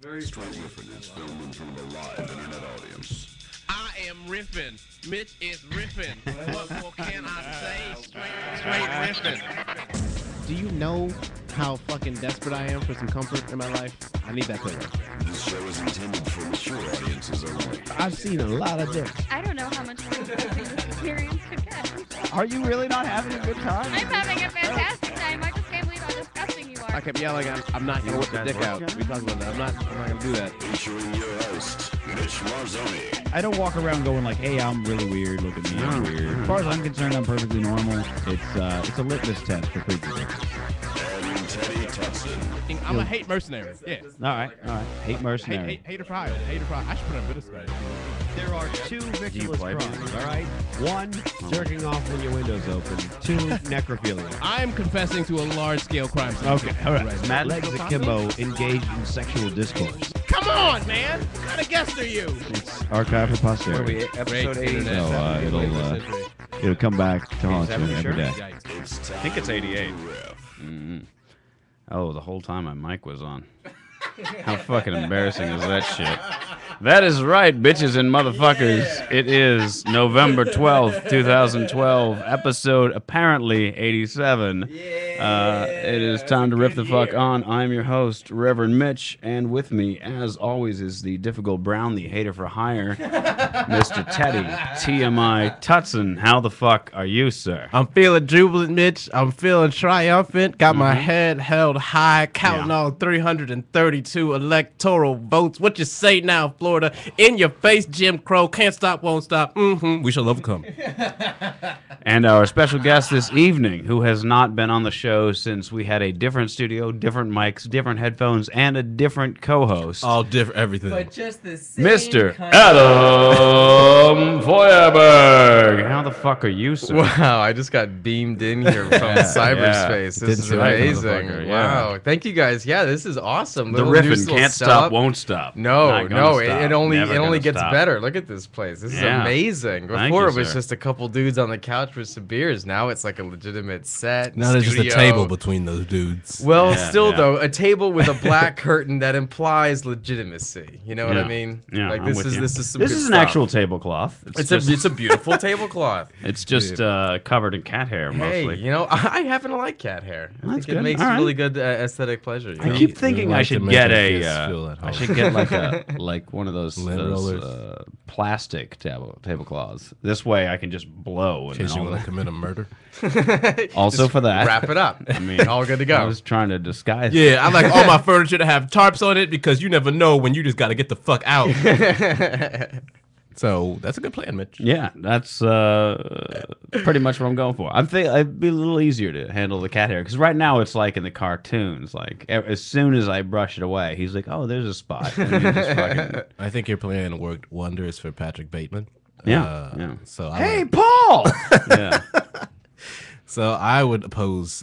Very Straight riffing is filmed in front of a live internet audience. I am riffing. Mitch is riffing. What more can I say? Straight riffing. Do you know how fucking desperate I am for some comfort in my life? I need that pillow. This show is intended for mature audiences only. I've seen a lot of dicks. I don't know how much more this experience could get. Are you really not having a good time? I'm having a fantastic time. I just can't believe how disgusting you are. I kept yelling, I'm not gonna whip the dick out. We talked about that. I'm not gonna do that. Featuring your host, Mitch Marzoni. I don't walk around going like, hey, I'm really weird. Look at me, I'm weird. As far as I'm concerned, I'm perfectly normal. It's a litmus test for creepy. And Teddy Tutson. I'm a hate mercenary. Yeah. All right. Hate mercenary. Hater fire. Hater fire. I should put on British guys. There are two victimless crimes, all right? One, Jerking off when your window's open. Two, necrophilia. I am confessing to a large-scale crime. okay, all right. Mad Legs Akimbo engaged in sexual discourse. Come on, man. What kind of guest are you? It's archived for posterity. Episode 87. So it'll come back to haunt you every day. It's I think it's 88. Mm-hmm. Oh, the whole time my mic was on. How fucking embarrassing is that shit? That is right, bitches and motherfuckers. It is November 12th, 2012, episode apparently 87. It is time to rip the fuck on. I'm your host, Reverend Mitch, and with me, as always, is the difficult Brown, the hater for hire, Mr. Teddy, TMI Tutson. How the fuck are you, sir? I'm feeling jubilant, Mitch. I'm feeling triumphant. Got my head held high, counting all 332 electoral votes. What you say now, Florida? In your face, Jim Crow. Can't stop, won't stop. We shall overcome. And our special guest this evening, who has not been on the show since we had a different studio, different mics, different headphones, and a different co-host. All different, everything. But just the same Mr. kind Adam Feuerberg. How the fuck are you, sir? Wow, I just got beamed in here from cyberspace. This is Didn't say amazing. motherfucker, yeah. Wow. Thank you guys. Yeah, this is awesome. The Little riffing news, little can't stop, won't stop. No, Not gonna stop. it only Never gonna gets stop. better. Look at this place. This is Yeah. amazing. Thank Before you, it was sir. just a couple dudes on the couch with some beers. Now it's like a legitimate set. Now there's just a studio. table between those dudes. Well, Yeah, still yeah. though, a table with a black curtain that implies legitimacy. You know what I Yeah. mean? Yeah, Like I'm this with is you. this is some This good is an stuff. actual tablecloth. It's a beautiful tablecloth. It's just covered in cat hair mostly. Hey, you know, I happen to like cat hair. I That's think good. it makes All right. really good aesthetic pleasure. You I know? keep thinking I like should to get make a. us feel at I home. should get like one of those Lint rollers. plastic tablecloths. This way I can just blow. In case And you all want to commit a murder. also for that. Wrap it up. I mean, All good to I go. was trying to disguise. Yeah, I like all my furniture to have tarps on it because you never know when you just got to get the fuck out. So that's a good plan, Mitch. Yeah, that's pretty much what I'm going for. I think it'd be a little easier to handle the cat hair because right now it's like in the cartoons. Like as soon as I brush it away, he's like, "Oh, there's a spot." And you just fucking, I think your plan worked wonders for Patrick Bateman. Yeah. So hey, Paul. Yeah. So I would propose.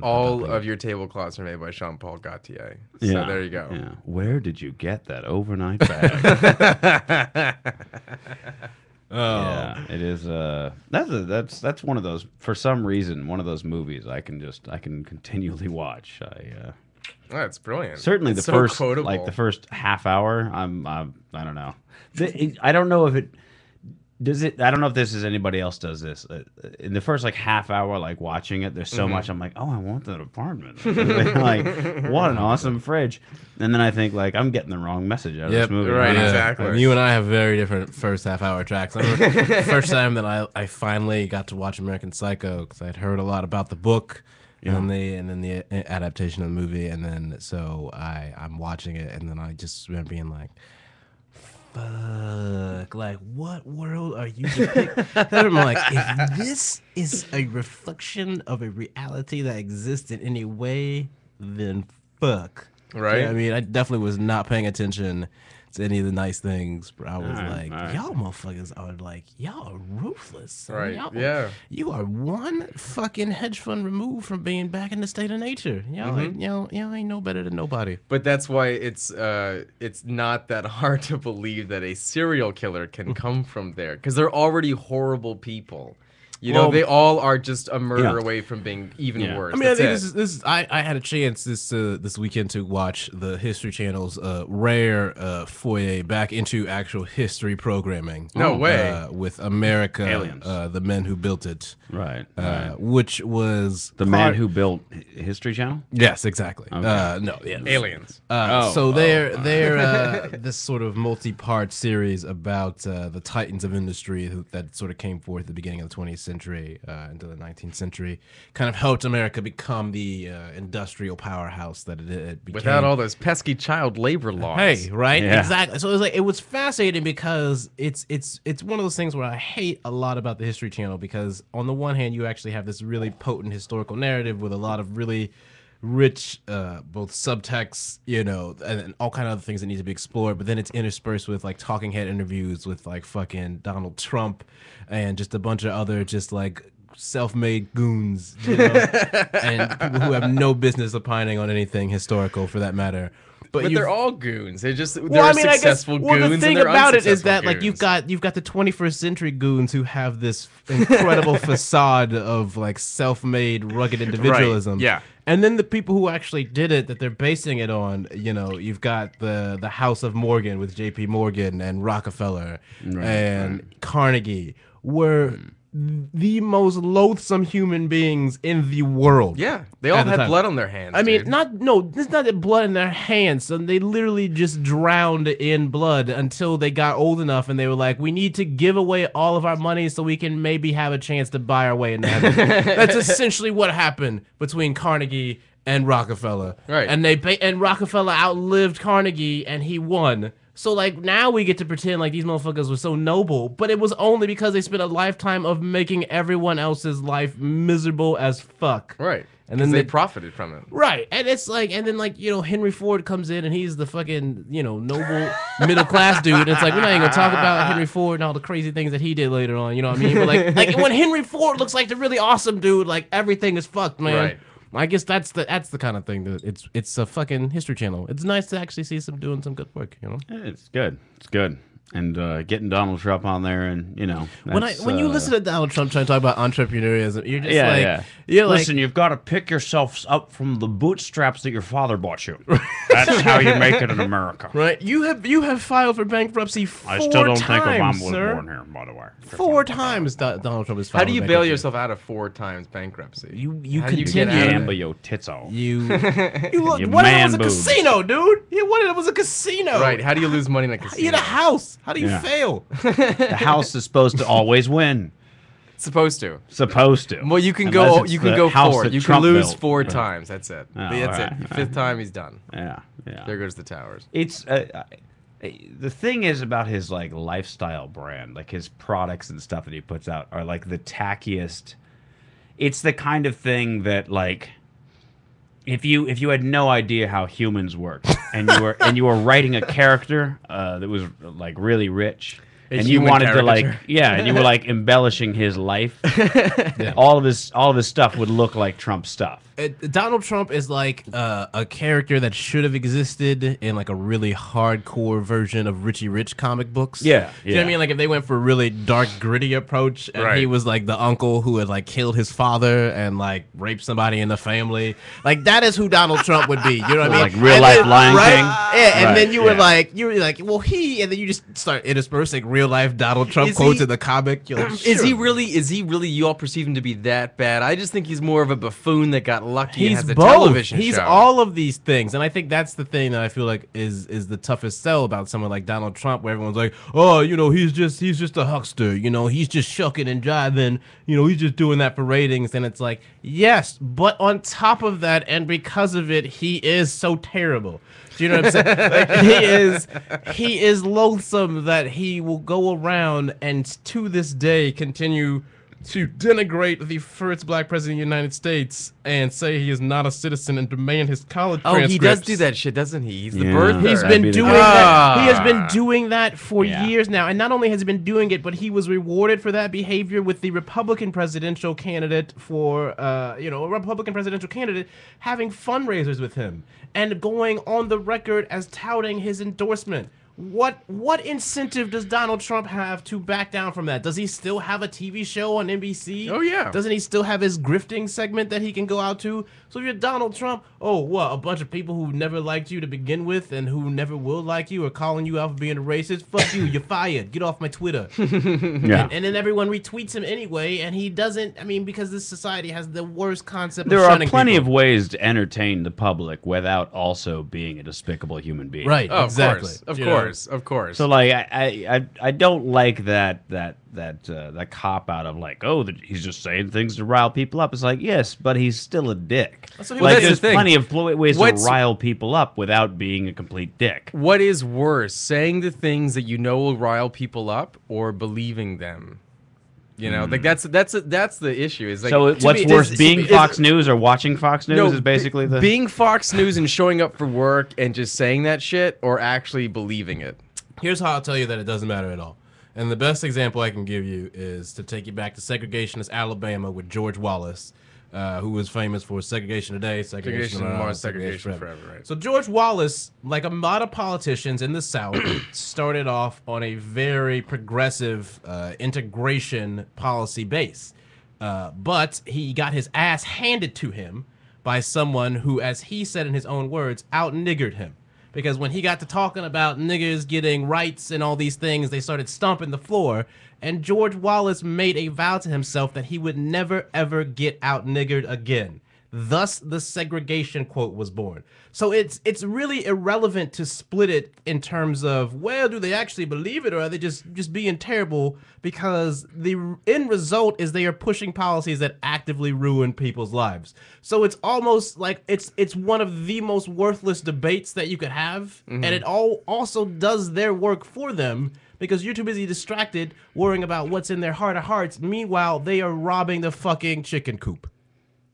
All of your tablecloths are made by Jean Paul Gaultier. So Yeah, there you go. Yeah. Where did you get that overnight bag? Yeah, it is. That's one of those. For some reason, one of those movies I can continually watch. Oh, that's brilliant. Certainly It's the so first quotable. the first half hour. I don't know. I don't know if it does it. I don't know if this is anybody else does this. In the first like half hour, like watching it, there's so much. I'm like, oh, I want that apartment. Like, what an awesome fridge. And then I think like I'm getting the wrong message out of this movie. right, Yeah. exactly. And you and I have very different first half-hour tracks. I remember the first time that I finally got to watch American Psycho because I'd heard a lot about the book. And then the adaptation of the movie, and then so I'm watching it, and then I just remember being like, "Fuck! Like, what world are you depicting?" I'm like, if this is a reflection of a reality that exists in any way, then fuck. Right. Yeah, I mean, I definitely was not paying attention to any of the nice things. But I was like, y'all motherfuckers are like, y'all are ruthless. Son. Right, Y'all, yeah. You are one fucking hedge fund removed from being back in the state of nature. Y'all, y'all ain't no better than nobody. But that's why it's not that hard to believe that a serial killer can come from there because they're already horrible people. You know, Well, they all are just a murder yeah. away from being even Yeah. worse. I mean, I That's think it. this is. I had a chance this weekend to watch the History Channel's rare foray back into actual history programming. No way. With America, Aliens. the men who built it, Right. which was The man who built History Channel? Yes, exactly. Okay. No, yeah, Aliens. so they're this sort of multi-part series about the titans of industry that sort of came forth at the beginning of the 20th century into the 19th century, kind of helped America become the industrial powerhouse that it became. Without all those pesky child labor laws. Hey, right? Yeah. Exactly. So it was fascinating because it's one of those things where I hate a lot about the History Channel because on the one hand you actually have this really potent historical narrative with a lot of really rich both subtext, and all kind of other things that need to be explored, but then it's interspersed with like talking head interviews with like fucking Donald Trump and just a bunch of other just like self-made goons, and people who have no business opining on anything historical for that matter. But you've- they're all goons. They're just well, I mean, successful I guess, well, goons. the thing and they're about it is unsuccessful that like goons. you've got the 21st century goons who have this incredible facade of like self-made rugged individualism. yeah. And then the people who actually did it that they're basing it on, you've got the House of Morgan with J.P. Morgan and Rockefeller and Carnegie were the most loathsome human beings in the world. Yeah, they all at the had time. blood on their hands. I mean, dude. it's not that blood in their hands. So they literally just drowned in blood until they got old enough and they were like, we need to give away all of our money so we can maybe have a chance to buy our way into heaven. That's essentially what happened between Carnegie and Rockefeller. Right. And Rockefeller outlived Carnegie and he won. So like now we get to pretend like these motherfuckers were so noble, but it was only because they spent a lifetime of making everyone else's life miserable as fuck. Right. And And then then they they- profited from it. Right, and it's like, and then like Henry Ford comes in and he's the fucking noble middle class dude. And it's like we're not even gonna talk about Henry Ford and all the crazy things that he did later on. You know what I mean? But like when Henry Ford looks like the really awesome dude, like everything is fucked, man. Right. I guess that's the kind of thing that it's a fucking History Channel. It's nice to actually see some doing some good work. It's good. It's good. And getting Donald Trump on there, and When you listen to Donald Trump trying to talk about entrepreneurism, you're just yeah. Listen, you've got to pick yourself up from the bootstraps that your father bought you. That's how you make it in America. right. You have filed for bankruptcy 4 I still don't think times, Obama was sir. born here, by the way. 4 times Donald Trump has filed. How do you for bail bankruptcy. yourself out of 4 times bankruptcy? You How do you get continue. out of Gamble it? your tits off. You You what if it man was a boobs. casino, dude? What if it was a casino? Right. How do you lose money in a You casino? get a house. How do you Yeah. fail? The house is supposed to always win. Supposed to. Supposed to. Well, you can Unless go. it's You can the go house 4. that You can Trump lose built. 4 Right. times. That's it. Oh, That's alright, it. 5th time, he's done. Yeah. There goes the towers. It's the thing is about his like lifestyle brand, like his products and stuff that he puts out are like the tackiest. It's the kind of thing that like if you had no idea how humans work and you were writing a character that was like really rich and you human wanted to like caricature. and you were like embellishing his life, all of his stuff would look like Trump stuff. Donald Trump is like a character that should have existed in like a really hardcore version of Richie Rich comic books. Yeah, You know what I yeah. mean? Like if they went for a really dark, gritty approach and Right. he was like the uncle who had like killed his father and like raped somebody in the family. Like that is who Donald Trump would be. You know what I mean? Like real And life then- Lion right? King? Yeah, and Right, then you were yeah. like, well, and then you just start interspersing real life Donald Trump Is quotes he- in the comic. You're like, Is he sure. really? You all perceive him to be that bad? I just think he's more of a buffoon that got lucky and He's has a both. television He's show. all of these things, and I think that's the thing that I feel like is the toughest sell about someone like Donald Trump, where everyone's like, oh, he's just a huckster, he's just shucking and jiving, he's just doing that for ratings, and it's like, yes, but on top of that, and because of it, he is so terrible. Do you know what I'm saying? Like, he is loathsome that he will go around and to this day continue to denigrate the first black president of the United States and say he is not a citizen and demand his college Oh, he does transcripts. do that shit, doesn't he? He's the Yeah. birther. He's That'd been be the doing guy. that. He has been doing that for Yeah. years now, and not only has he been doing it, but he was rewarded for that behavior with the Republican presidential candidate for, a Republican presidential candidate having fundraisers with him and going on the record as touting his endorsement. what incentive does Donald Trump have to back down from that? Does he still have a TV show on NBC? Oh, yeah. Doesn't he still have his grifting segment that he can go out to? So if you're Donald Trump, oh, what, a bunch of people who never liked you to begin with and who never will like you are calling you out for being a racist? Fuck you, you're fired. Get off my Twitter. Yeah. And then everyone retweets him anyway, and he doesn't, I mean, because this society has the worst concept There of are shunning plenty people. of ways to entertain the public without also being a despicable human being. Right, Oh, exactly. Of You know? course, of course. So like I don't like that cop out of like, oh, he's just saying things to rile people up. It's like, yes, but he's still a dick. So Like that's there's the thing. plenty of ways What's- to rile people up without being a complete dick. What is worse, saying the things that you know will rile people up, or believing them? You know, like that's the issue. Is like, So to what's me, worse, is- being is- Fox News or watching Fox News is be- basically the. being Fox News and showing up for work and just saying that shit, or actually believing it. Here's how I'll tell you that it doesn't matter at all. And the best example I can give you is to take you back to segregationist Alabama with George Wallace, who was famous for segregation today, segregation tomorrow, segregation forever, right? So George Wallace, like a lot of politicians in the South, started off on a very progressive integration policy base. But he got his ass handed to him by someone who, as he said in his own words, out-niggered him. Because when he got to talking about niggers getting rights and all these things, they started stomping the floor. And George Wallace made a vow to himself that he would never, ever get out-niggered again. Thus, the segregation quote was born. So it's really irrelevant to split it in terms of, well, do they actually believe it or are they just being terrible? Because the end result is they are pushing policies that actively ruin people's lives. So it's almost like it's one of the most worthless debates that you could have, and it also does their work for them. Because you're too busy distracted worrying about what's in their heart of hearts. Meanwhile, they are robbing the fucking chicken coop.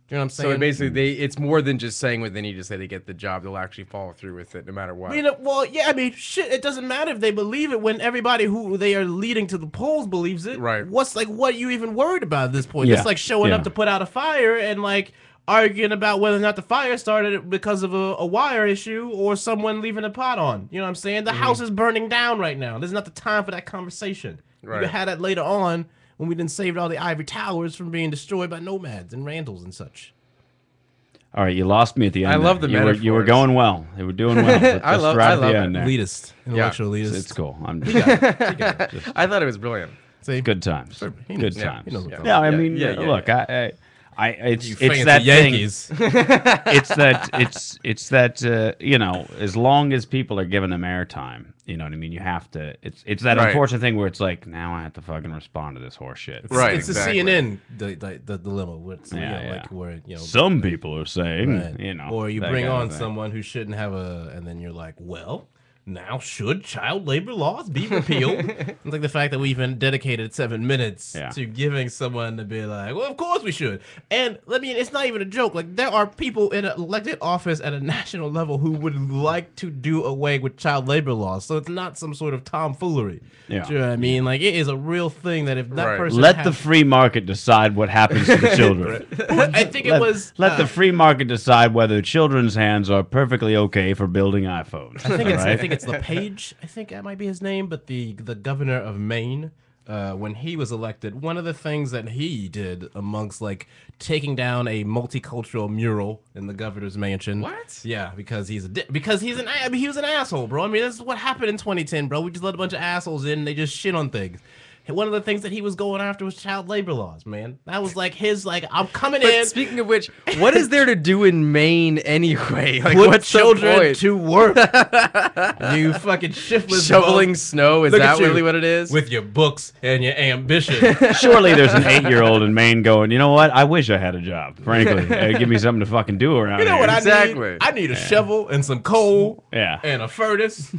You know what I'm saying? So basically, it's more than just saying what they need to say to get the job. They'll actually follow through with it, no matter what. You know, well, yeah, I mean, shit, it doesn't matter if they believe it when everybody who they are leading to the polls believes it. Right. What are you even worried about at this point? Yeah. It's like showing Yeah. up to put out a fire and like arguing about whether or not the fire started because of a wire issue or someone leaving a pot on. You know what I'm saying? The house is burning down right now. There's not the time for that conversation. Right. You had that later on when we done saved all the ivory towers from being destroyed by nomads and Randalls and such. All right, you lost me at the end. I there. love the you were metaphors. going well. They were doing well. But I just love- right I at love the it. end there. Elitist. Intellectual elitist. It's cool. I'm I thought it was brilliant. See? good times. He Good knows. times. He knows what's Yeah, up. I Yeah, mean, yeah, look, yeah. it's Fancy that thing. Yankees. It's that you know, as long as people are giving them airtime, you know what I mean. You have to. It's that Right. unfortunate thing where it's like, now I have to fucking respond to this horse shit. Right. It's exactly. the CNN the dilemma. Where it's, you know, Yeah, like where Some people are saying, right. you know, or you that bring kind of on thing. someone who shouldn't have and then you're like, well, now should child labor laws be repealed? It's like the fact that we even dedicated 7 minutes Yeah. to giving someone to be like, well, of course we should. And I mean, it's not even a joke. Like there are people in elected office at a national level who would like to do away with child labor laws. So it's not some sort of tomfoolery. Yeah. Do you know what I mean? Like it is a real thing that if that Right. person Let had- the free market decide what happens to the children. I think it was Let the free market decide whether children's hands are perfectly okay for building iPhones. I think it's LePage. I think that might be his name, but the governor of Maine, when he was elected, one of the things that he did amongst like taking down a multicultural mural in the governor's mansion. What? Yeah, because he was an asshole, bro. I mean, that's what happened in 2010, bro. We just let a bunch of assholes in and they just shit on things. And one of the things that he was going after was child labor laws, man. That was like his I'm coming in. But speaking of which, what is there to do in Maine anyway? Like, Put what's the children point? to work. You fucking shiftless Shoveling bum. snow? Is Look at that you really what it is? With your books and your ambition. Surely there's an 8-year-old in Maine going, you know what? I wish I had a job, frankly. Give me something to fucking do around You know here. what I Exactly. need? I need a shovel and some coal Yeah. and a furnace.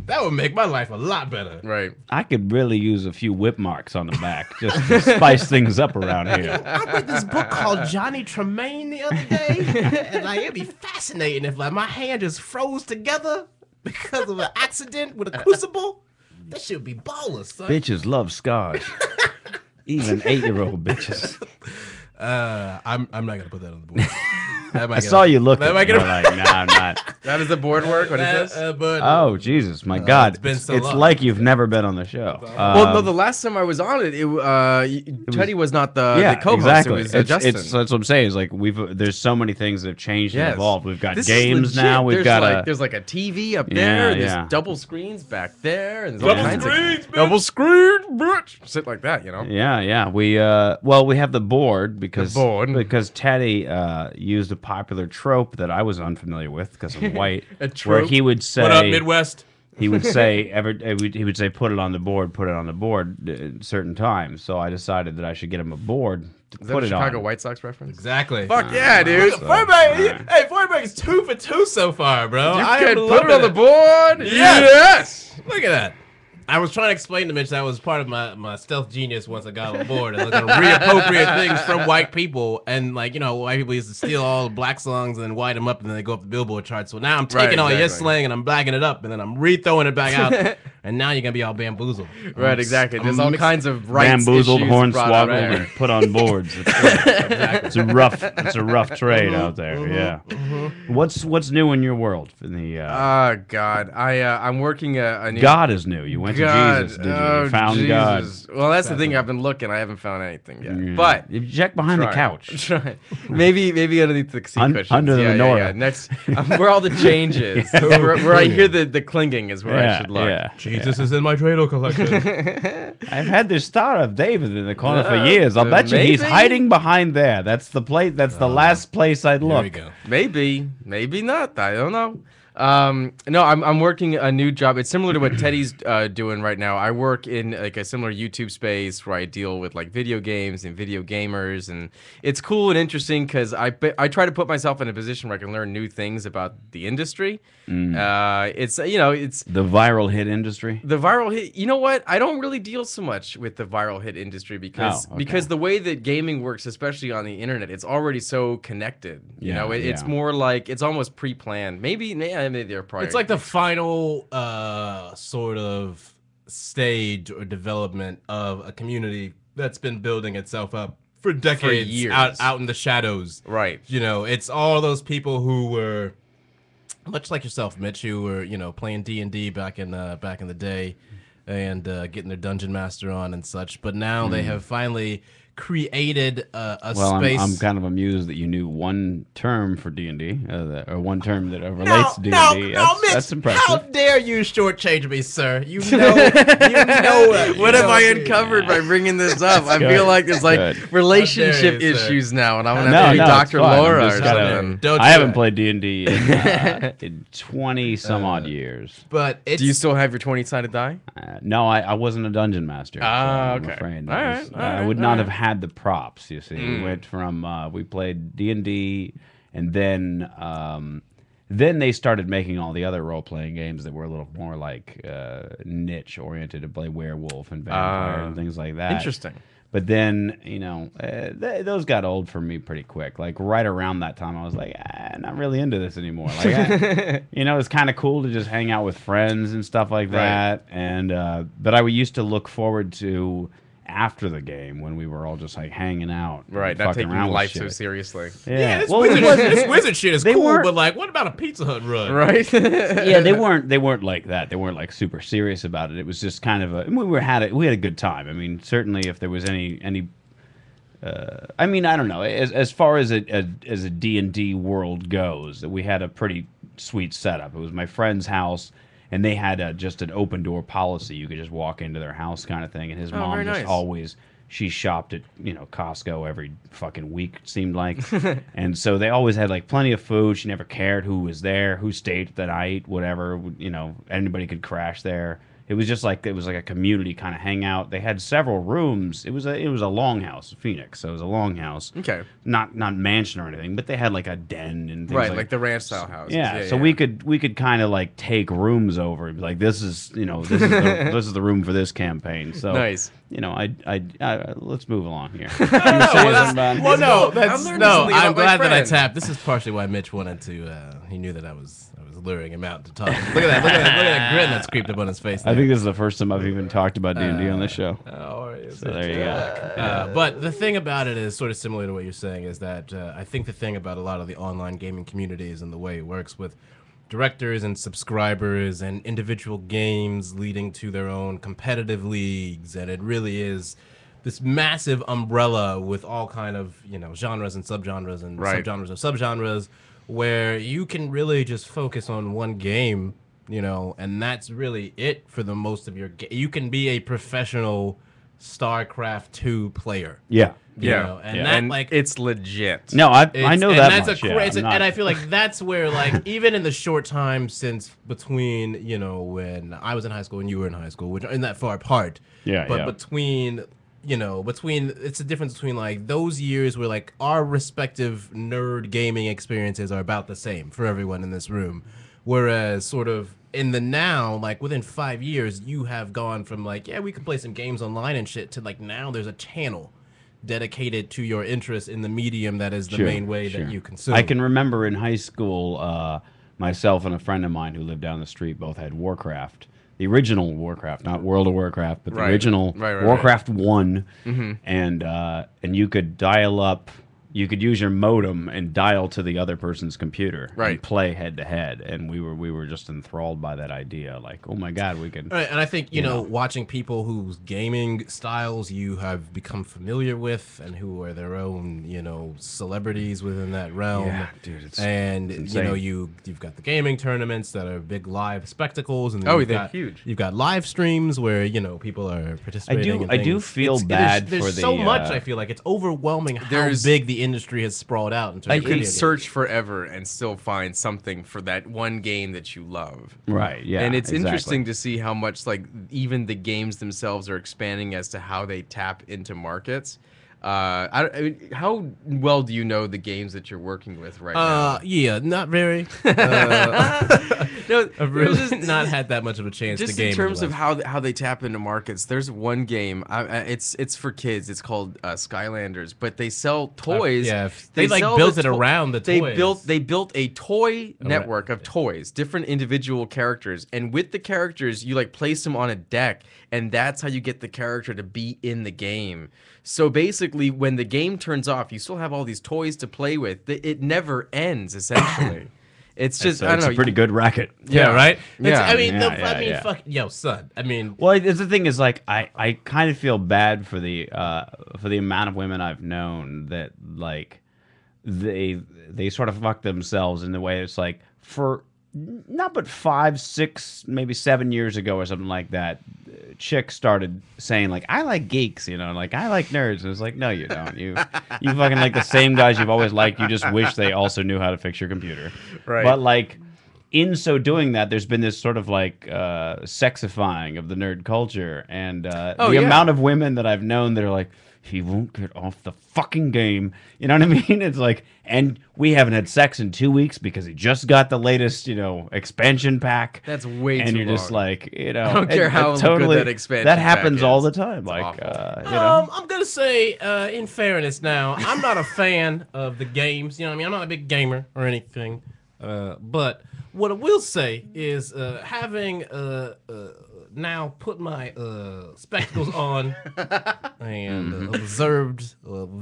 That would make my life a lot better. Right. I could really use a few whip marks on the back just to spice things up around here. I read this book called Johnny Tremaine the other day, and like it'd be fascinating if like my hand just froze together because of an accident with a crucible. That shit would be ballers, son. Bitches love scars. Even 8-year-old bitches. I'm not gonna put that on the board. I saw you looking. That might You're get like, nah, I'm not. That is the board work. What is this? But Oh, Jesus, my God. it's been so it's long. like you've never been on the show. Well, no, the last time I was on Teddy was not the co-host. exactly. It was It's, Justin. that's what I'm saying. Is like there's so many things that have changed and Yes. evolved. We've got This is games legit. now. We've got there's like a TV up Yeah, there. And yeah. there's double screens back there. And there's Double all kinds screens, of double screen, bitch. Sit like that, you know. Yeah. We we have the board because Teddy used a popular trope that I was unfamiliar with because I'm white, A where trope? he would say, what up, Midwest? he would say he would say put it on the board at certain times. So I decided that I should get him a board to Is that put a it Chicago on. White Sox reference? Exactly. Fuck yeah, dude. Feuerberg, hey, Feuerberg is 2 for 2 so far, bro. You I can am put it loving on the board. Yes. Look at that. I was trying to explain to Mitch that was part of my stealth genius once I got on board. I was going to reappropriate things from white people. And, like, you know, white people used to steal all the black songs and then white them up and then they go up the Billboard chart. So now I'm taking all your slang and I'm blacking it up and then I'm re-throwing it back out. And now you're going to be all bamboozled. Right, exactly. There's all kinds of rights Bamboozled, issues brought up hornswoggled, there. and put on boards. It's a rough trade out there. Yeah. What's new in your world? In the Oh God, I'm working a new. God is new. You went God, to Jesus, did you? oh, You found Jesus. Well, that's the thing. I've been looking. I haven't found anything yet. God. But You check behind the try. couch. Try. Maybe underneath the seat cushions. under the yeah, menorah. yeah. Next, where all the changes, where I hear the clinging is where I should look. Yeah. Jesus is in my Dreidel collection. I've had this Star of David in the corner for years. I'll bet you he's maybe. hiding behind there. That's the place. That's the last place I'd There look. we go. Maybe not. I don't know. No, I'm working a new job. It's similar to what Teddy's doing right now. I work in like a similar YouTube space where I deal with like video games and video gamers, and it's cool and interesting because I try to put myself in a position where I can learn new things about the industry. It's it's The viral hit industry. the viral hit. You know what? I don't really deal so much with the viral hit industry because Oh, okay. because the way that gaming works, especially on the internet, it's already so connected. You Yeah, know, it's yeah. more like it's almost pre-planned. Maybe they're probably. It's like the final sort of stage or development of a community that's been building itself up for decades years. out in the shadows. right. You know, it's all those people who were much like yourself, Mitch, who were, you know, playing D&D back in the day and getting their dungeon master on and such, but now they have finally created a Well, space. I'm kind of amused that you knew one term for D&D, or one term that relates to D&D. Mitch, That's impressive. how dare you shortchange me, sir? You know, What have I uncovered by bringing this up? I good. feel like there's like Good. relationship How dare you, sir. issues now, and I'm gonna No, have to be it's Dr. fine. I'm Laura or just kinda- something. Don't I do haven't that. played D&D in 20 some odd years. But it's Do you still have your 20-sided die? No, I wasn't a dungeon master. Ah, so I'm okay. afraid All that right, was- all I right, would all not right. have had the props. You see, we went from we played D&D, and then they started making all the other role playing games that were a little more like niche oriented to play werewolf and vampire and things like that. Interesting. But then, you know, those got old for me pretty quick. Like right around that time, I was like, not really into this anymore. Like, you know, it's kind of cool to just hang out with friends and stuff like that. And but I used to look forward to after the game when we were all just like hanging out, Right, and not fucking taking around with life so shit. seriously. yeah, this, Well, wizard, it wasn't- this wizard shit is they cool, weren't- but like, what about a Pizza Hut run? Right? Yeah, they weren't like that. They weren't like super serious about it. It was just kind of we had a good time. I mean, certainly if there was any I mean, I don't know. As far as a D&D world goes, we had a pretty sweet setup. It was my friend's house, and they had just an open door policy. You could just walk into their house kind of thing. And his mom very just nice. always, she shopped at, you know, Costco every fucking week, it seemed like. And so they always had like plenty of food. She never cared who was there, who stayed the night, whatever. You know, anybody could crash there. It was just like a community kind of hangout. They had several rooms. It was a longhouse, Phoenix. So it was a longhouse. Okay. Not mansion or anything, but they had like a den and things Right, like the ranch style houses. yeah. So we could kind of like take rooms over and be like, this is this is the room for this campaign. So Nice. You know, I let's move along here. Well, no, that's learning no. something I'm about my glad that I friend. tapped. This is partially why Mitch wanted to. He knew that I was luring him out to talk. Look at that! Look at that! Look at that grin that's creeped up on his face. I there. think this is the first time I've even talked about D&D on this show. Oh, So there you go. But the thing about it is sort of similar to what you're saying is that I think the thing about a lot of the online gaming communities and the way it works with directors and subscribers and individual games leading to their own competitive leagues, and it really is this massive umbrella with all kind of, you know, genres and subgenres and subgenres of subgenres, where you can really just focus on one game, you know, and that's really it for the most of your game. You can be a professional StarCraft 2 player. Yeah. You know, and that, and like, it's legit. No, I know that that's much. and I feel like that's where, like, even in the short time since between, you know, when I was in high school and you were in high school, which aren't that far apart. But between, you know, it's the difference between, like, those years where, like, our respective nerd gaming experiences are about the same for everyone in this room. Whereas sort of in the now, like, within 5 years, you have gone from, like, yeah, we can play some games online and shit, to, like, now there's a channel dedicated to your interest in the medium that is the main way that you consume. I can remember in high school, myself and a friend of mine who lived down the street both had Warcraft. The original Warcraft, not World of Warcraft, but the original Warcraft 1. And you could dial up, you could use your modem and dial to the other person's computer and play head to head. And we were just enthralled by that idea. Like, oh my God, we can. And I think, you know, watching people whose gaming styles you have become familiar with and who are their own, you know, celebrities within that realm. Yeah, dude, it's you know, you've got the gaming tournaments that are big live spectacles, and they're huge. You've got live streams where, you know, people are participating. I do feel bad for there's the. So much. I feel like it's overwhelming how big the industry has sprawled out. In terms You of can search forever and still find something for that one game that you love. Right. Yeah. And it's interesting to see how much, like, even the games themselves are expanding as to how they tap into markets. I mean, how well do you know the games that you're working with right now? Yeah, not very. No, I've really not had that much of a chance to game. Just in terms of how they tap into markets, there's one game. It's for kids. It's called Skylanders, but they sell toys. They like built it around the toys. They built a toy network of toys, different individual characters, and with the characters, you like place them on a deck, and that's how you get the character to be in the game. So basically, when the game turns off, you still have all these toys to play with. It never ends, essentially. It's just, I don't know. It's a pretty good racket. Yeah, right? Yeah. I mean, fuck, yo, son. I mean... Well, the thing is, like, I kind of feel bad for the amount of women I've known that, like, they sort of fuck themselves in the way it's like, for not but 5, 6, maybe 7 years ago or something like that, chicks started saying, like, I like geeks, you know, like, I like nerds. And it's like, no, you don't. You fucking like the same guys you've always liked. You just wish they also knew how to fix your computer. Right. But, like, in so doing that, there's been this sort of, like, sexifying of the nerd culture. And the amount of women that I've known that are like, he won't get off the fucking game. You know what I mean? It's like, and we haven't had sex in 2 weeks because he just got the latest, you know, expansion pack. That's way too long. And you're just like, you know, I don't care how totally, good that expansion that happens pack all is. the time. It's like, awful. you know. I'm gonna say, in fairness, now I'm not a fan of the games. You know what I mean? I'm not a big gamer or anything. But what I will say is, having now put my spectacles on and observed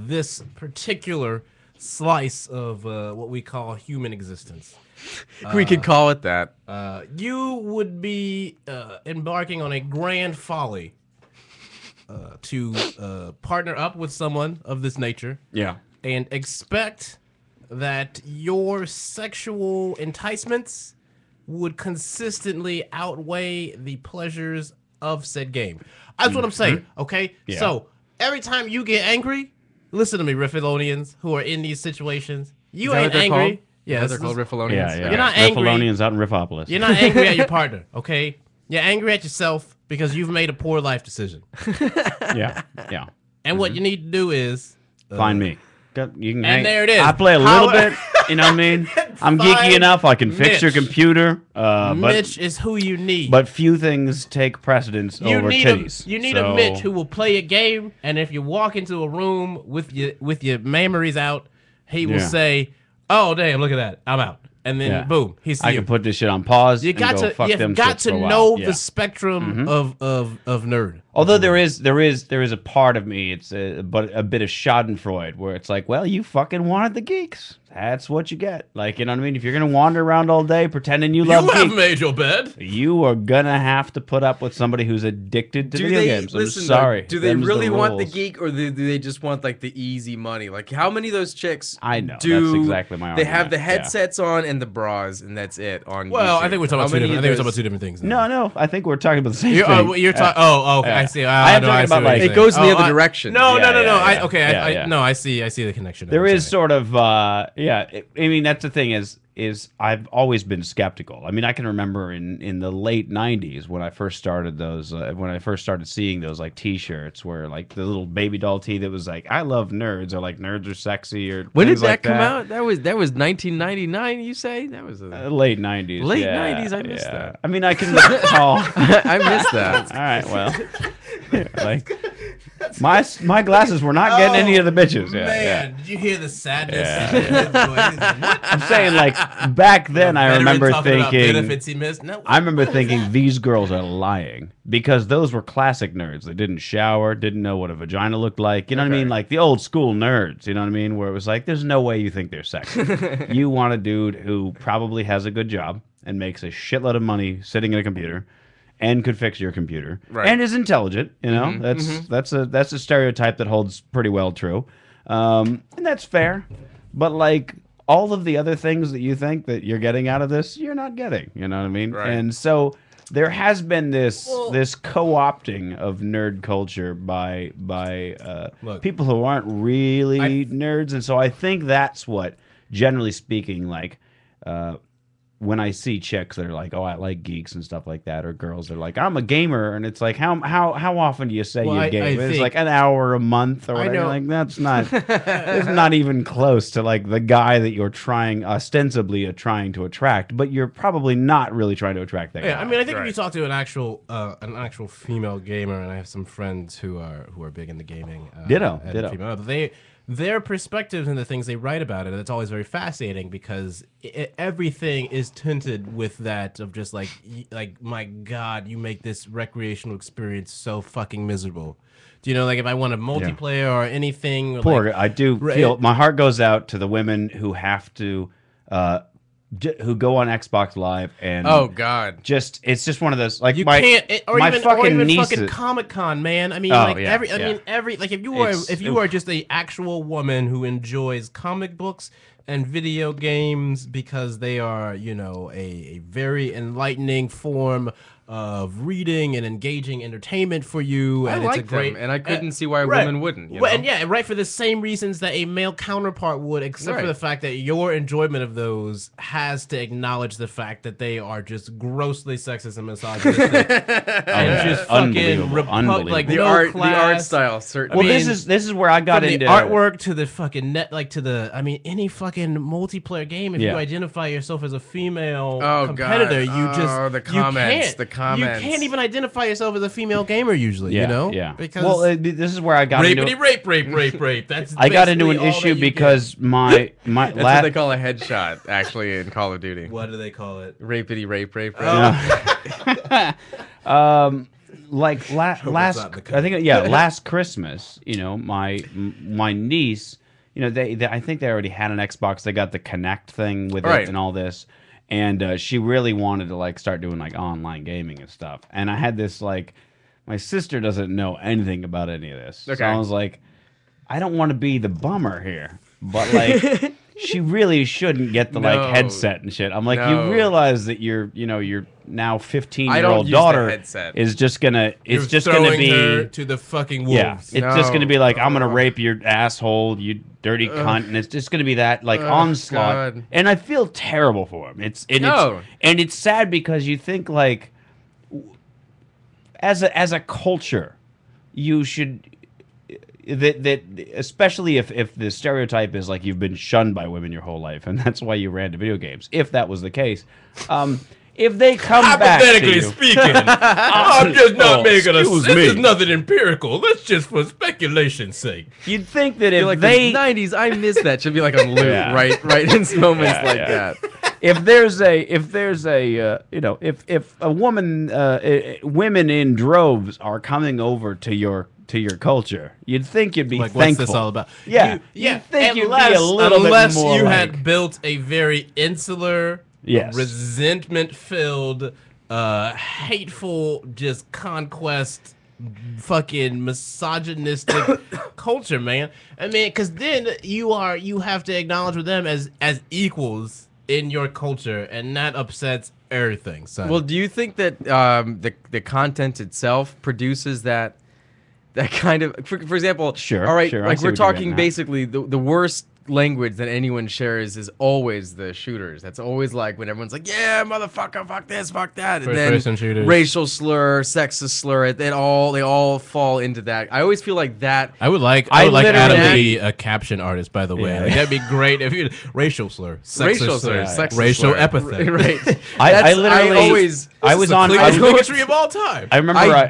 this particular slice of what we call human existence. We could call it that. You would be embarking on a grand folly to partner up with someone of this nature. Yeah. And expect that your sexual enticements would consistently outweigh the pleasures of said game. That's what I'm saying, okay? Yeah. So, every time you get angry, listen to me, Riffalonians who are in these situations. You ain't angry. Yeah, they're called Riffalonians. Yeah. You're not angry. Riffalonians out in Riffopolis. You're not angry at your partner, okay? You're angry at yourself because you've made a poor life decision. Yeah. And what you need to do is... Find me. You can and there it is. I play a little bit. You know what I mean? I'm geeky enough. I can fix your Mitch. computer. Mitch is who you need. But few things take precedence over titties. You need a Mitch who will play a game, and if you walk into a room with your memories out, he will say, "Oh damn, look at that, I'm out." and then Yeah. boom, he's I you. can put this shit on pause. You and got go to fuck them you've got shits to for a while. know Yeah. the spectrum of nerd. Although there is a part of me, it's a bit of Schadenfreude where it's like, well, you fucking wanted the geeks. That's what you get. Like, you know what I mean? If you're gonna wander around all day pretending you love geeks, made your bed. you are gonna have to put up with somebody who's addicted to video games. I'm sorry. Do they Them's really want the rules. geek, or do they just want like the easy money? Like, how many of those chicks? I know, Do that's exactly my They have argument, the yeah. headsets on and the bras, and that's it. On Well, YouTube. I think we're talking How about two many different. I of think we're those- talking about two different things. now. No, I think we're talking about the same You're, thing. you're talking. Oh, okay. I see. I am no, talking I see about, what like- you're It goes in saying. the other direction. No, Yeah, no. yeah. Okay. Yeah. No, I see the connection. There is sort of, I mean, that's the thing is I've always been skeptical. I mean, I can remember in the late '90s when I first started seeing those like T-shirts where like the little baby doll tee that was like, "I love nerds," or like "Nerds are sexy," or When did things that like come out? That was 1999. You say that was Late '90s. Late yeah, 90s, I missed yeah. that. I mean, I can recall. I missed that. All right, well, like my glasses were not getting any of the bitches. Yeah, yeah. Did you hear the sadness? I'm saying like back then I remember thinking benefits he missed. No, I remember thinking these girls are lying because those were classic nerds. They didn't shower, didn't know what a vagina looked like. You know what I mean? Like the old school nerds, you know what I mean? Where it was like, there's no way you think they're sexy. You want a dude who probably has a good job and makes a shitload of money sitting at a computer and could fix your computer and is intelligent, you know? That's a stereotype that holds pretty well true. And that's fair. But like all of the other things that you think that you're getting out of this, you're not getting. You know what I mean? Right. And so there has been this co-opting of nerd culture by Look. people who aren't really nerds, and so I think that's what, generally speaking, like when I see chicks that are like, "Oh, I like geeks" and stuff like that, or girls that are like, "I'm a gamer," and it's like, how often do you say Well, you I game? It's think- like an hour a month or whatever. know. Like that's not, it's not even close to like the guy that you're ostensibly trying to attract, but you're probably not really trying to attract that guy. Yeah, I mean, I think if you talk to an actual female gamer, and I have some friends who are big into gaming. Ditto. Female, their perspectives and the things they write about it, it's always very fascinating because everything is tinted with that of just like my God, you make this recreational experience so fucking miserable. Do you know, like if I want a multiplayer or anything? Poor, like, I do feel my heart goes out to the women who have to, who go on Xbox Live and Oh God. it's just one of those like You my can't, or my even fucking niece. fucking Comic Con, man. I mean, Oh, like yeah, every yeah. like if you were It's- just a actual woman who enjoys comic books and video games because they are, you know, a very enlightening form of reading and engaging entertainment for you, and I it's like a great. them, and I couldn't see why right. women wouldn't. You Well, know? and yeah, right, for the same reasons that a male counterpart would, except for Right. the fact that your enjoyment of those has to acknowledge the fact that they are just grossly sexist and misogynistic, and just fucking Unbelievable. like the no art class. style certainly. Well, I mean, this is where I got From into the artwork to the fucking any fucking multiplayer game. If Yeah. you identify yourself as a female Oh, competitor, God. you just Oh, the comments, You can't even identify yourself as a female gamer usually. Yeah, you know, yeah. because Well, this is where I got into. rape. That's I got into an basically all that issue you get. because my That's what they call a headshot, actually, in Call of Duty. What do they call it? Rapity rape. like last not the I think last Christmas, you know, my niece, you know, they I think they already had an Xbox. They got the Connect thing with Right. it and all this, and she really wanted to like start doing like online gaming and stuff. And I had this like, my sister doesn't know anything about any of this, so Okay. I was like, I don't want to be the bummer here, but like. She really shouldn't get the No. like headset and shit. I'm like, No. you realize that your now 15-year-old I don't use the daughter headset. is just gonna You're it's just gonna throwing her be to the fucking wolves. yeah, it's just No. gonna be like, I'm gonna rape your asshole, you dirty cunt, and it's just gonna be that like onslaught. God. And I feel terrible for him. No. It's sad because you think like as a culture, you should that especially if the stereotype is like you've been shunned by women your whole life and that's why you ran to video games. If that was the case, if they come back to Hypothetically you, speaking, I'm just not making a. excuse This me. is nothing empirical. Let's just for speculation's sake. you'd think that if You're like they the 90s, I miss that. Should be like on loop, Yeah. right in moments Yeah, like yeah. that. if there's a you know, if a woman women in droves are coming over to your culture, you'd think you'd be Like, thankful. what's this all about? Yeah, Yeah, you'd think you'd be unless, a little bit unless more you like, had built a very insular, Yes. resentment-filled, hateful, just conquest, fucking misogynistic culture, man. I mean, because then you have to acknowledge with them as equals in your culture, and that upsets everything. Son. Well, do you think that the content itself produces that kind of, for example, Sure, all right, sure, I like see we're what you're getting talking at. basically the worst language that anyone shares is always the shooters. That's always like when everyone's like, yeah, motherfucker, fuck this, fuck that, and First-person then shooters. racial slur, sexist slur, they all fall into that. I always feel like that. I would like literally- Adam to be a caption artist, by the way. Yeah. Like, that'd be great if you racial slur, sexist Racial slur, slur, sexist racial slur. epithet. Right. I literally always. I was on Clearest I, bigotry of all time. I remember I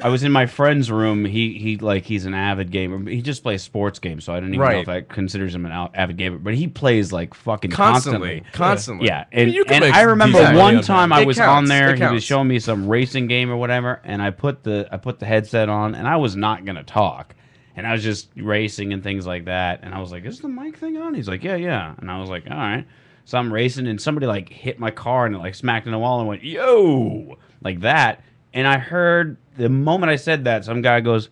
I was in my friend's room. He's an avid gamer. He just plays sports games, so I don't even know Right. if that considers him an avid gamer. But he plays like fucking Constantly. Yeah, and, you can and make I remember decent money one on time that. I It was counts. on there. It He was counts. showing me some racing game or whatever, and I put the headset on, and I was not gonna talk, and I was just racing and things like that, and I was like, "Is the mic thing on?" He's like, "Yeah," and I was like, "All right." So I'm racing, and somebody like hit my car and it like smacked in the wall and went, "Yo!" like that, and I heard the moment I said that, some guy goes,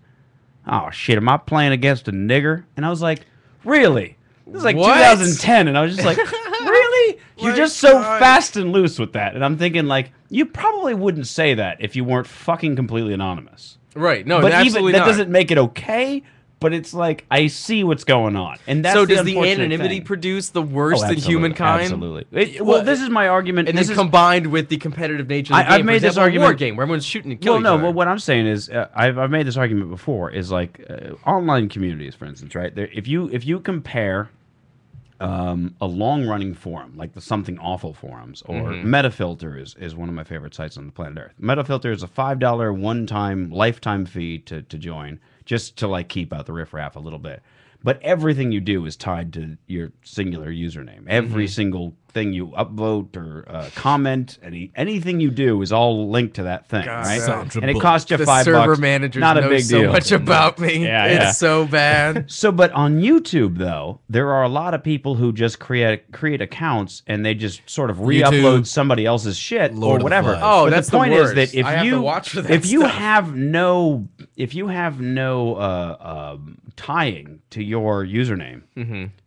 "Oh shit, am I playing against a nigger?" And I was like, "Really?" This is like What? 2010, and I was just like, "Really? You're My just so God. fast and loose with that." And I'm thinking, like, you probably wouldn't say that if you weren't fucking completely anonymous. Right. No, But even absolutely that not. doesn't make it okay. But it's like I see what's going on, and that's So does the unfortunate anonymity thing. produce the Oh, worst in absolutely, humankind? Absolutely. Well, this is my argument. And this then is, combined with the competitive nature of the game. I've For made this example, a war argument- game where everyone's shooting and well, killing no. each other. Well, what I'm saying is, I've made this argument before. Is like online communities, for instance, right? There, if you compare a long-running forum like the Something Awful forums or Metafilter is one of my favorite sites on the planet Earth. Metafilter is a $5 one-time lifetime fee to join, just to like keep out the riffraff a little bit. But everything you do is tied to your singular username. Every single thing you upvote or comment, anything you do is all linked to that thing, right? Sandra And it Bullock. cost you the $5. server managers Not a know big so deal. much about me. Yeah, it's yeah. so bad. So, but on YouTube though, there are a lot of people who just create accounts and they just sort of re-upload YouTube, somebody else's shit Lord or of the whatever. Flies. Oh, But that's the the point worst. is that if I have you to watch for that if you stuff. have no tying to your username,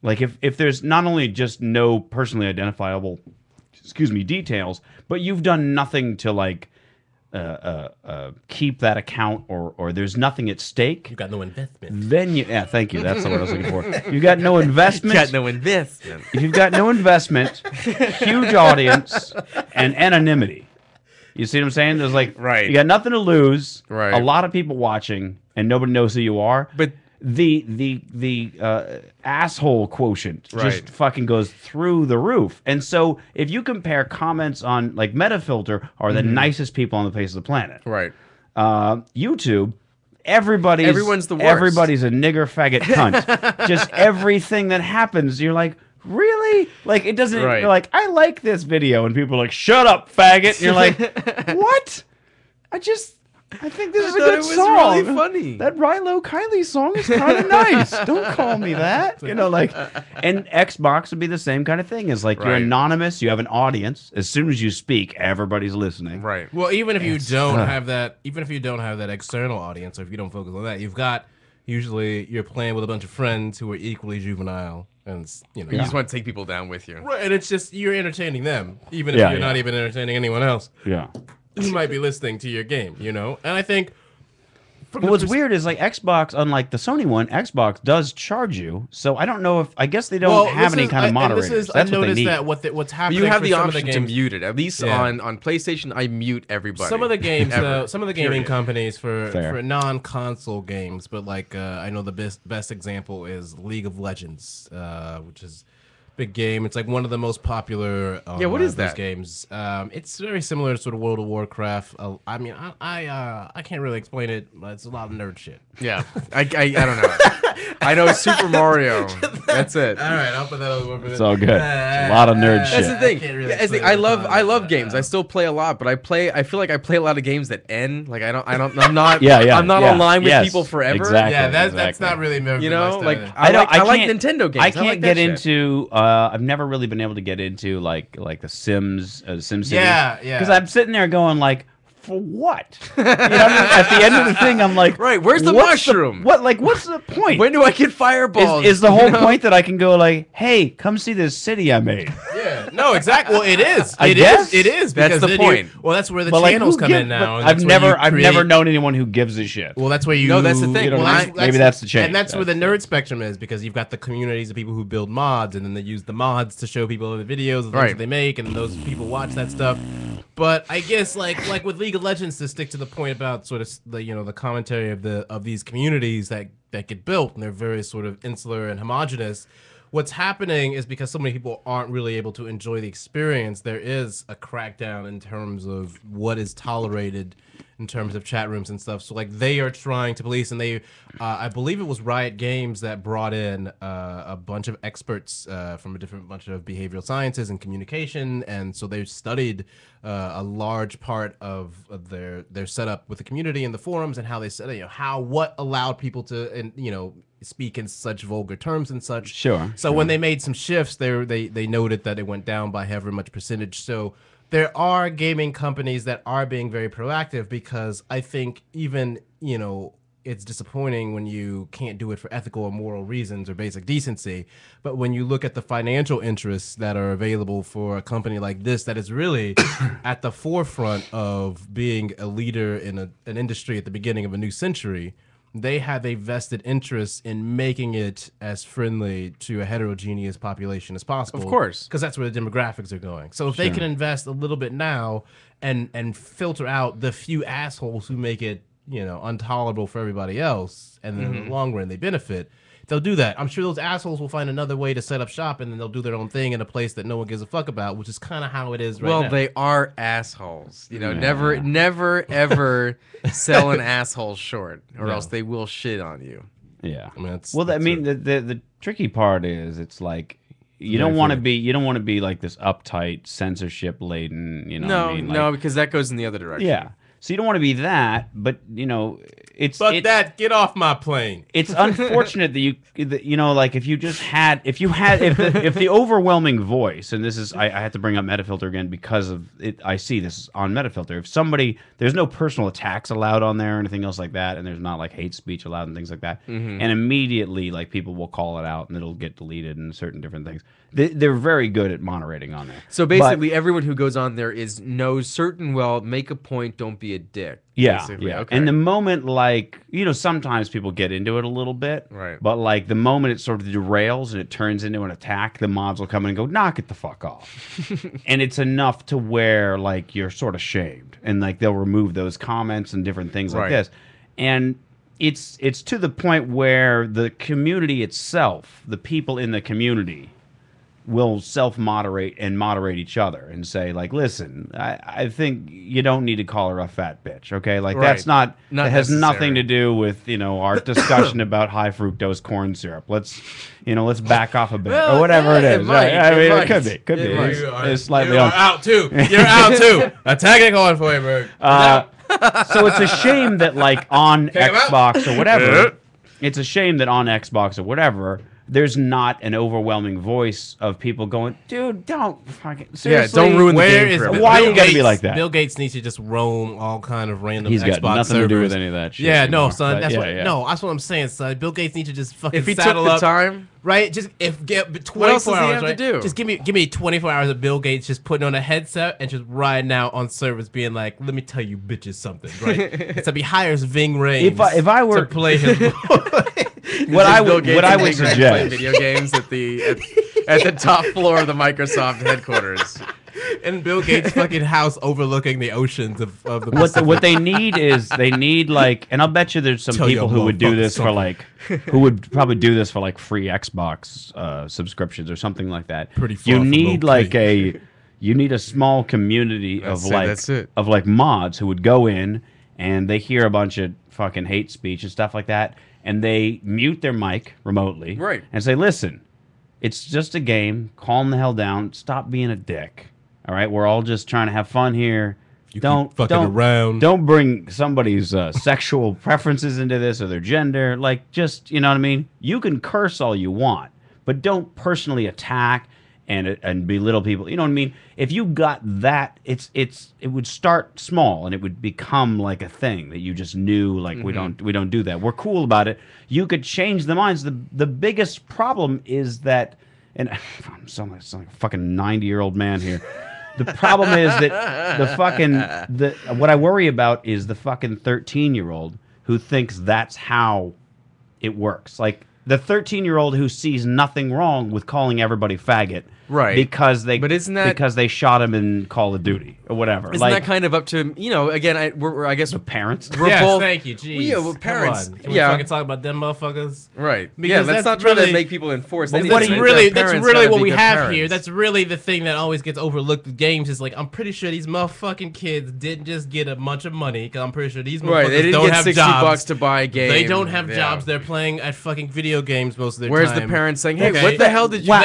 like if there's not only just no personally identifiable details, but you've done nothing to like keep that account or there's nothing at stake, You got no investment. then thank you, that's the word I was looking for. You got no investment. Got no investment. If you've got no investment, huge audience, and anonymity. You see what I'm saying? There's like, Right. you got nothing to lose, Right. a lot of people watching, and nobody knows who you are. But the asshole quotient Right. just fucking goes through the roof. And so if you compare comments on like Metafilter are the nicest people on the face of the planet. right. YouTube, everyone's the worst. Everybody's a nigger faggot cunt. Just everything that happens, you're like, really? Like it doesn't. Right. You're like, I like this video, and people are like, shut up, faggot. And you're like, what? I think this is a thought good it was song. really funny. That Rilo Kiley song is kind of nice. Don't call me that. You know, like, and Xbox would be the same kind of thing. Is like you're Right. anonymous. You have an audience. As soon as you speak, everybody's listening. Right. Well, even if you don't have that external audience, or if you don't focus on that, you're playing with a bunch of friends who are equally juvenile, and You just want to take people down with you. right, and it's just you're entertaining them, even if Yeah, you're yeah. not even entertaining anyone else Yeah. who might be listening to your game, you know. And I think, from Well, the what's pers- weird is like Xbox, unlike the Sony one, Xbox does charge you. So I don't know if I guess they don't have any kind of moderators. I That's what they noticed need. that what's But happening. you have for the some of option the to games, mute it. At least Yeah. on PlayStation, I mute everybody. Some of the games, Ever. some of the gaming Period. companies Fair. for non-console games, but like I know the best example is League of Legends, which is a big game. It's like one of the most popular. Yeah, what is those that? games? It's very similar to sort of World of Warcraft. I mean, I can't really explain it. But it's a lot of nerd shit. Yeah. I don't know. I know Super Mario. That's it. All right, I'll put that on the one. It's all good. It's a lot of nerd shit. That's the thing. can't really Yeah, it's the- explain I love that. games. I still play a lot, but I feel like I play a lot of games that end. Like I'm not Yeah, I'm not yeah, online with yes, people forever. exactly. Yeah, that's exactly. not really American. You know, like lifestyle. I like can't- Nintendo games. I can't like get that shit. into. I've never really been able to get into like the Sims, SimCity. Yeah, yeah. Because I'm sitting there going like, for what? You know what I mean? At the end of the thing, I'm like, Right, where's the what's mushroom? What's the point? When do I get fireballs? Is the whole You know? point that I can go like, hey, come see this city I made? Yeah, no, exactly. Well, it is. I It guess. is. It is. That's because the then you- point. Well, that's where the But like, channels who come gives- in now. but and I've that's where you never create- known anyone who gives a shit. Well, that's where you. No, that's the thing. You know Well, what I mean? Maybe that's the change. And that's where the nerd spectrum is, because you've got the communities of people who build mods, and then they use the mods to show people the videos of things Right. that they make, and those people watch that stuff. But I guess like with League of Legends, to stick to the point about sort of the commentary of these communities that get built, and they're very sort of insular and homogenous. What's happening is because so many people aren't really able to enjoy the experience, there is a crackdown in terms of what is tolerated in terms of chat rooms and stuff. So like they are trying to police, and they, I believe it was Riot Games that brought in a bunch of experts from a different bunch of behavioral sciences and communication, and so they studied a large part of their setup with the community and the forums and how they said, what allowed people to, and speak in such vulgar terms and such. Sure. So when they made some shifts, they noted that it went down by however much percentage. So there are gaming companies that are being very proactive, because I think even, it's disappointing when you can't do it for ethical or moral reasons or basic decency. But when you look at the financial interests that are available for a company like this, that is really at the forefront of being a leader in an industry at the beginning of a new century, they have a vested interest in making it as friendly to a heterogeneous population as possible. Of course. Because that's where the demographics are going. So if they can invest a little bit now and filter out the few assholes who make it, intolerable for everybody else, and then in the long run they benefit, they'll do that. I'm sure those assholes will find another way to set up shop, and then they'll do their own thing in a place that no one gives a fuck about, which is kind of how it is right now. Well, they are assholes. Never, ever sell an asshole short, or else they will shit on you. Yeah. I mean, that's the tricky part is it's like you don't want to be like this uptight, censorship laden. No, because that goes in the other direction. Yeah. So you don't want to be that, but it's that get off my plane. It's unfortunate that like if the overwhelming voice, and this is I had to bring up Metafilter again because of it. I see this on Metafilter. If there's no personal attacks allowed on there or anything else like that, and there's not like hate speech allowed and things like that, and immediately like people will call it out and it'll get deleted and certain different things. They're very good at moderating on there. So basically, everyone who goes on there knows certain well, make a point, don't be a dick. Yeah, basically. yeah. Okay. And the moment, like, sometimes people get into it a little bit. Right. But, like, the moment it sort of derails and it turns into an attack, the mods will come in and go, knock it the fuck off. And it's enough to where, like, you're sort of shamed. And, like, they'll remove those comments and different things like this. And it's to the point where the community itself, the people in the community, will self-moderate and moderate each other and say, like, listen, I think you don't need to call her a fat bitch, okay? Like, that's that has nothing to do with, our discussion about high fructose corn syrup. Let's back off a bit, or whatever it is. It could be. It's slightly You're out too. You're out too. A technical one, Feuerberg. So it's a shame that, like, on Xbox or whatever, there's not an overwhelming voice of people going, dude, don't fucking seriously. Yeah, don't ruin the game for everybody. Why you gotta be like that? Bill Gates needs to just roam all kind of random He's Xbox got nothing servers. to do with any of that shit. Yeah, no, anymore. son. But That's yeah. No, that's what I'm saying, son. Bill Gates needs to just fucking If he took saddle the up, time, right? Just get 24 what else does he hours, have right? to do? Just give me 24 hours of Bill Gates just putting on a headset and just riding out on servers, being like, "Let me tell you, bitches, something." Right? Except he hires Ving Rhames If I were to play him. what I would play suggest. video games at the top floor of the Microsoft headquarters. in Bill Gates' fucking house overlooking the oceans of the Pacific. What they need like, and I'll bet you there's some Tell people your who would do motherfucker this for like, who would probably do this for like free Xbox subscriptions or something like that. Pretty far You from need low like key. you need a small community That's it. of like mods who would go in and they hear a bunch of fucking hate speech and stuff like that, and they mute their mic remotely, Right. and say, "Listen, it's just a game. Calm the hell down. Stop being a dick. All right, we're all just trying to have fun here. keep fucking around. Don't bring somebody's sexual preferences into this or their gender. Like, just, you know what I mean? You can curse all you want, but don't personally attack and belittle people. You know what I mean? If you got that, it would start small and it would become like a thing that you just knew. Like, we don't do that. We're cool about it. You could change the minds. The biggest problem is that, and I'm sounding like a fucking 90-year-old man here. The problem is that what I worry about is the fucking 13-year-old who thinks that's how it works. Like the 13-year-old who sees nothing wrong with calling everybody faggot, Right. Because But isn't that- because they shot him in Call of Duty or whatever. Isn't like, that kind of up to, again, I guess the parents? we're Yes, both... thank you. Jeez. Yeah, well, parents- Come on. Can yeah. we fucking talk about them motherfuckers? Right. Because Yeah, let's that's not try to really- make people enforce But anything. what That's do you- really, Their that's parents really gotta what be we good have parents. here. That's really the thing that always gets overlooked with games is like, I'm pretty sure these motherfucking kids didn't just get a bunch of money, because I'm pretty sure these motherfuckers Right, they didn't don't get have $60 jobs. to buy a game. They don't have Yeah. jobs. They're playing at fucking video games most of their Where's time. the parents saying, hey, Okay. what the hell did you... Well,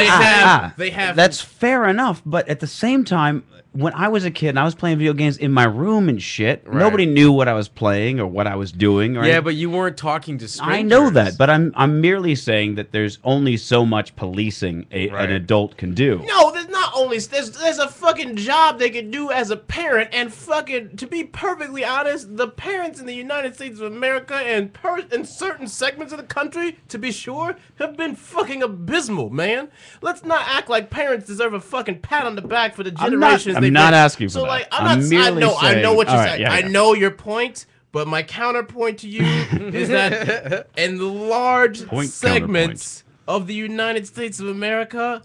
They have- That's fair enough, but at the same time, when I was a kid and I was playing video games in my room and shit, Right. nobody knew what I was playing or what I was doing. Or Yeah, but you weren't talking to strangers. I know that, but I'm merely saying that there's only so much policing Right. an adult can do. No, there's not only there's a fucking job they could do as a parent, and fucking, to be perfectly honest, the parents in the United States of America and in certain segments of the country, to be sure, have been fucking abysmal, man. Let's not act like parents deserve a fucking pat on the back for the generations I'm they've not been. asking for So that. like, I'm I merely know saying- what you're all right, saying. yeah, I yeah. know your point. But my counterpoint to you is that in the large Point segments of the United States of America,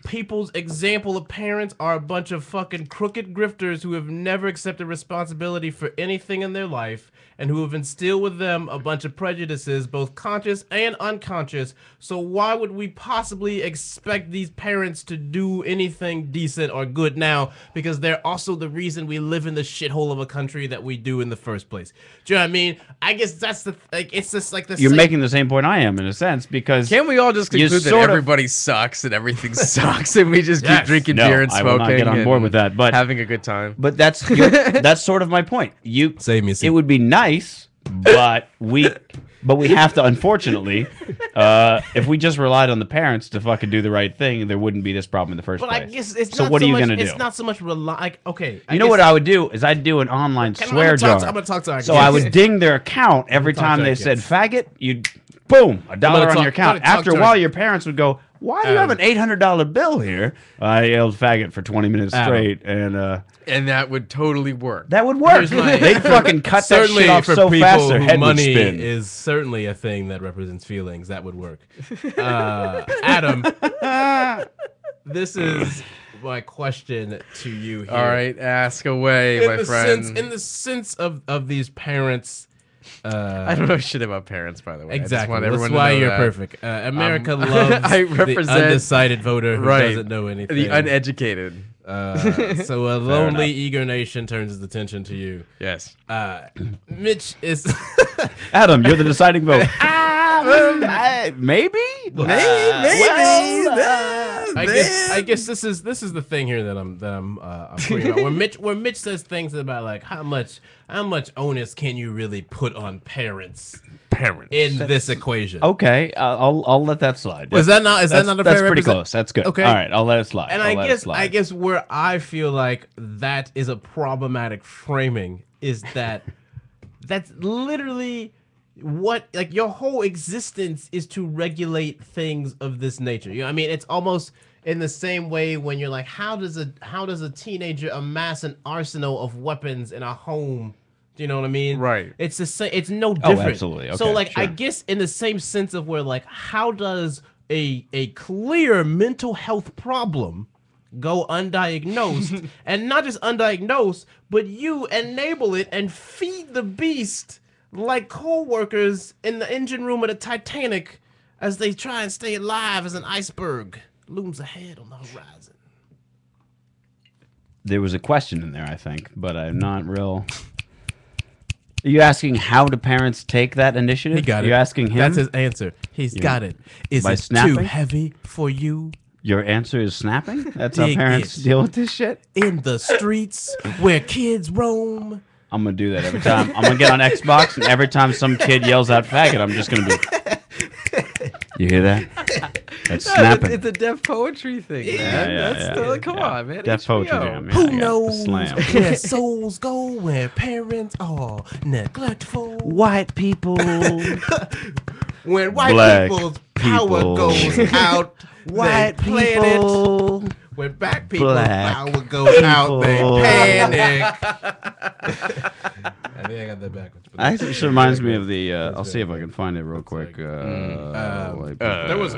people's example of parents are a bunch of fucking crooked grifters who have never accepted responsibility for anything in their life and who have instilled with them a bunch of prejudices, both conscious and unconscious. So why would we possibly expect these parents to do anything decent or good now? Because they're also the reason we live in the shithole of a country that we do in the first place. Do you know what I mean? I guess that's the, like, it's just like the You're same- making the same point I am in a sense because Can't we all just You conclude that sort of- everybody sucks and everything sucks and we just keep Yes. drinking No, beer and I smoking will not get on board and with that, but- having a good time? But that's that's sort of my point. Save me a seat. It would be nice, but we have to, unfortunately, if we just relied on the parents to fucking do the right thing, there wouldn't be this problem in the first But place. I guess it's so not what so are you much, gonna do? It's not so much like, okay. You know what I would do is I'd do an online swear jar. I'm gonna talk to our So guests. I would ding their account every talk to time our they said guests. faggot. You'd boom $1 on talk- your account. I'm gonna talk After a to while, our- your parents would go, "Why do you have an $800 bill here?" I yelled faggot for 20 minutes Adam. straight, and And that would totally work. that would work. Here's my- They'd fucking cut that certainly shit off for so people fast their who head would money spin. is certainly a thing that represents feelings. That would work. Adam, this is my question to you here. All right, ask away, my friend. In the sense of these parents. I don't know shit about parents, by the way. I just Exactly. want That's everyone to why know you're that. perfect. America loves I the represent- undecided voter who Right. doesn't know anything. The uneducated. So a lonely, eager nation turns its attention to you. Yes. Mitch is. Adam, you're the deciding vote. Maybe. I guess this is the thing here that I'm putting about. Where Mitch says things about like how much onus can you really put on parents in this equation? Okay, I'll let that slide. Was that not? Is that That's- not a That's fair pretty represent- close. That's good. Okay. All right, I'll let it slide. And I'll I let it guess slide. where I feel like that is a problematic framing is that that's literally what, like, your whole existence is to regulate things of this nature. You know what I mean? It's almost in the same way when you're like, how does a teenager amass an arsenal of weapons in a home? Do you know what I mean? Right. It's the same. It's no different. absolutely. So Okay, like, I sure. guess in the same sense of where like, how does a clear mental health problem go undiagnosed, and not just undiagnosed, but you enable it and feed the beast like co-workers in the engine room of the Titanic as they try and stay alive as an iceberg looms ahead on the horizon. There was a question in there, I think, but I'm not real. Are you asking how do parents take that initiative? He got it. You're asking him? That's his answer. He's got it. Is By it too snapping? heavy for you? Your answer is snapping? That's how Dig parents it. deal with this shit? In the streets where kids roam. I'm going to do that every time. I'm going to get on Xbox, and every time some kid yells out faggot, I'm just going to be... You hear that? That's snapping. It's a deaf poetry thing, man. That's still, come on, man. Deaf HBO. poetry jam. Yeah, I Who got the knows slam. where souls go where parents are neglectful? White people. When white Black people's power people. goes out, White they plan it. people. When black people's Black power goes out, they people. panic. I think I got that backwards. but Actually, that's this reminds me good. of the. I'll That's see if good. I can find it real quick. There was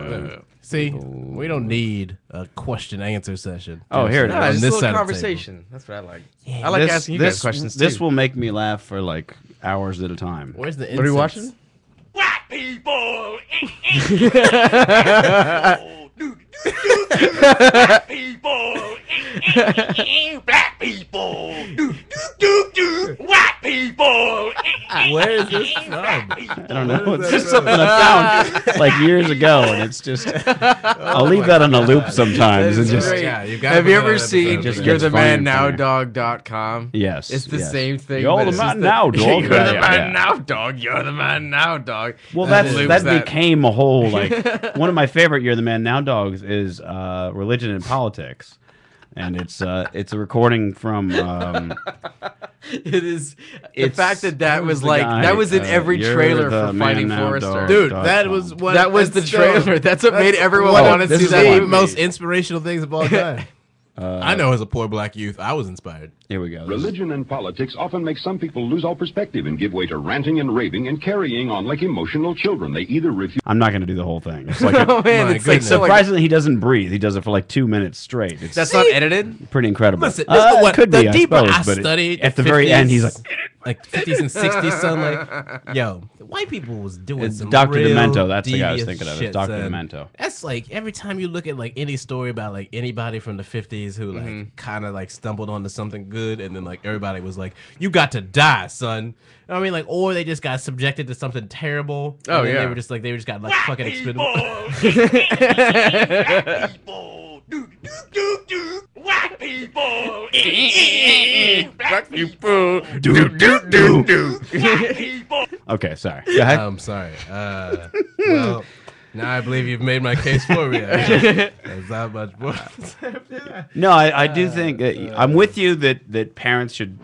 see, we don't need a question-answer session. Oh, here it Nah, is. just this a little side of the conversation. That's what I like. I like This- asking you this, guys questions This too. will make me laugh for like hours at a time. Where's the What are you incense? watching? White people. Black people. Black people. White people. Where is this from? I don't know. It's just something I found like years ago, and it's just. I'll leave that on a loop sometimes, and just. great. Yeah, you've got Have to you put that ever episode seen together. just You're gets the funnier Man and Now funnier. Dog.com? Yes, It's the yes. same thing. You're but the it's just man now, dog. You're the Yeah, man yeah. now, dog. You're the man now, dog. Well, And that loops that that. became a whole like one of my favorite "You're the Man Now" dogs is religion and politics, and it's a recording from. It is the It's- fact that who's was the like guy? that was in every You're trailer the for Man Fighting Now Forrester. dog. Dude, dot that com. was what. That was the that's trailer. That's what made everyone one of want to see this is that the movie. most inspirational things of all time. I know as a poor black youth, I was inspired. Here we go. Religion and politics often make some people lose all perspective and give way to ranting and raving and carrying on like emotional children. They either refuse. I'm not going to do the whole thing. It's like Oh man, My it's like goodness. so like, surprisingly, he doesn't breathe. He does it for like 2 minutes straight. It's that's not edited. pretty incredible. Listen, this is what it could the be, I deeper suppose, I but studied at the very end, he's 50s, like, 50s and 60s, son. Like, yo, white people was doing It's some Dr. real Demento. That's the guy I was devious thinking of. It's shit, Dr. son. Demento. That's like every time you look at like any story about like anybody from the 50s who like kind of like stumbled onto something good, and then like everybody was like, "You got to die, son." You know what I mean, like, or they just got subjected to something terrible. Oh, and then yeah. they were just got like fucking expendable. White people. White people. Black people. White people. Okay, sorry. Go ahead. I'm sorry. Well, now I believe you've made my case for me. There's not much more. No, I do think I'm with you that parents should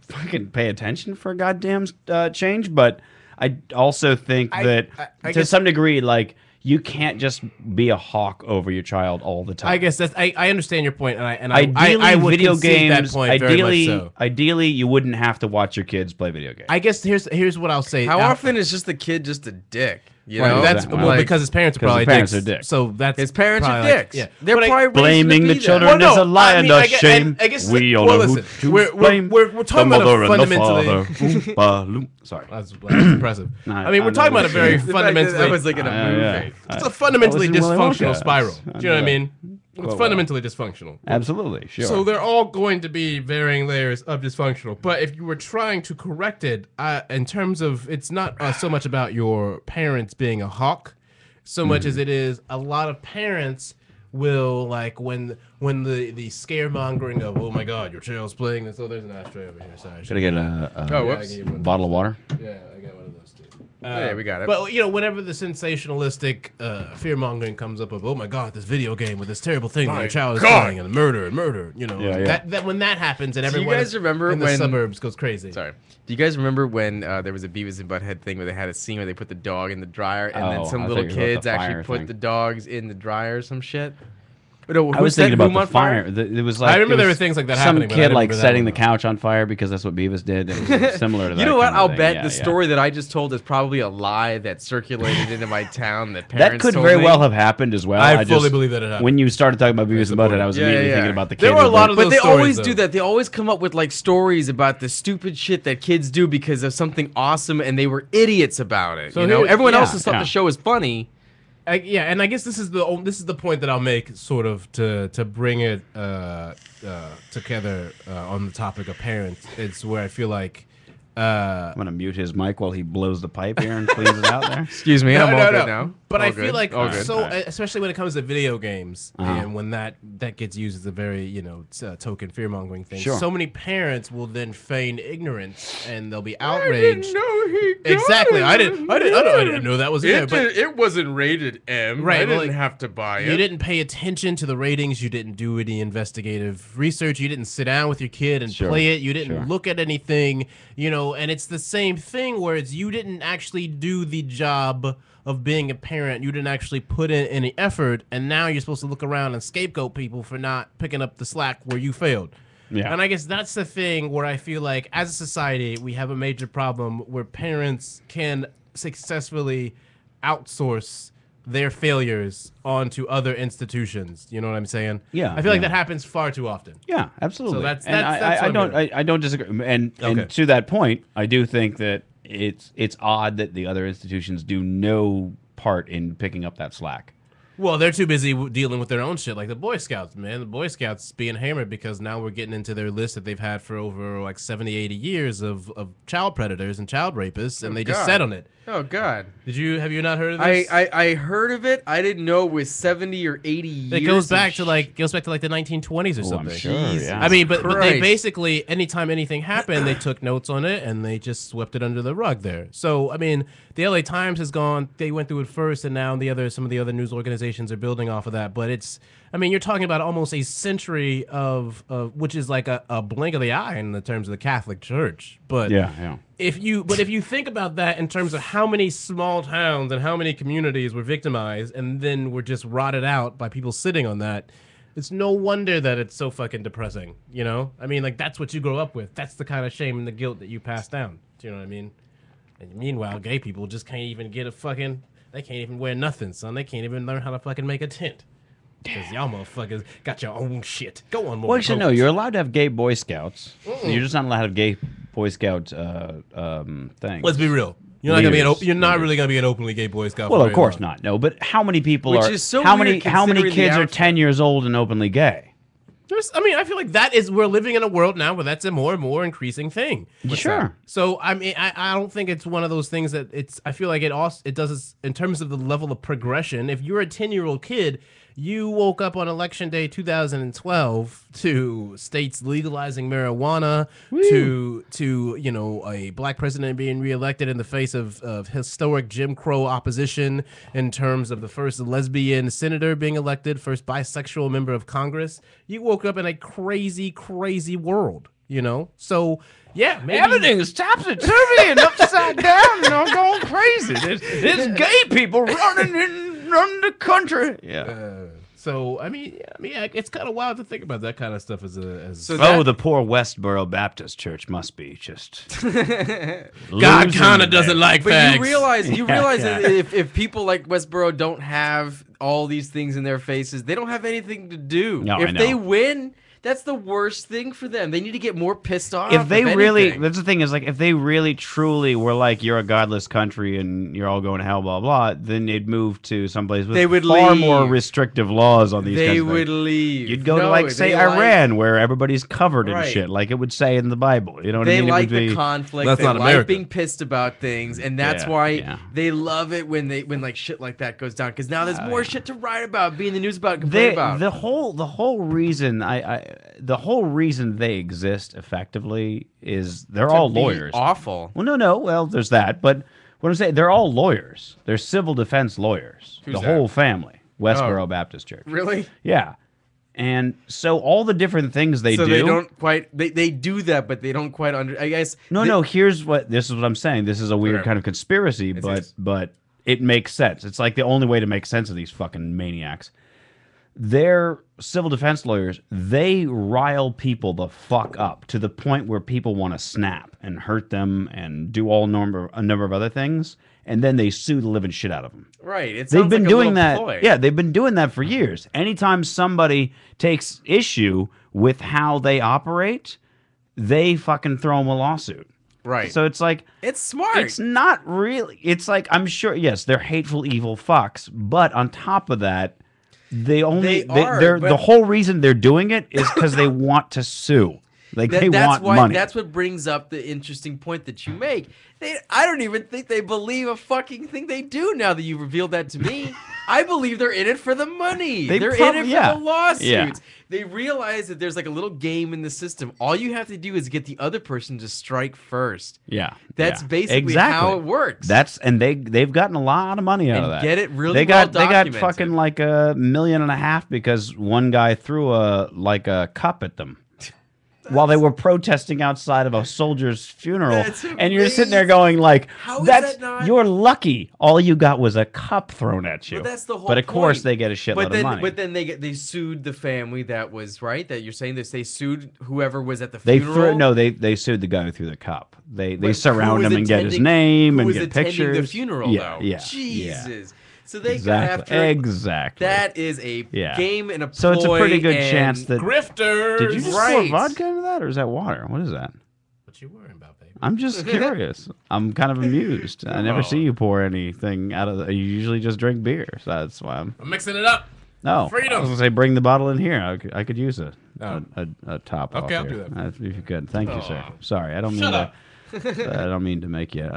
fucking pay attention for goddamn change, but I also think that I to guess- some degree, like you can't just be a hawk over your child all the time. I guess that's. I understand your point, and Ideally, I would video concede games. that point very much so. Ideally, you wouldn't have to watch your kids play video games. I guess here's what I'll say. How often is just the kid just a dick? You Right, know, That's exactly. well Like- because his parents are 'cause probably his parents dicks. are dicks. So that's his parents are probably like- dicks. yeah, They're But I- probably raised Blaming to the be that. children Well, is no, a lie I and mean, a I guess- shame. I guess- We all well, know listen, who to we're blame. talking the about a mother and the fundamentally. father. Sorry. That's impressive. Nah, I mean, we're I talking know about a what very you're The fact that fundamentally. that was like in a movie. Yeah. It's a fundamentally I was in Willy dysfunctional Wonka. spiral. I Do you know what I know mean? Quite It's well. fundamentally dysfunctional. Absolutely, sure. So they're all going to be varying layers of dysfunctional. But if you were trying to correct it, in terms of, it's not so much about your parents being a hawk, so much as it is a lot of parents will like when the scaremongering of, oh my God, your child's playing this. Oh, there's an ashtray over here. Sorry. Should I get a Oh, whoops. I gave one. bottle of water? Yeah, I got one of those too. Yeah, we got it. But you know, whenever the sensationalistic fear mongering comes up of, oh my God, this video game with this terrible thing that your child is playing and murder, you know, Yeah, yeah. that when that happens and Do you everyone guys remember in the when- suburbs goes crazy. Sorry. Do you guys remember when there was a Beavis and Butthead thing where they had a scene where they put the dog in the dryer and Oh, then some I little thought you were about kids the actually fire put thing. the dogs in the dryer or some shit? No, I who was set thinking about whom the on fire. It was like I remember it there was were things like that some happening, but I kid didn't like remember that setting one, the though. couch on fire because that's what Beavis did. It was similar to that. You know what? kind of I'll thing. bet Yeah, the yeah. story that I just told is probably a lie that circulated into my town that That parents could told very me. well have happened as well. I fully just- believe that it happened. When you started talking about Beavis and Butthead, I was Yeah, immediately yeah. thinking about the kid. There were a who lot was of But those they stories, always though. do that. They always come up with like stories about the stupid shit that kids do because of something awesome, and they were idiots about it. So you know, here- everyone yeah, else has thought yeah. the show was funny. Yeah, and I guess this is the point that I'll make, sort of to bring it together on the topic of parents. It's where I feel like I'm gonna mute his mic while he blows the pipe here and cleans it out there. Excuse me, I'm all good now. But All I feel good. like All good. so, especially when it comes to video games, Uh-huh. and when that gets used as a very token fear mongering thing. Sure. So many parents will then feign ignorance, and they'll be outraged. Exactly. I didn't know that was in there. But It wasn't rated M. Right, I well, didn't have to buy it. you didn't pay attention to the ratings. You didn't do any investigative research. You didn't sit down with your kid and Sure, play it. You didn't sure. look at anything, and it's the same thing where it's you didn't actually do the job of being a parent. You didn't actually put in any effort, and now you're supposed to look around and scapegoat people for not picking up the slack where you failed. Yeah. And I guess that's the thing where I feel like as a society, we have a major problem where parents can successfully outsource their failures onto other institutions. You know what I'm saying? Yeah, I feel like yeah. that happens far too often. Yeah, absolutely. So that's and what I I'm don't hearing. I don't disagree. And Okay. to that point, I do think that it's odd that the other institutions do no part in picking up that slack. Well, they're too busy dealing with their own shit, like the Boy Scouts, man. The Boy Scouts being hammered because now we're getting into their list that they've had for over like 70, 80 years of child predators and child rapists, and they just God. sat on it. Oh God. Have you not heard of this? I heard of it. I didn't know it was 70 or 80 years. It goes back of to like the 1920s or Oh, I'm something. sure, yeah. I mean, but they Christ. basically, anytime anything happened, they took notes on it and they just swept it under the rug there. So, I mean, the LA Times has gone, they went through it first, and now some of the other news organizations are building off of that. But you're talking about almost a century of which is like a blink of the eye in the terms of the Catholic Church. But Yeah. if you think about that in terms of how many small towns and how many communities were victimized and then were just rotted out by people sitting on that, it's no wonder that it's so fucking depressing, I mean, like, that's what you grow up with. That's the kind of shame and the guilt that you pass down. Do you know what I mean? And meanwhile, gay people just can't even get they can't even wear nothing, son. They can't even learn how to fucking make a tent. Because y'all motherfuckers got your own shit. Go on, more. Well, actually, no. You're allowed to have gay Boy Scouts. You're just not allowed to have gay Boy Scout things. Let's be real. You're not Leaders. you're not really gonna be an openly gay Boy Scout. Well, for of very course long. not. No, but how many people Which are? is so how weird many considering kids the are outfit. 10 years old and openly gay? I feel like we're living in a world now where that's a more and more increasing thing. Sure. So I mean, I don't think it's one of those things that I feel like it does in terms of the level of progression. If you're a 10-year-old kid, you woke up on election day 2012 to states legalizing marijuana, to a black president being reelected in the face of historic Jim Crow opposition in terms of the first lesbian senator being elected, first bisexual member of Congress. You woke up in a crazy, crazy world, So yeah, maybe Everything's topsy-turvy and upside down and I'm going crazy. There's gay people running the country. Yeah. So I mean, it's kind of wild to think about that kind of stuff as So The poor Westboro Baptist Church must be just God kind of doesn't like But fags. you realize Yeah. that if people like Westboro don't have all these things in their faces, they don't have anything to do. No, I if they know. win, that's the worst thing for them. They need to get more pissed off. If they really, anything. that's the thing is like, if they really truly were like, you're a godless country and you're all going to hell, blah, blah, then they'd move to someplace with They would far leave. more restrictive laws on these they kinds of would things. leave. You'd go to No, like, say, they like- Iran, where everybody's covered in Right. shit, like it would say in the Bible. You know what I They mean? like It would the be, conflict. That's They not like America. being pissed about things, and that's Yeah, why yeah. they love it when like shit like that goes down. Because now there's more shit to write about, be in the news about, complain about. the whole reason the whole reason they exist effectively is they're all To be lawyers. Awful. Well, no. Well, there's that, but what I'm saying, they're all lawyers. They're civil defense lawyers. Who's the that? whole family, Westboro Oh. Baptist Church. Really? Yeah, and so all the different things they So do. they don't quite. They do that, but they don't quite under. I guess. No. This is what I'm saying. This is a weird Okay. kind of conspiracy, is. but it makes sense. It's like the only way to make sense of these fucking maniacs. They're civil defense lawyers. They rile people the fuck up to the point where people want to snap and hurt them and do a number of other things, and then they sue the living shit out of them. Right. It They've sounds been like a doing little that. ploy. Yeah, they've been doing that for years. Anytime somebody takes issue with how they operate, they fucking throw them a lawsuit. Right. So it's like, it's smart. it's not really. It's like, I'm sure, yes, they're hateful, evil fucks, but on top of that, they're but- the whole reason they're doing it is because they want to sue. Like they that's want money. That's what brings up the interesting point that you make. I don't even think they believe a fucking thing they do now that you revealed that to me. I believe they're in it for the money. They're in it for the lawsuits. Yeah. They realize that there's like a little game in the system. All you have to do is get the other person to strike first. Yeah. That's yeah. basically exactly. how it works. They've gotten a lot of money out of that. Get it really they got documented. fucking like $1.5 million because one guy threw a cup at them. While they were protesting outside of a soldier's funeral, and you're sitting there going like, you're lucky. All you got was a cup thrown at you. But that's the whole But of course point. they get a shitload of money. But then they sued the family that was right. That you're saying that they sued whoever was at the funeral. They sued the guy who threw the cup. They surround him and get his name and get pictures. The funeral though. Yeah. Jesus. Yeah. So they exactly. That is a game and a ploy. So it's a pretty good chance that grifters. Did you just pour vodka into that, or is that water? What is that? What you worrying about, baby? I'm just curious. I'm kind of amused. I never see you pour anything out of. You usually just drink beer, so that's why I'm mixing it up. No, Freedom. I was gonna say bring the bottle in here. I could use a top. Okay, off I'll do here. that. If you could, thank you, sir. Sorry, I don't mean to. I don't mean to make you.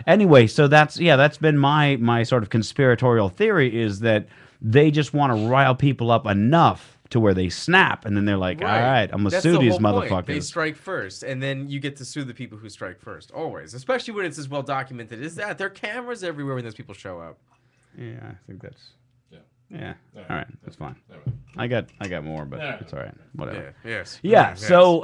Anyway, so that's been my sort of conspiratorial theory is that they just want to rile people up enough to where they snap, and then they're like, all right, I'm going to sue these motherfuckers. Point. They strike first, and then you get to sue the people who strike first, always. Especially when it's as well documented as that. There are cameras everywhere when those people show up. Yeah, I think that's... Yeah. All right. That's fine. I got more, but it's all right. Whatever. Yeah. So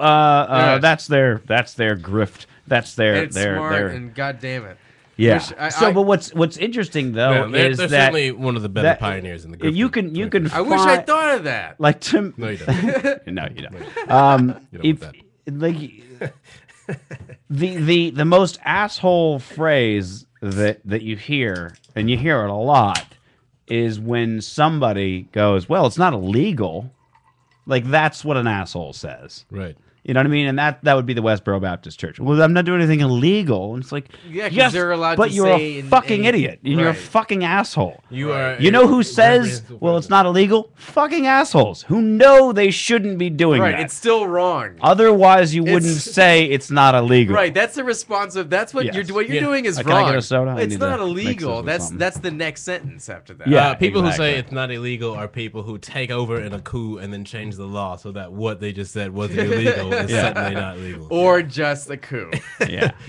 that's their grift. That's their smart and goddamn it. Yeah. But what's interesting though is they're that certainly one of the better pioneers in the grift. You can. I wish I thought of that. Like Tim. No, you don't. No, you don't. The most asshole phrase that you hear, and you hear it a lot, is when somebody goes, well, it's not illegal. Like, that's what an asshole says. Right. You know what I mean? And that would be the Westboro Baptist Church. Well, I'm not doing anything illegal. And it's like, yes, they're allowed but to you're say a fucking idiot. And you're a fucking asshole. You are. You know who says, well, it's not illegal? Fucking assholes who know they shouldn't be doing that. Right, it's still wrong. Otherwise, you wouldn't say it's not illegal. Right, that's the response of, that's what you're doing is wrong. Can I get a soda? It's not illegal. That's the next sentence after that. Yeah, people who say it's not illegal are people who take over in a coup and then change the law so that what they just said wasn't illegal is suddenly not legal. Or just a coup.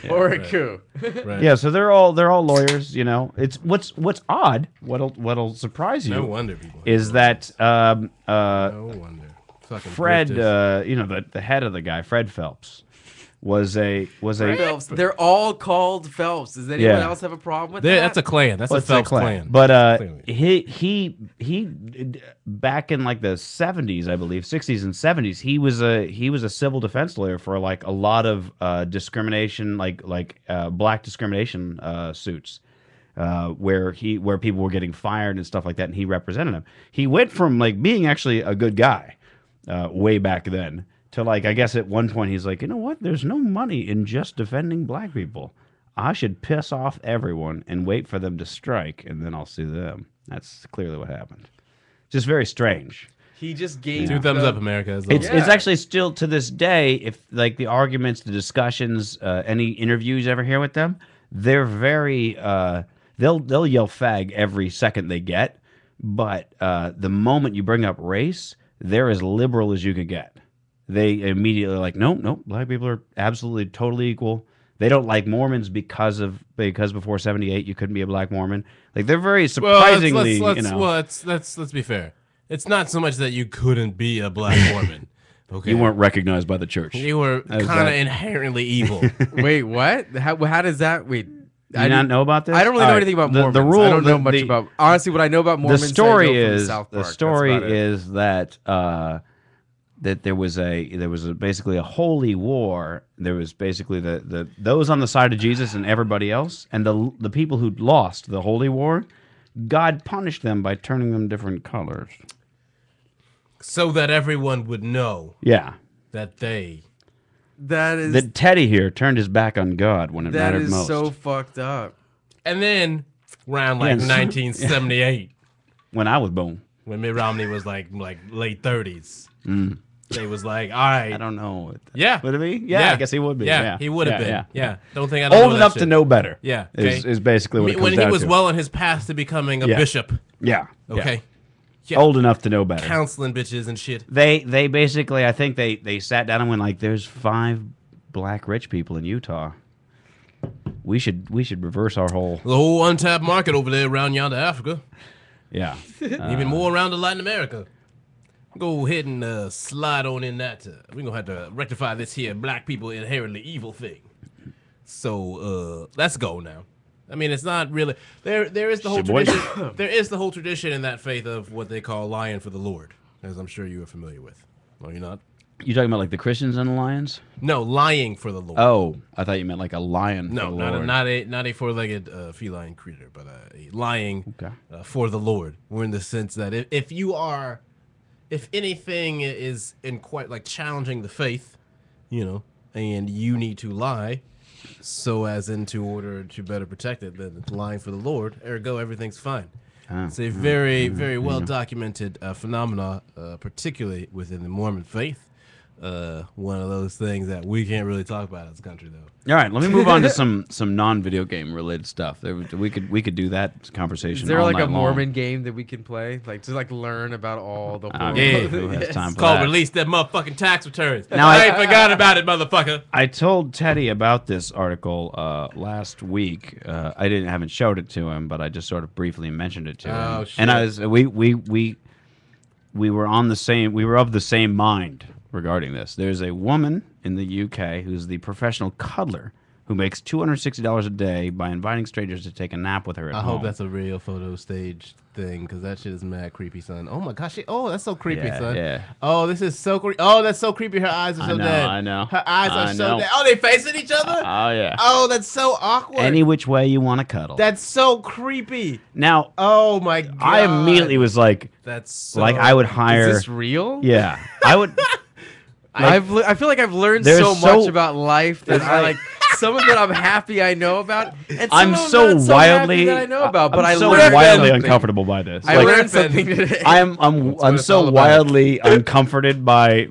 Or a coup. Right. Yeah, so they're all lawyers, you know. It's what's odd, what'll surprise you. No wonder people is that no wonder. Fucking Fred the head of the guy, Fred Phelps, was Phelps. They're all called Phelps. Does anyone else have a problem with that? That's a clan. That's a Phelps clan. But he back in like the 70s, I believe, 60s and 70s, he was a civil defense lawyer for like a lot of discrimination, like black discrimination suits. Where people were getting fired and stuff like that, and he represented them. He went from like being actually a good guy way back then to like, I guess at one point he's like, you know what? There's no money in just defending black people. I should piss off everyone and wait for them to strike, and then I'll sue them. That's clearly what happened. Just very strange. He just gave 2 thumbs up, America. It's actually still to this day, if like the arguments, the discussions, any interviews you ever hear with them, they're very they'll yell fag every second they get, but the moment you bring up race, they're as liberal as you could get. They immediately are like, nope, black people are absolutely totally equal. They don't like Mormons because before 78 you couldn't be a black Mormon. Like they're very surprisingly, let's be fair. It's not so much that you couldn't be a black Mormon. Okay. You weren't recognized by the church. You were kind of inherently evil. Wait, what? How does that? Wait. I not know about this? I don't really know anything about Mormons. The rule, I don't know much about. Honestly, what I know about Mormons, the story is that that there was basically a holy war. There was basically the those on the side of Jesus and everybody else, and the people who lost the holy war, God punished them by turning them different colors, so that everyone would know. Yeah, that they. That Teddy here turned his back on God when it mattered most. That is so fucked up. And then around like 1978, when I was born, when Mitt Romney was like late 30s, they was like, all right. I don't know. Yeah. Would it be? Yeah, I guess he would be. Yeah, he would have been. Yeah. Yeah. Don't think I don't Old know enough that to shit. know better. Yeah. Is basically what it comes when he down was to. well on his path to becoming a Yeah. bishop. Yeah. Okay. Yeah. Old enough to know better. Counseling bitches and shit. They basically, I think they sat down and went like, "There's 5 black rich people in Utah. We should reverse our whole." The whole untapped market over there around yonder Africa. Yeah. Even more around to Latin America. Go ahead and slide on in that. We're going to have to rectify this here black people inherently evil thing. So let's go now. I mean, it's not really... There is the whole tradition. There is the whole tradition in that faith of what they call lying for the Lord, as I'm sure you are familiar with. Are you not? You talking about like the Christians and the lions? No, lying for the Lord. Oh, I thought you meant like a lion. No, for the Lord. not a four-legged feline creature, but a lying for the Lord. We're in the sense that if anything is in quite like challenging the faith, and you need to lie, so as into order to better protect it, then it's lying for the Lord. Ergo, everything's fine. It's a very, very well documented phenomena, particularly within the Mormon faith. One of those things that we can't really talk about as a country, though. All right, let me move on to some non-video game related stuff. We could do that conversation. Is there all like a night long. Mormon game that we can play, like to like learn about all the? Who has time It's for called that? Release That Motherfucking Tax Returns. Now, I ain't forgot about it, motherfucker. I told Teddy about this article last week. I haven't showed it to him, but I just sort of briefly mentioned it to him. Oh, shit. And we were on the same. We were of the same mind regarding this. There's a woman in the UK who's the professional cuddler who makes $260 a day by inviting strangers to take a nap with her at I home. hope that's a real photo stage thing, because that shit is mad creepy, son. Oh my gosh. That's so creepy, Yeah, son. yeah. Oh, this is so creepy. Oh, that's so creepy. Her eyes are so dead. I know. Her eyes are I so know. dead. Oh, they facing each other? Oh yeah. Oh, that's so awkward. Any which way you want to cuddle. That's so creepy. Now, Oh my god. I immediately was like, That's so like I would hire. Is this real? Yeah, I would. I feel like I've learned There's so so- much about life that I like. Some of it I'm happy I know about, and some I'm of them so not so wildly. happy that I know about. But I'm I so learned wildly something. uncomfortable by this. I Like, learned something today. I'm it's so all about. wildly uncomforted by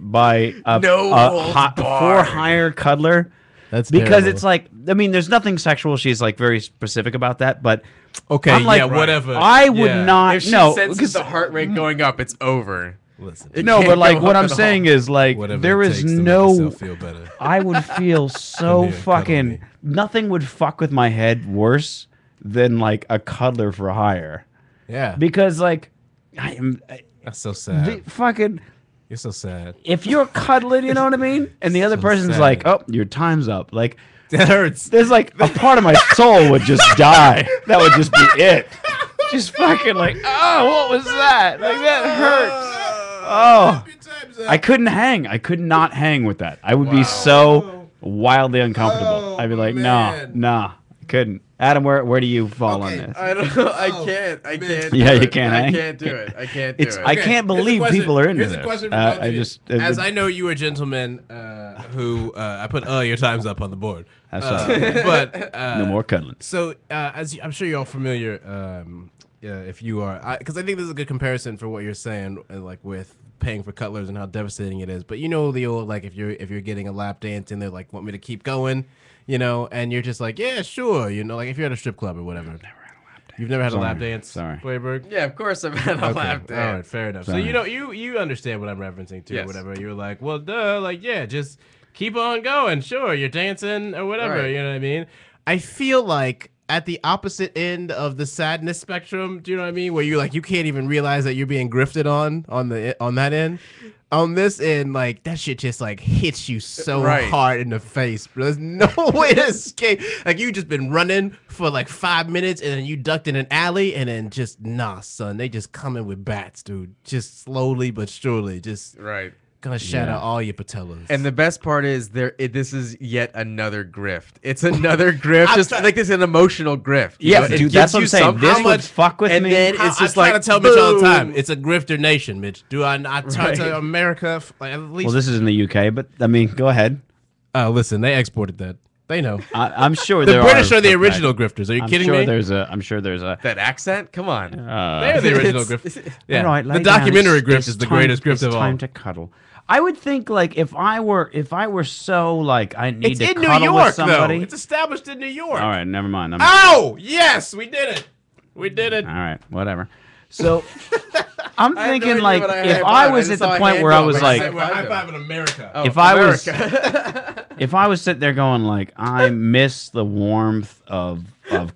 a No holds barred. for hire cuddler. That's Because terrible. it's like, I mean, there's nothing sexual. She's like very specific about that, but okay, I'm like, yeah, whatever. I would Yeah. not. If she No, senses because the heart rate going up, it's over. Listen. It no, can't but like go what up I'm at all. saying is like Whatever there it is takes to make no. yourself feel better. I would feel so Come here, cuddle fucking. me. Nothing would fuck with my head worse than like a cuddler for hire, Yeah. because like I am That's so sad. fucking. You're so sad. If you're cuddling, you know what I mean, and the other So person's sad. like, "Oh, your time's up," like That hurts. there's like a part of my soul would just die. That would just be it. Just fucking like, oh, what was that? Like that hurts. Oh, I couldn't hang. I could not hang with that. I would be so wildly uncomfortable. I'd be like, man. nah, I couldn't. Adam, where do you fall on this? I don't know. I can't. Yeah, do you it. can't I hang? can't do it. I can't do It's it. I can't here's a believe question- people are into here's a this. question for both I of you. just As I know you are gentlemen who I put your times up on the board. That's all right. But No more cuddling. So I'm sure you're all familiar, if you are, because I think this is a good comparison for what you're saying, like with paying for cutlers and how devastating it is. But you know the old, like if you're getting a lap dance and they're like want me to keep going, and you're just like, yeah, sure, like if you're at a strip club or whatever. You've never had a lap dance, Sorry. Feuerberg? Yeah, of course I've had a lap dance. All right, fair enough. Sorry. So you understand what I'm referencing to, or Yes. whatever. You're like, well, duh, like yeah, just keep on going. Sure, you're dancing or whatever. Right. You know what I mean? I feel like at the opposite end of the sadness spectrum, do you know what I mean? Where you can't even realize that you're being grifted on that end. On this end, like that shit just like hits you so Right. hard in the face, bro. There's no way to escape. Like you just been running for like 5 minutes and then you ducked in an alley and then just nah, son. They just coming with bats, dude. Just slowly but surely, just Right. gonna shatter all your patellas. And the best part is this is yet another grift. It's another grift, just like this an emotional grift. you Yeah, know? It dude, gives that's what you I'm saying. something, This How would much- fuck with and me. then it's just I try like to tell Mitch all the time. boom. It's a grifter nation, Mitch. Do I try to tell America like, at least? Well, this is in the UK, but I mean, go ahead. Listen, they exported that. They know. I'm sure The there British are the for a fact. original grifters. Are you I'm kidding sure me? I'm sure there's a. that accent. Come on. They're the original grifters. Yeah. All right, the lay down. documentary It's grift is the greatest grift it's of all. time to cuddle. I would think like if I were so like I need It's to in New cuddle York, with somebody. though. It's established in New York. All right, never mind. Oh, yes, we did it. We did it. All right, whatever. So I'm I have no thinking idea like what I if had I on. was I at just saw the a point hand where I go was up. like, We're high fiving America. Oh, if I was America. if I was sitting there going like I miss the warmth of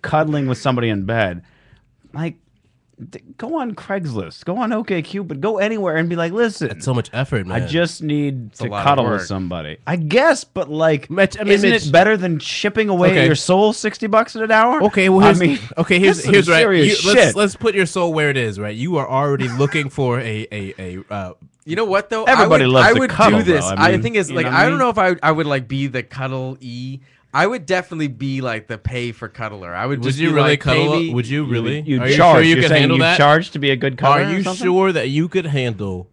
cuddling with somebody in bed, like go on Craigslist, go on OkCupid, go anywhere and be like, listen, It's so much effort, man. I just need a to lot of cuddle with work. somebody. I guess, but like, Mitch, I mean, isn't Mitch- it better than shipping away Okay. your soul $60 an hour? Okay, well, I here's, mean, here's that's some right. serious let's shit. let's put your soul where it is, right? You are already looking for You know what though? Everybody loves I to would cuddle, do this. though. I mean, think it's you like know what I I don't mean? know if I would like be the cuddle E. I would definitely be like the pay for cuddler. I would Would just you be really like, pay cuddle? me- Would you really? You Are you charge. sure you You're can saying handle you that? charge to be a good cuddler Are you or something? sure that you could handle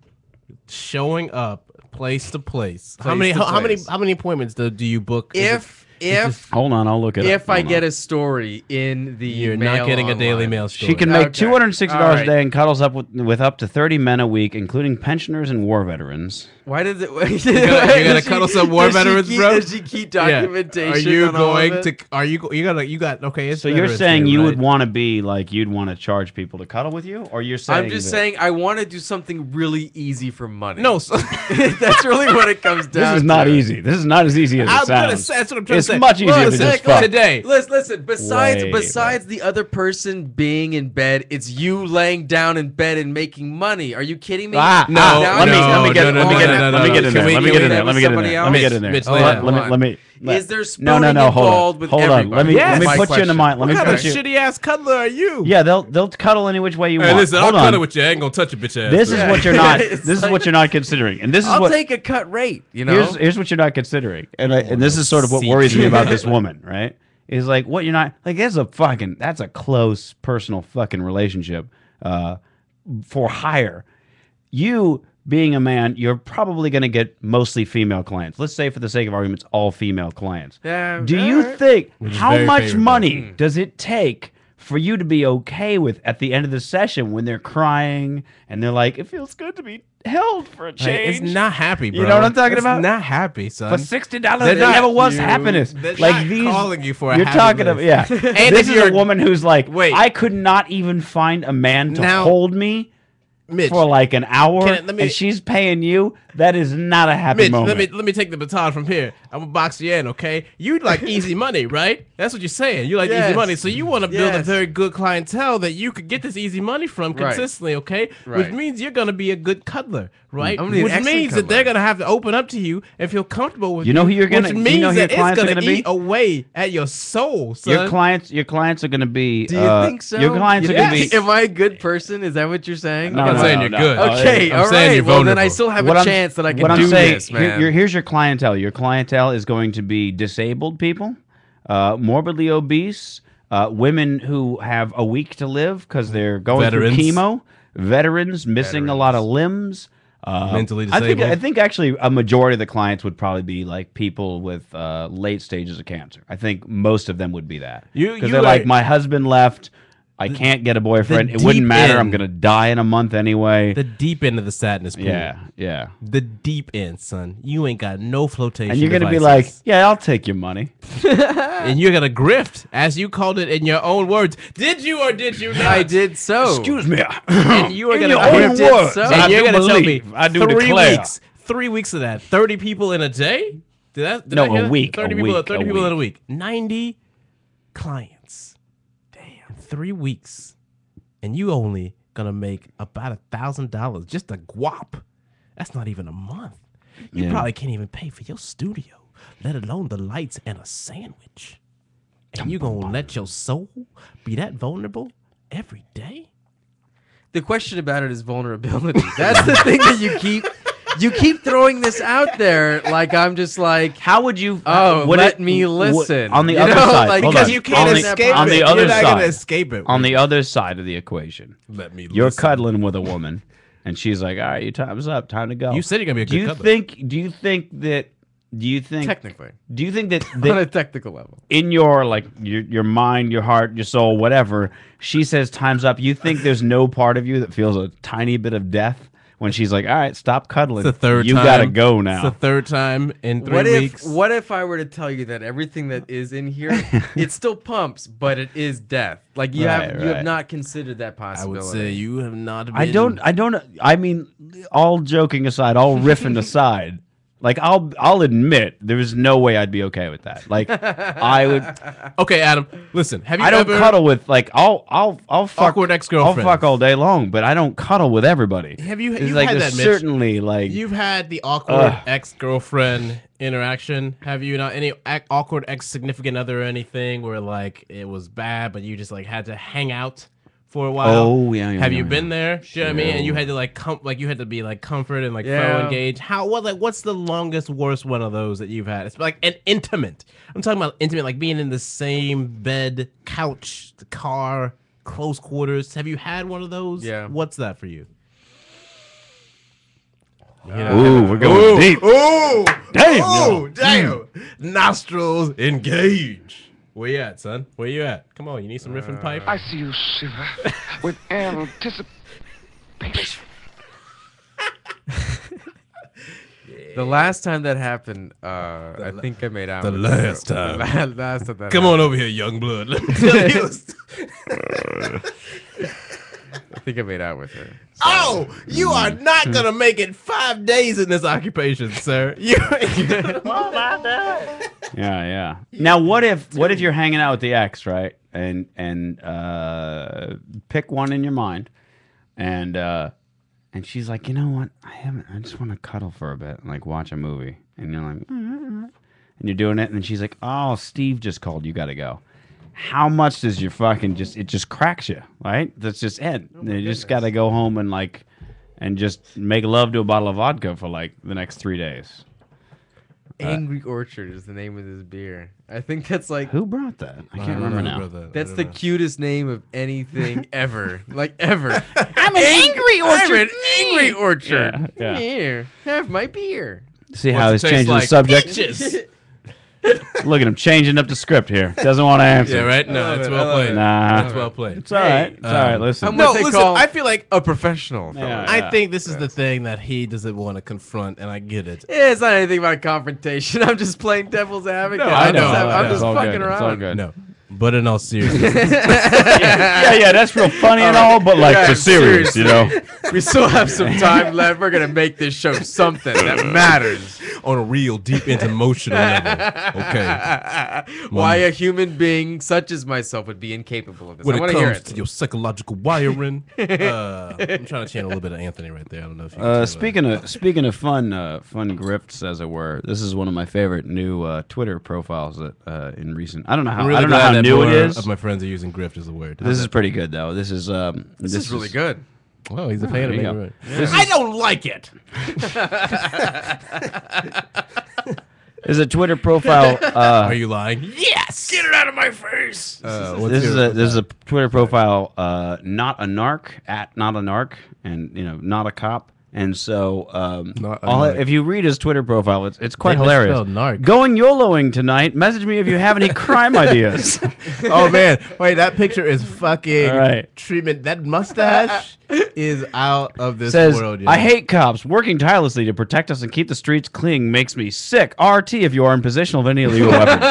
showing up place to place? How many place. how many appointments do you book? If Hold on, I'll look it up. if I Hold get on. a story in the you're mail not getting a Daily online. Mail story. She can make Okay. $260 All right. a day and cuddles up with up to 30 men a week, including pensioners and war veterans. Why did it? You gotta cuddle some war veterans, bro? Does she keep documentation? Are you on all of going it? to? Are you got? Okay, it's So you're Veterans saying Day, you right? would want to be like you'd want to charge people to cuddle with you, or you're saying I'm just that- saying I want to do something really easy for money. No, so, That's really what it comes down to. This is not easy. This is not as easy as it I'm gonna sounds. say, that's what I'm trying It's to say. much easier Look, to just exactly. fuck. Today. Listen. Besides Way the other person being in bed, it's you laying down in bed and making money. Are you kidding me? No, Now let me I'm get no, let me no, get no, in no, there. Let me no. get in there. Can we- Let me can get we in there. let Let me get in somebody there. else? Let me get in there. Mitch, Hold lay on, down. Let me. Is there No, spooning hold on. involved with Hold on. everybody? Let me Yes. let My me put you in the question. mind. Let What me kind of put you. shitty ass cuddler are you? Yeah, they'll cuddle any which way you Hey, want. listen, Hold I'll on. cuddle with you. I ain't gonna touch your bitch ass. This is Yeah. what you're not. It's This is like- what you're not considering, and this is I'll what take a cut rate. You know. here's what you're not considering, and this is sort of what worries me about this woman, right? Is like what you're not like. That's a close personal fucking relationship, for hire. You being a man, you're probably going to get mostly female clients. Let's say, for the sake of arguments, all female clients. Yeah, Do you alright. think Which is how very much favorable. money does it take for you to be okay with at the end of the session when they're crying and they're like, it feels good to be held for a Like, change? it's not happy, bro. You know what I'm talking It's about? Not happy, son. For $60, They're it not- never was you- happiness. they're Like not these, calling you for a you're talking about, yeah. happiness. And this if is a you're- woman who's like, Wait. I could not even find a man to Now- hold me Mitch, for like an hour, Let me- and she's paying you. That is not a happy Mitch, moment. let me take the baton from here. I'm gonna box you in, okay? You like easy money, right? That's what you're saying. You like Yes. easy money, so you want to build a Yes. very good clientele that you could get this easy money from Right. consistently, okay? Right. Which means you're gonna be a good cuddler, right? I'm gonna be an Which excellent means that cuddler. they're gonna have to open up to you and feel comfortable with You know who you're gonna- Which you means know who your that clients it's are gonna gonna be? eat away at your soul, son. Your clients are going to be. Do you think so? Your clients are going to Yes. be. Am I a good person? Is that what you're saying? No, I'm not no, saying no, you're no. good. Okay, I'm all saying right. you're Well, then I vulnerable. still have What a I'm- chance that I can what I'm do saying, this, man. Here's your clientele. Your clientele is going to be disabled people, morbidly obese, women who have a week to live because they're going Veterans. through chemo, veterans missing a lot of limbs. Mentally I disabled. think actually a majority of the clients would probably be like people with late stages of cancer. I think most of them would be that You- because you they're are- like, my husband left. I can't get a boyfriend. It wouldn't deep matter. I'm end. gonna die in a month anyway. The deep end of the sadness pool. Yeah. The deep end, son. You ain't got no flotation. And you're gonna be like, devices. yeah, I'll take your money. And you're gonna grift, as you called it in your own words. Did you or did you not? I did so. Excuse me. And you are In gonna your grift own it, words, so. and I you're do gonna tell me believe, I do 3 declare. weeks. 3 weeks of that. 30 people in a day? Did No, I hear a that? week, 30 a people. week, 30 a people in a week. week. 90 clients. Damn. 3 weeks. And you only gonna make about $1,000 just a guap. That's not even a month. You Yeah. probably can't even pay for your studio, let alone the lights and a sandwich. And you gonna let your soul be that vulnerable every day? The question about it is vulnerability. That's the thing that you keep throwing this out there. Like I'm just like, How would you? Oh, would let me listen. On the You other know, side, like, hold Because on. you can't on the, escape on it. the other You're not gonna side. escape it. On the other side of the equation, Let me you're listen. cuddling with a woman, and she's like, "All right, your time's up. Time to go." You said you're gonna be a Do good you cuddler. think? Do you think that? Do you think? technically, Do you think that, on that a technical level. in your like your mind, your heart, your soul, whatever, she says time's up? You think there's no part of you that feels a tiny bit of death when she's like, "All right, stop cuddling. It's the third you time. gotta go It's now." the third time in 3 weeks. What if I were to tell you that everything that is in here, it still pumps, but it is death? Like you Right, have right. not considered that I possibility. would say you have not been... I don't. I mean, all joking aside, all riffing aside, like I'll admit there was no way I'd be okay with that. Like I would. Okay, Adam, listen. Have you I don't ever... cuddle with like I'll fuck Awkward ex-girlfriends. I'll fuck all day long, but I don't cuddle with everybody. Have you- It's you've like had there's that, Mitch. certainly like You've had the awkward Ugh. ex-girlfriend interaction. Have you not any awkward ex-significant other or anything where like it was bad, but you just like had to hang out for a while? Oh, yeah, yeah, Have you yeah, been yeah. there? Do you know what I mean? And you had to like you had to be like comfort and like Yeah. faux engage. What's the longest worst one of those that you've had? It's like an intimate. I'm talking about intimate, like being in the same bed, couch, the car, close quarters. Have you had one of those? Yeah. What's that for you? ooh, we're going deep. Oh, Damn, oh, damn! Nostrils engage. Where you at, son? Where you at? Come on, you need some riffing pipe. I see you shiver with anticipation. The last time that happened, I think I made out. the with last her. time. The last time that Come on over here, young blood. Let me tell you. I think I made out with her. Oh, you are not gonna make it 5 days in this occupation, sir. You ain't gonna... Yeah. Now, what if you're hanging out with the ex, right? And pick one in your mind, and she's like, you know what? I just want to cuddle for a bit, and like watch a movie, and you're like, and you're doing it, and then she's like, oh, Steve just called, you got to go. How much does your fucking it just cracks you, right? That's just it. You just got to go home and just make love to a bottle of vodka for like the next 3 days. Angry Orchard is the name of this beer. I think that's like Who brought that? I can't remember now. that's the cutest name of anything ever, like ever. I'm an angry I'm an angry orchard. Yeah. Here, have my beer. See how he's What's it taste changing like? the subject? Peaches. Look at him changing up the script here. Doesn't want to answer. Yeah, right? No, that's well played. Nah. That's well played. It's all right. It's all right. Listen. I'm No, what they listen, call I feel like a professional. fella. Yeah. I think this is the thing that he doesn't want to confront, and I get it. Yeah, it's not anything about confrontation. I'm just playing devil's advocate. No, I know. I'm It's just all fucking good. around. It's all good. No, but in all seriousness, Yeah, that's real funny and all, but like Yeah, for serious, you know. We still have some time left. We're gonna make this show something that matters. on a real deep into emotional level. Okay. Why a human being such as myself would be incapable of this. When I it want to hear comes it. to your psychological wiring, I'm trying to channel a little bit of Anthony right there. I don't know if you can channel Speaking of fun grifts, as it were, this is one of my favorite new Twitter profiles that in recent. I don't know that. how I'm really I don't know glad how that new more it is. of my friends are using grift as a word. This is pretty good though. This is really good. Oh, he's a fan of there me. you go. Right. I don't like it. There's a Twitter profile. Are you lying? Yes. Get it out of my face. This is a Twitter profile. Not a narc at not a narc, and not a cop. And so, Not a narc. if you read his Twitter profile, it's quite They hilarious. misspelled narc. Going YOLOing tonight. Message me if you have any crime ideas. Oh man, wait, that picture is fucking All right. treatment. That mustache is out of this Says, world. yo. I hate cops. Working tirelessly to protect us and keep the streets clean makes me sick. RT if you are in possession of any illegal weapons.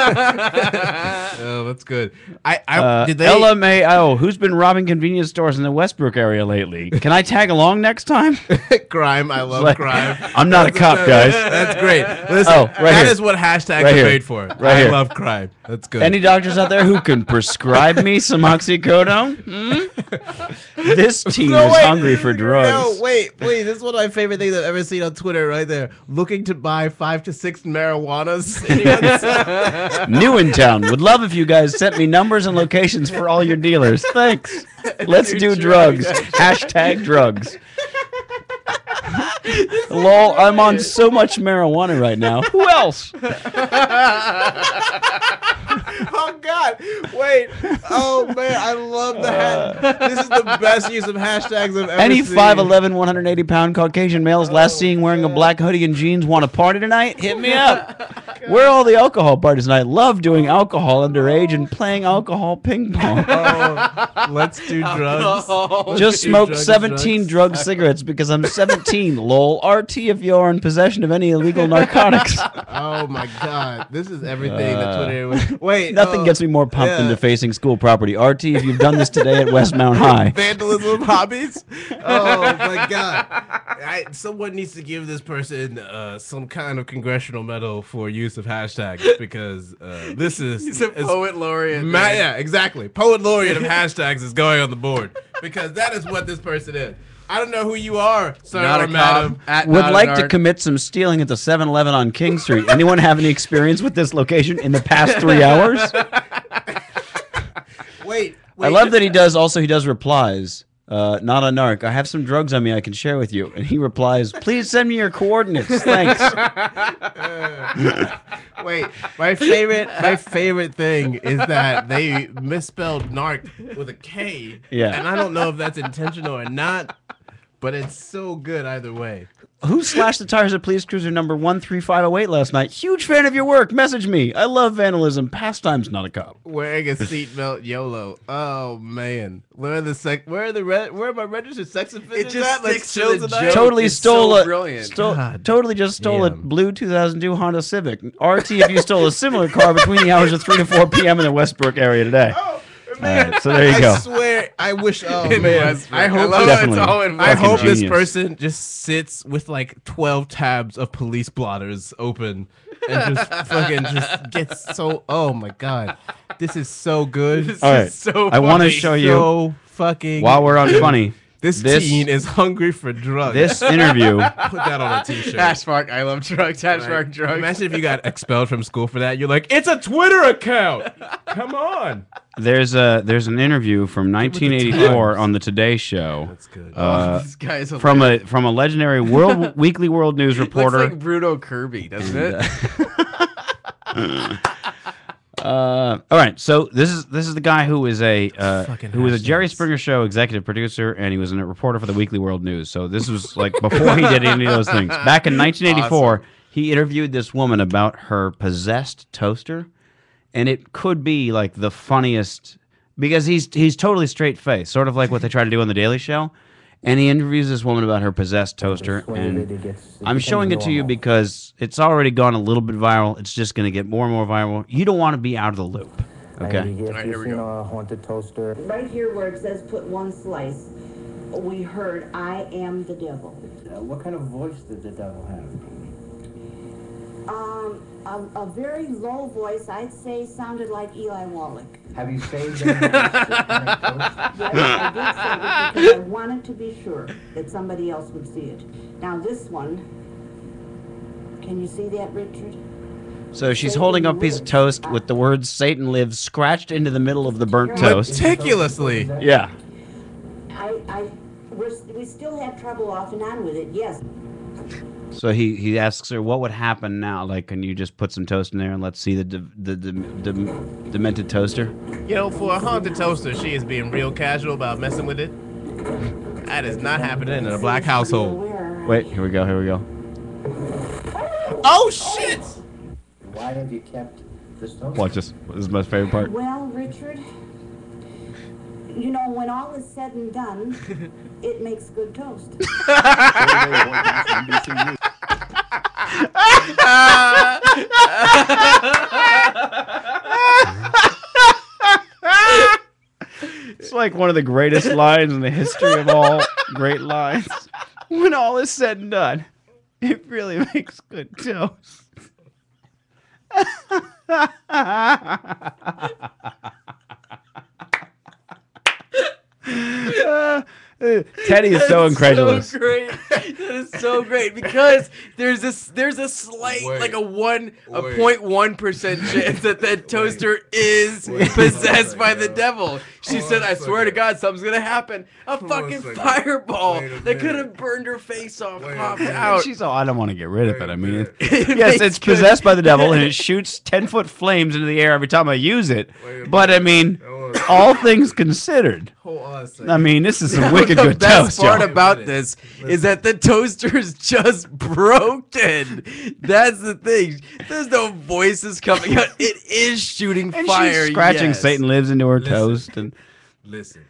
Oh, that's good. Did they? LMAO, who's been robbing convenience stores in the Westbrook area lately? Can I tag along next time? Crime. I love Like, crime. I'm not a cop, guys. That's great. Listen, Oh, right that here. is what hashtags Right are here. made for. Right I here. love crime. That's good. Any doctors out there who can prescribe me some oxycodone? This team is hungry for drugs. No, wait, please. This is one of my favorite things I've ever seen on Twitter right there. Looking to buy 5 to 6 marijuanas. New in town. Would love if you guys sent me numbers and locations for all your dealers. Thanks. Let's do drugs. Hashtag drugs. Lol, I'm on so much marijuana right now. Who else? Oh God! Wait! Oh man, I love that. This is the best use of hashtags I've ever Any seen. 5'11", 180-pound Caucasian males last seen wearing a black hoodie and jeans want to party tonight? Hit me up. Where are all the alcohol parties tonight? Love doing alcohol underage and playing alcohol ping pong. Oh, let's do drugs. Just smoked 17 drug cigarettes because I'm 17. Lol. RT if you're in possession of any illegal narcotics. Oh my God! This is everything that Twitter was. Wait, Nothing gets me more pumped than defacing school property. RT if you've done this today at Westmount High. vandalism hobbies. Oh my God! Someone needs to give this person some kind of congressional medal for use of hashtags because this is He's a poet laureate. yeah, exactly. Poet laureate of hashtags is going on the board because that is what this person is. I don't know who you are, sir Not or a madam. cop. Would like to commit some stealing at the 7-Eleven on King Street. Anyone have any experience with this location in the past 3 hours? Wait, I love that he does replies. Not a narc. I have some drugs on me I can share with you. And he replies, please send me your coordinates. Thanks. Wait, my favorite thing is that they misspelled narc with a K. Yeah. And I don't know if that's intentional or not, but it's so good either way. Who slashed the tires of police cruiser number 13508 last night? Huge fan of your work. Message me. I love vandalism. Pastime's not a cop. Wearing a seatbelt YOLO. Oh man. Where are my registered sex offenders It just at? Let's sticks to chill the tonight. joke. Totally It's stole so a brilliant. totally just stole a damn. blue 2002 Honda Civic. RT if you stole a similar car between the hours of 3 to 4 p.m. in the Westbrook area today. Man, Alright, so there you go. I swear, I wish. Oh In man, Westbrook. I hope. love how Definitely. it's all in I Fucking hope this genius. person just sits with like 12 tabs of police blotters open and just fucking just gets so. Oh my God, this is so good. This All right. is so I want to funny. show you So fucking. while we're on funny. this teen is hungry for drugs. This interview. Put that on a t-shirt. Hashtag I love drugs. Hashtag drugs. Imagine if you got expelled from school for that. You're like, it's a Twitter account. Come on. There's an interview from 1984 on the Today Show. That's good. This guy is From a legendary Weekly World News looks reporter. like Bruno Kirby, doesn't it? All right, so this is the guy who is a Fucking who was a Jerry hashtags. Springer Show executive producer, and he was a reporter for the Weekly World News. So this was like before he did any of those things. Back in 1984, he interviewed this woman about her possessed toaster, and it could be like the funniest because he's totally straight faced, sort of like what they try to do on the Daily Show. And he interviews this woman about her possessed toaster, and I'm showing it to you because it's already gone a little bit viral. It's just going to get more and more viral. You don't want to be out of the loop, okay? right, here we go. A haunted toaster. Right here where it says put one slice, we heard, I am the devil. What kind of voice did the devil have? A very low voice, I'd say sounded like Eli Wallach. Have you saved any? Yes, I did save it because I wanted to be sure that somebody else would see it. Now this one, can you see that, Richard? So she's holding up a piece of toast with the words "Satan lives" scratched into the middle of the burnt toast. Meticulously. Yeah. We still have trouble off and on with it, yes. So he asks her, "What would happen now? Like, can you just put some toast in there and let's see the demented toaster?" You know, for a haunted toaster, she is being real casual about messing with it. That is not happening in a black household. Wait, here we go. Oh shit! Why have you kept this toaster? Watch this. This is my favorite part. Well, Richard, you know, when all is said and done, it makes good toast. It's like one of the greatest lines in the history of all great lines. When all is said and done, it really makes good toast. Teddy is so incredulous. So great. That is so great because there's a slight like a 0.1% chance that toaster is possessed by the devil. She said, "I swear to God, something's gonna happen. A fucking fireball that could have burned her face off popped out." She's all, I don't want to get rid of it. I mean, yes, it's possessed by the devil and it shoots 10-foot flames into the air every time I use it. But I mean, all things considered, I mean, this is some wicked good toast. The best part about this is that the toaster is just broken. That's the thing. There's no voices coming out. It is shooting And fire. she's scratching yes. Satan lives into her toast. And Listen,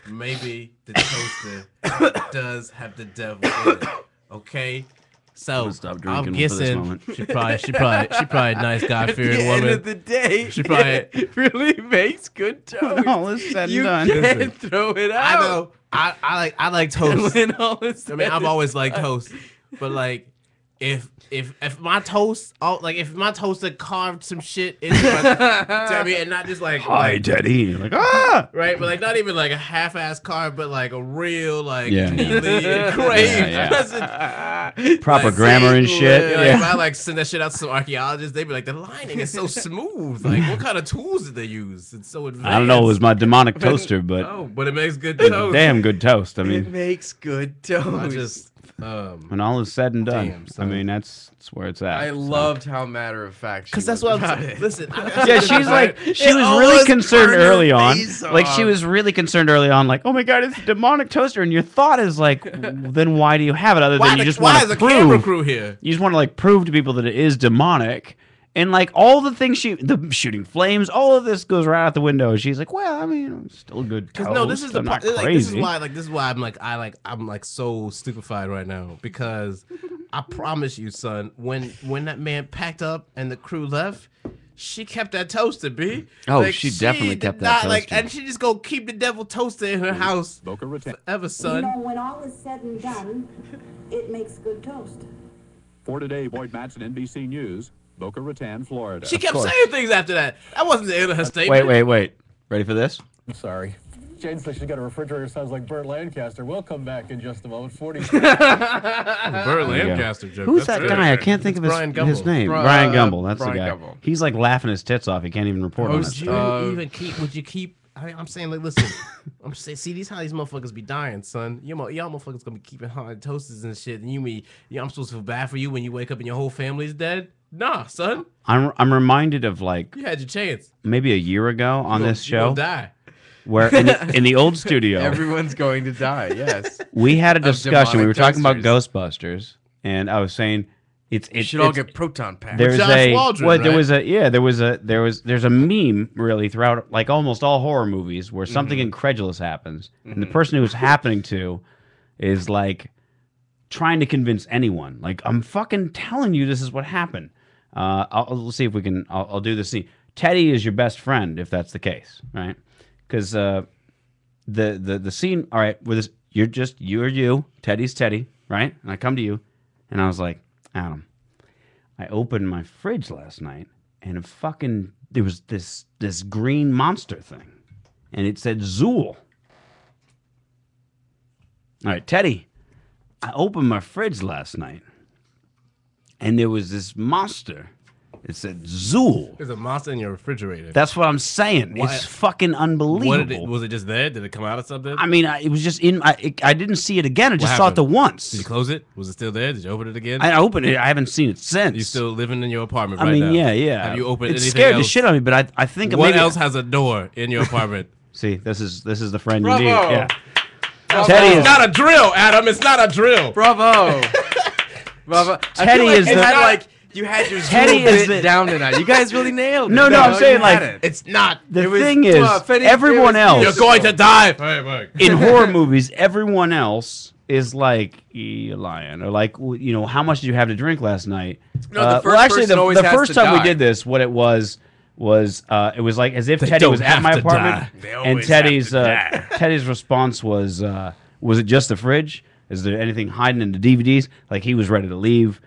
maybe the toaster does have the devil in it. Okay, so stop I'm drinking for this guessing moment. she probably a nice God At the fearing end woman. of the day, She probably it really makes good toast. all is said and You done. can't throw it out. I know. I like toast. When all is I mean, said I've and always liked done. toast, but like, if my toast, if my toaster carved some shit into my, and not just like, hi, Teddy. You're like, ah! right, but like not even like a half-ass carve, but like a real like Yeah. neatly engraved. Yeah. Proper Like, grammar and shit. Yeah, like, Yeah. if I like send that shit out to some archaeologists, they'd be like, the lining is so smooth. Like, what kind of tools did they use? It's so advanced. I don't know. It was my demonic toaster, but Oh, but it makes good toast. damn good toast. I It mean, makes good toast. I just when all is said and done, Damn, I son. mean, that's where it's at. I so. loved how matter of fact. because that's what I'm saying. Listen, Yeah, she's like, she was really concerned early on. Like, she was really concerned early on, like, oh my God, it's a demonic toaster. And your thought is like, then why do you have it other than you just why want is to the camera prove? crew here? You just want to like prove to people that it is demonic. And like all the things the shooting flames, all of this goes right out the window. She's like, well, I mean, it's still good toast. No, this is the I'm part. not Like, this is crazy. why I'm like so stupefied right now because I promise you, son, when that man packed up and the crew left, she kept that toaster, B. Oh, Like, she definitely did kept that Like, toaster. and she just go keep the devil toaster in her house forever, You son. know, when all is said and done, it makes good toast. For today, Boyd Matson, NBC News, Boca Raton, Florida. She kept saying things after that. That wasn't the end of her statement. Wait. Ready for this? I'm sorry. Jane says she's got a refrigerator sounds like Burt Lancaster. We'll come back in just a moment. 40. Burt Lancaster joke. Who's That's that good. guy? I can't think of Brian his Gumbel. name. Brian Gumbel. That's Brian the guy. Gumbel. He's like laughing his tits off. He can't even report on Would it. you even keep? Would you keep? I'm saying, like, listen. I'm saying, see, these how these motherfuckers be dying, son. Y'all motherfuckers gonna be keeping hot toasters and shit, and I'm supposed to feel bad for you when you wake up and your whole family's dead. Nah, son, I'm reminded of like you had your chance. maybe a year ago on this You gonna show die. where in the old studio Everyone's going to die. Yes. we had a Of discussion. We were demonic talking about toasters. Ghostbusters, and I was saying You should all get proton packs. There's Josh a Waldron, well, there right? there's a meme really throughout like almost all horror movies where something incredulous happens, and the person who it's happening to is like trying to convince anyone. Like, I'm fucking telling you, this is what happened. We'll see if we can. I'll do the scene. Teddy is your best friend if that's the case, right? Because the scene. All right, where this you. Teddy's Teddy, right? And I come to you, and I was like, Adam, I opened my fridge last night, and there was this green monster thing, and it said Zool. All right, Teddy, I opened my fridge last night, and there was this monster. It said Zool. There's a monster in your refrigerator. That's what I'm saying. Why- It's fucking unbelievable. Was it just there? Did it come out of something? I mean, it was just in. I didn't see it again. I just saw it the once. Did you close it? Was it still there? Did you open it again? I opened it. I haven't seen it since. You still living in your apartment I right mean, now? yeah. Have you opened it anything scared else? the shit out of me, but I think What maybe else has a door in your apartment? See, this is the friend Bravo. you need. Yeah. Bravo. Teddy It's not a drill, Adam. It's not a drill. Bravo. Bravo. Teddy is you the- had, like you had your Teddy Zool is bit the- down tonight. You guys really nailed it. No, I'm saying you like had it. It's not. the was- thing is Fetty- everyone it was- else You're going to die. in horror movies. Everyone else is like, you're lying, or like, how much did you have to drink last night? No, the first well, actually, person always the has first to time we die. did this, what it was it was like as if They Teddy don't was at have my to apartment, die. They and always Teddy's have to die. Teddy's response was it just the fridge? Is there anything hiding in the DVDs? Like, he was ready to leave,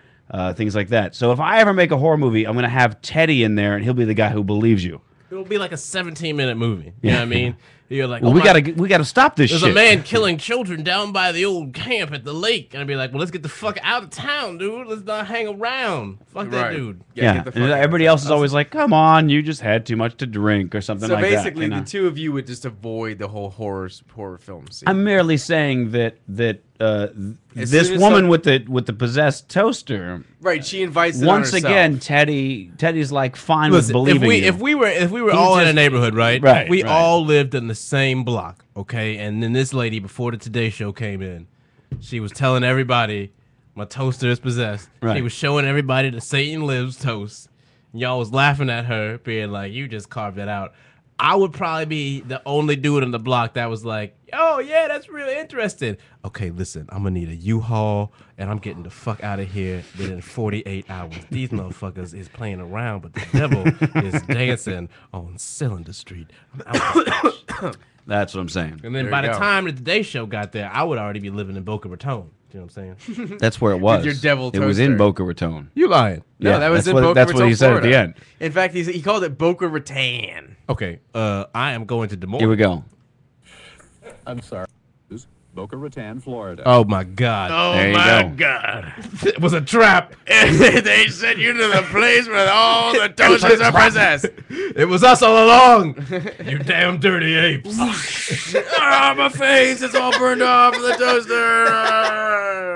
things like that. So if I ever make a horror movie, I'm gonna have Teddy in there, and he'll be the guy who believes you. It'll be like a 17-minute movie. You know what I mean? You're like, Well, oh we gotta stop this There's shit. a man killing children down by the old camp at the lake. And I'd be like, well, let's get the fuck out of town, dude. Let's not hang around. Fuck that Right. dude. Yeah, get the fuck and out. everybody else is always like, "Come on, you just had too much to drink or something So like that." basically, you know? the two of you would just avoid the whole horror film scene. I'm merely saying that As this soon as woman some- with the possessed toaster. Right, she invites it on Once herself. again, Teddy's like fine Listen, with believing if we were He's all in a just- neighborhood, right? Right, We right. all lived in the same block, okay? And then this lady, before the Today Show came in, she was telling everybody my toaster is possessed. Right. She was showing everybody the Satan Lives toast. Y'all was laughing at her, being like, "You just carved it out." I would probably be the only dude on the block that was like, "Oh yeah, that's really interesting." Okay, listen, I'm gonna need a U-Haul, and I'm getting the fuck out of here within 48 hours. These motherfuckers is playing around, but the devil is dancing on Cylinder Street. I'm out. That's what I'm saying. And then There by you the go. time the Today Show got there, I would already be living in Boca Raton. You know what I'm saying? That's where it was. your devil It was in toaster. Boca Raton. You lying? No, Yeah, that was that's in what- Boca that's what Raton, he said at the Florida. end. In fact, he called it Boca Raton. Okay, I am going to Des Moines. Here we go. I'm sorry. Boca Raton, Florida. Oh my God! There you go. God. It was a trap. They sent you to the place where all the toasters are possessed. It was us all along. You damn dirty apes. Ah, my face is all burned off the toaster.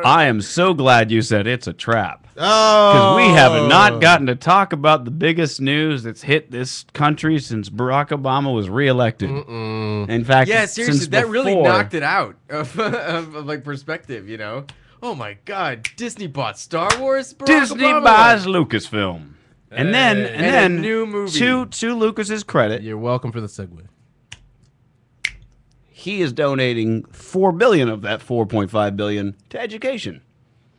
I am so glad you said it's a trap. Oh, Because we have not gotten to talk about the biggest news that's hit this country since Barack Obama was reelected. In fact, Yeah, seriously, since that really before- knocked it out of like perspective, you know? Oh my God, Disney bought Star Wars. Barack Disney Obama. buys Lucasfilm. And then, Hey. and And then a new movie. to Lucas's credit, You're welcome for the segue. he is donating $4 billion of that $4.5 billion to education.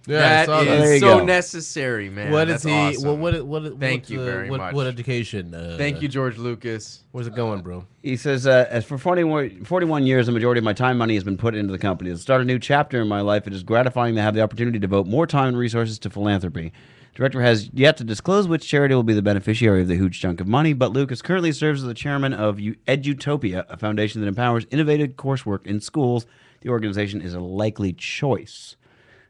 Yeah, That There is you so go. necessary, man. What is That's he? awesome. Well, what? Thank what's, you very much. What education? Thank you, George Lucas. Where's it going, bro? He says, as for 41 years, the majority of my time and money has been put into the company. To start a new chapter in my life, it is gratifying to have the opportunity to devote more time and resources to philanthropy. The director has yet to disclose which charity will be the beneficiary of the huge chunk of money, but Lucas currently serves as the chairman of Edutopia, a foundation that empowers innovative coursework in schools. The organization is a likely choice.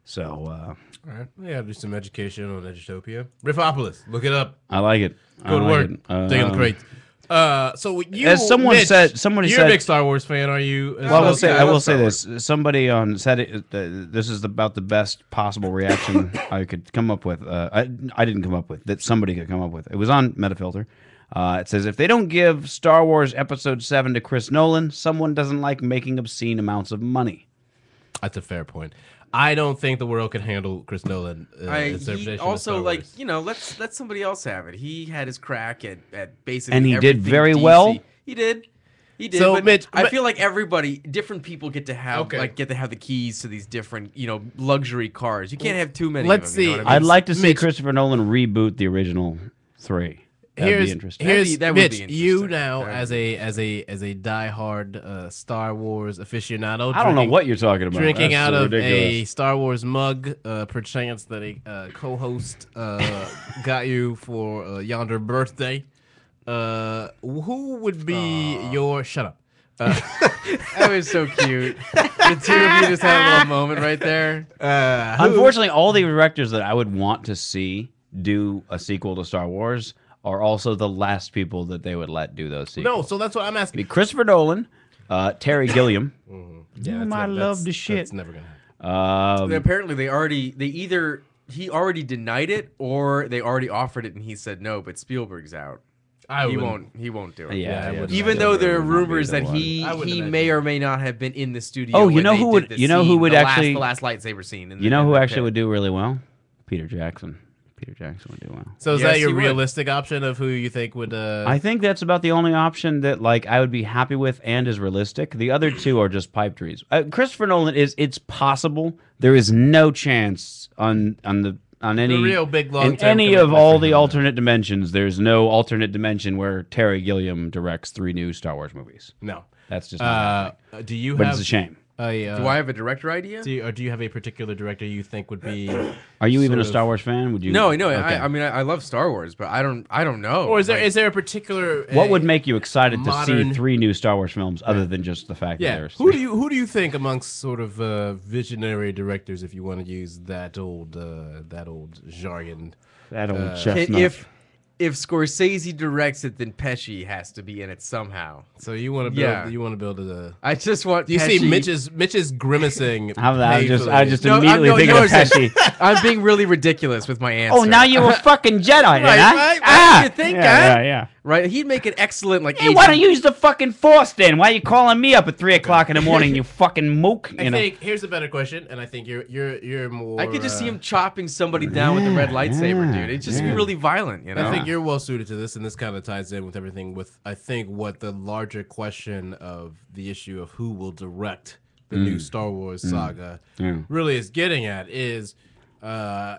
So, All right, we gotta do some education on Edutopia. Riffopolis, look it up. I like it. I Good like work. it. Dig in the crate. So you, as someone Mitch, said- somebody you're said- a big Star Wars fan, are you? Well, I will say, I I love will say Star this. Somebody said it, this is about the best possible reaction I could come up with. I didn't come up with, that somebody could come up with. It was on Metafilter. It says, if they don't give Star Wars Episode 7 to Chris Nolan, someone doesn't like making obscene amounts of money. That's a fair point. I don't think the world can handle Chris Nolan. Its He interpretation of also Star like Wars. let somebody else have it. He had his crack at basically And he did everything very DC. well? He did. So, but Mitch, I but- feel like everybody, different people get to have Okay. the keys to these different luxury cars. You can't have too many. Let's of them, you know see. what I mean? I'd like to see Mitch- Christopher Nolan reboot the original 3. That'd Here's be interesting. That would be Mitch. You interesting. now That as a diehard Star Wars aficionado. I don't know drinking- what you're talking about. Drinking That's out of a ridiculous. Star Wars mug, perchance that a co-host got you for yonder birthday. Who would be your shut up? That was so cute. The two of you just had a little moment right there. Unfortunately, all the directors that I would want to see do a sequel to Star Wars are also the last people that they would let do those sequels. No, so that's what I'm asking. Be Christopher Nolan, Terry Gilliam. Yeah, I love the shit. That's never gonna happen. Apparently, he already denied it or they already offered it and he said no. But Spielberg's out. He won't do it. Yeah, I wouldn't Even imagine though that there are would not be rumors the that one. he I wouldn't imagine may that. or may not have been in the studio. Oh, you when know they who did would- the you know who scene, would the actually- last lightsaber scene. You know who actually would do really well? Peter Jackson. Peter Jackson would do well. So is Yes, that your he would. realistic option of who you think would? I think that's about the only option that I would be happy with and is realistic. The other two are just pipe dreams. Christopher Nolan it's possible. There is no chance on any real big in long-term any of commitment all for the him, alternate dimensions. There's no alternate dimension where Terry Gilliam directs 3 new Star Wars movies. no. That's just not happening. Do you But have? it's a shame. Do I have a director idea? Or do you have a particular director you think would be? Are you even a sort Star of- Wars fan? Would you? No. Okay. I mean, I love Star Wars, but I don't know. Or is Like, there a particular? What would make you excited to modern- see 3 new Star Wars films, other than just the fact that Yeah. there's Who do you think amongst sort of visionary directors, if you want to use that old jargon, that old uh, chestnut? if Scorsese directs it, then Pesci has to be in it somehow. So you want to build? Yeah. You want to build a? I just want. Do you Pesci. see Mitch's grimacing? I just painfully. immediately think of yours is- Pesci. I'm being really ridiculous with my answer. Oh, now you're a fucking Jedi, right, huh? right? Ah! You think, yeah, huh? yeah. Right? He'd make an excellent like. Hey, why don't you use the fucking Force then? Why are you calling me up at 3 o'clock in the morning? You fucking mook. I think here's a better question, and I think you're more. I could just see him chopping somebody down with the red lightsaber, dude. It's just really violent, you know. I think you're well suited to this, and this kind of ties in with everything. With I think what the larger question of the issue of who will direct the new Star Wars saga really is getting at is,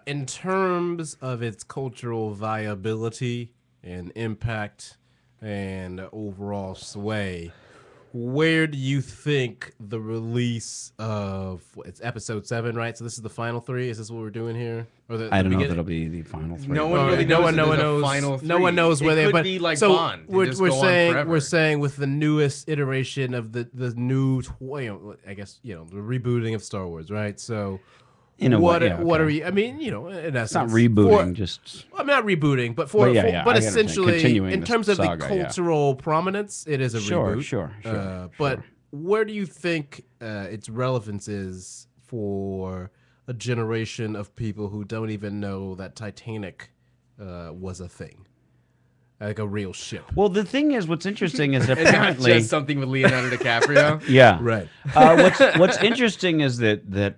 in terms of its cultural viability and impact and overall sway. Where do you think the release of it's episode 7, right? So this is the final 3. Is this what we're doing here? Or I don't know if it'll be the final 3. No one really knows. No one knows. Final No one knows where it they. could But be like so Bond. and we're just go on forever. we're saying with the newest iteration of the new, I guess the rebooting of Star Wars, right? So. In a way, what yeah, what okay. are we? I mean, in essence, It's not rebooting, just. I'm not rebooting, but But but I get what you're saying. essentially, Continuing in the terms of saga, the yeah. cultural prominence, it is a Sure, reboot. sure. But where do you think its relevance is for a generation of people who don't even know that Titanic was a thing, like a real ship? Well, the thing is, what's interesting is And not apparently just something with Leonardo DiCaprio. yeah, Right. What's interesting is that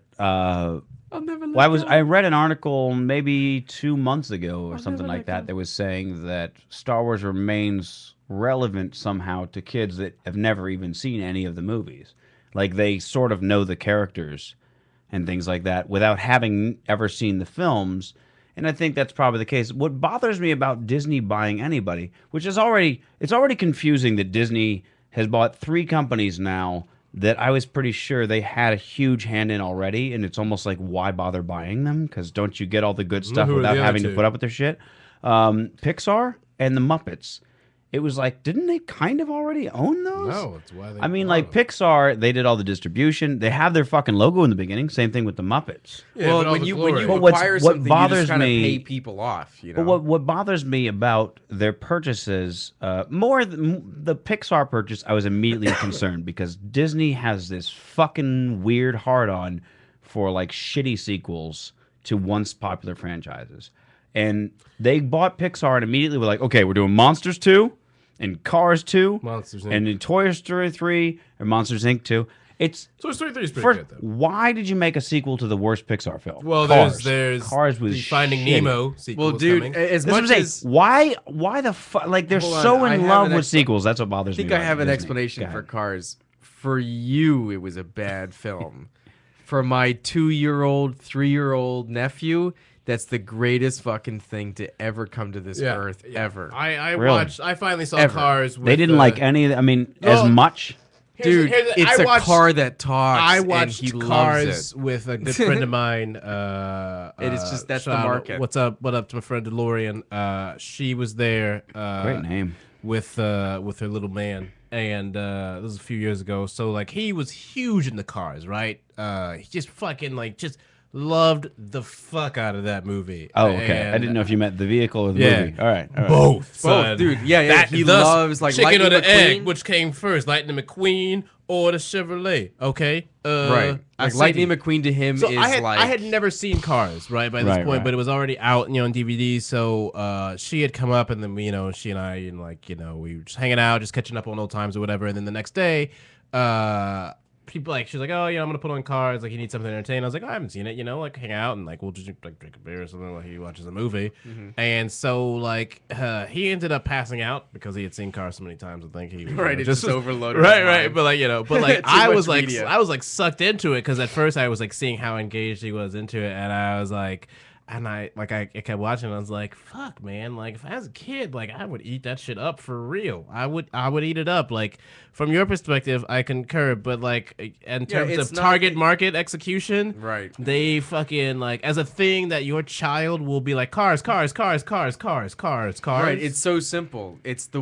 I'll never let well, go. I read an article maybe 2 months ago or something like that was saying that Star Wars remains relevant somehow to kids that have never even seen any of the movies. Like they sort of know the characters and things like that without having ever seen the films. And I think that's probably the case. What bothers me about Disney buying anybody, which is already confusing that Disney has bought 3 companies now that I was pretty sure they had a huge hand in already, and it's almost like, why bother buying them? Because don't you get all the good stuff Who are without the other having to two? put up with their shit? Pixar and the Muppets. It was like, didn't they kind of already own those? No, it's why they. I mean, bought like them. Pixar, they did all the distribution. They have their fucking logo in the beginning. Same thing with the Muppets. Yeah, Well, but all when the you glory. acquire what something, you bothers just kind of me- pay people off. You know. But what bothers me about their purchases, the Pixar purchase, I was immediately concerned because Disney has this fucking weird hard-on for like shitty sequels to once popular franchises. And they bought Pixar and immediately were like, okay, we're doing Monsters 2 and Cars 2 Monsters Inc. and then Toy Story 3 and Monsters Inc. 2. It's Toy Story 3 is pretty first, good though. why did you make a sequel to the worst Pixar film? Well, Cars. there's Cars was the Finding shitty. Nemo sequel. well, is dude, coming. as That's what I'm much saying. as Why the fuck? Like they're Hold on, so I in have love an with sequels. That's what bothers I me. think I about have an Disney. explanation Go for ahead. Cars. For you, it was a bad film. For my 2-year-old, 3-year-old nephew, that's the greatest fucking thing to ever come to this earth ever. I Really? watched. I finally saw Ever. Cars. With, They didn't like any. I mean, as much. Dude, it's I a watched- car that talks. I and watched he loves Cars it. with a good friend of mine. It is just that's the shout out- market. What's up? What up to my friend DeLorean? She was there. Great name. With her little man, and this was a few years ago. So like he was huge in the Cars, right? He just fucking like just loved the fuck out of that movie. Oh, okay. I And, didn't know if you meant the vehicle or the yeah. movie. All right. All right. both, son. dude. Yeah. He thus, loves like Chicken or Lightning the McQueen. Egg, which came first, Lightning McQueen or the Chevrolet? Okay, Right. I Like said Lightning you. McQueen to him So is I had like I had never seen Cars right by this Right, point, right. but it was already out, on DVD. So she had come up, and then she and I, and we were just hanging out, just catching up on old times or whatever. And then the next day, people she's like, oh, I'm gonna put on Cars. Like, you need something to entertain. I was like, I haven't seen it. Like, hang out and we'll just drink a beer or something while he watches a movie. And so he ended up passing out because he had seen Cars so many times. I think he Right, it just overloaded Right, his right. mind. But Too I much was media. I was sucked into it because at first I was seeing how engaged he was into it, and I was like, I kept watching and I was like, fuck, man, like if I was a kid, like I would eat that shit up for real. I would eat it up. Like from your perspective, I concur, but like in terms of target market execution, right? They fucking like as a thing that your child will be like cars. Right, it's so simple. It's the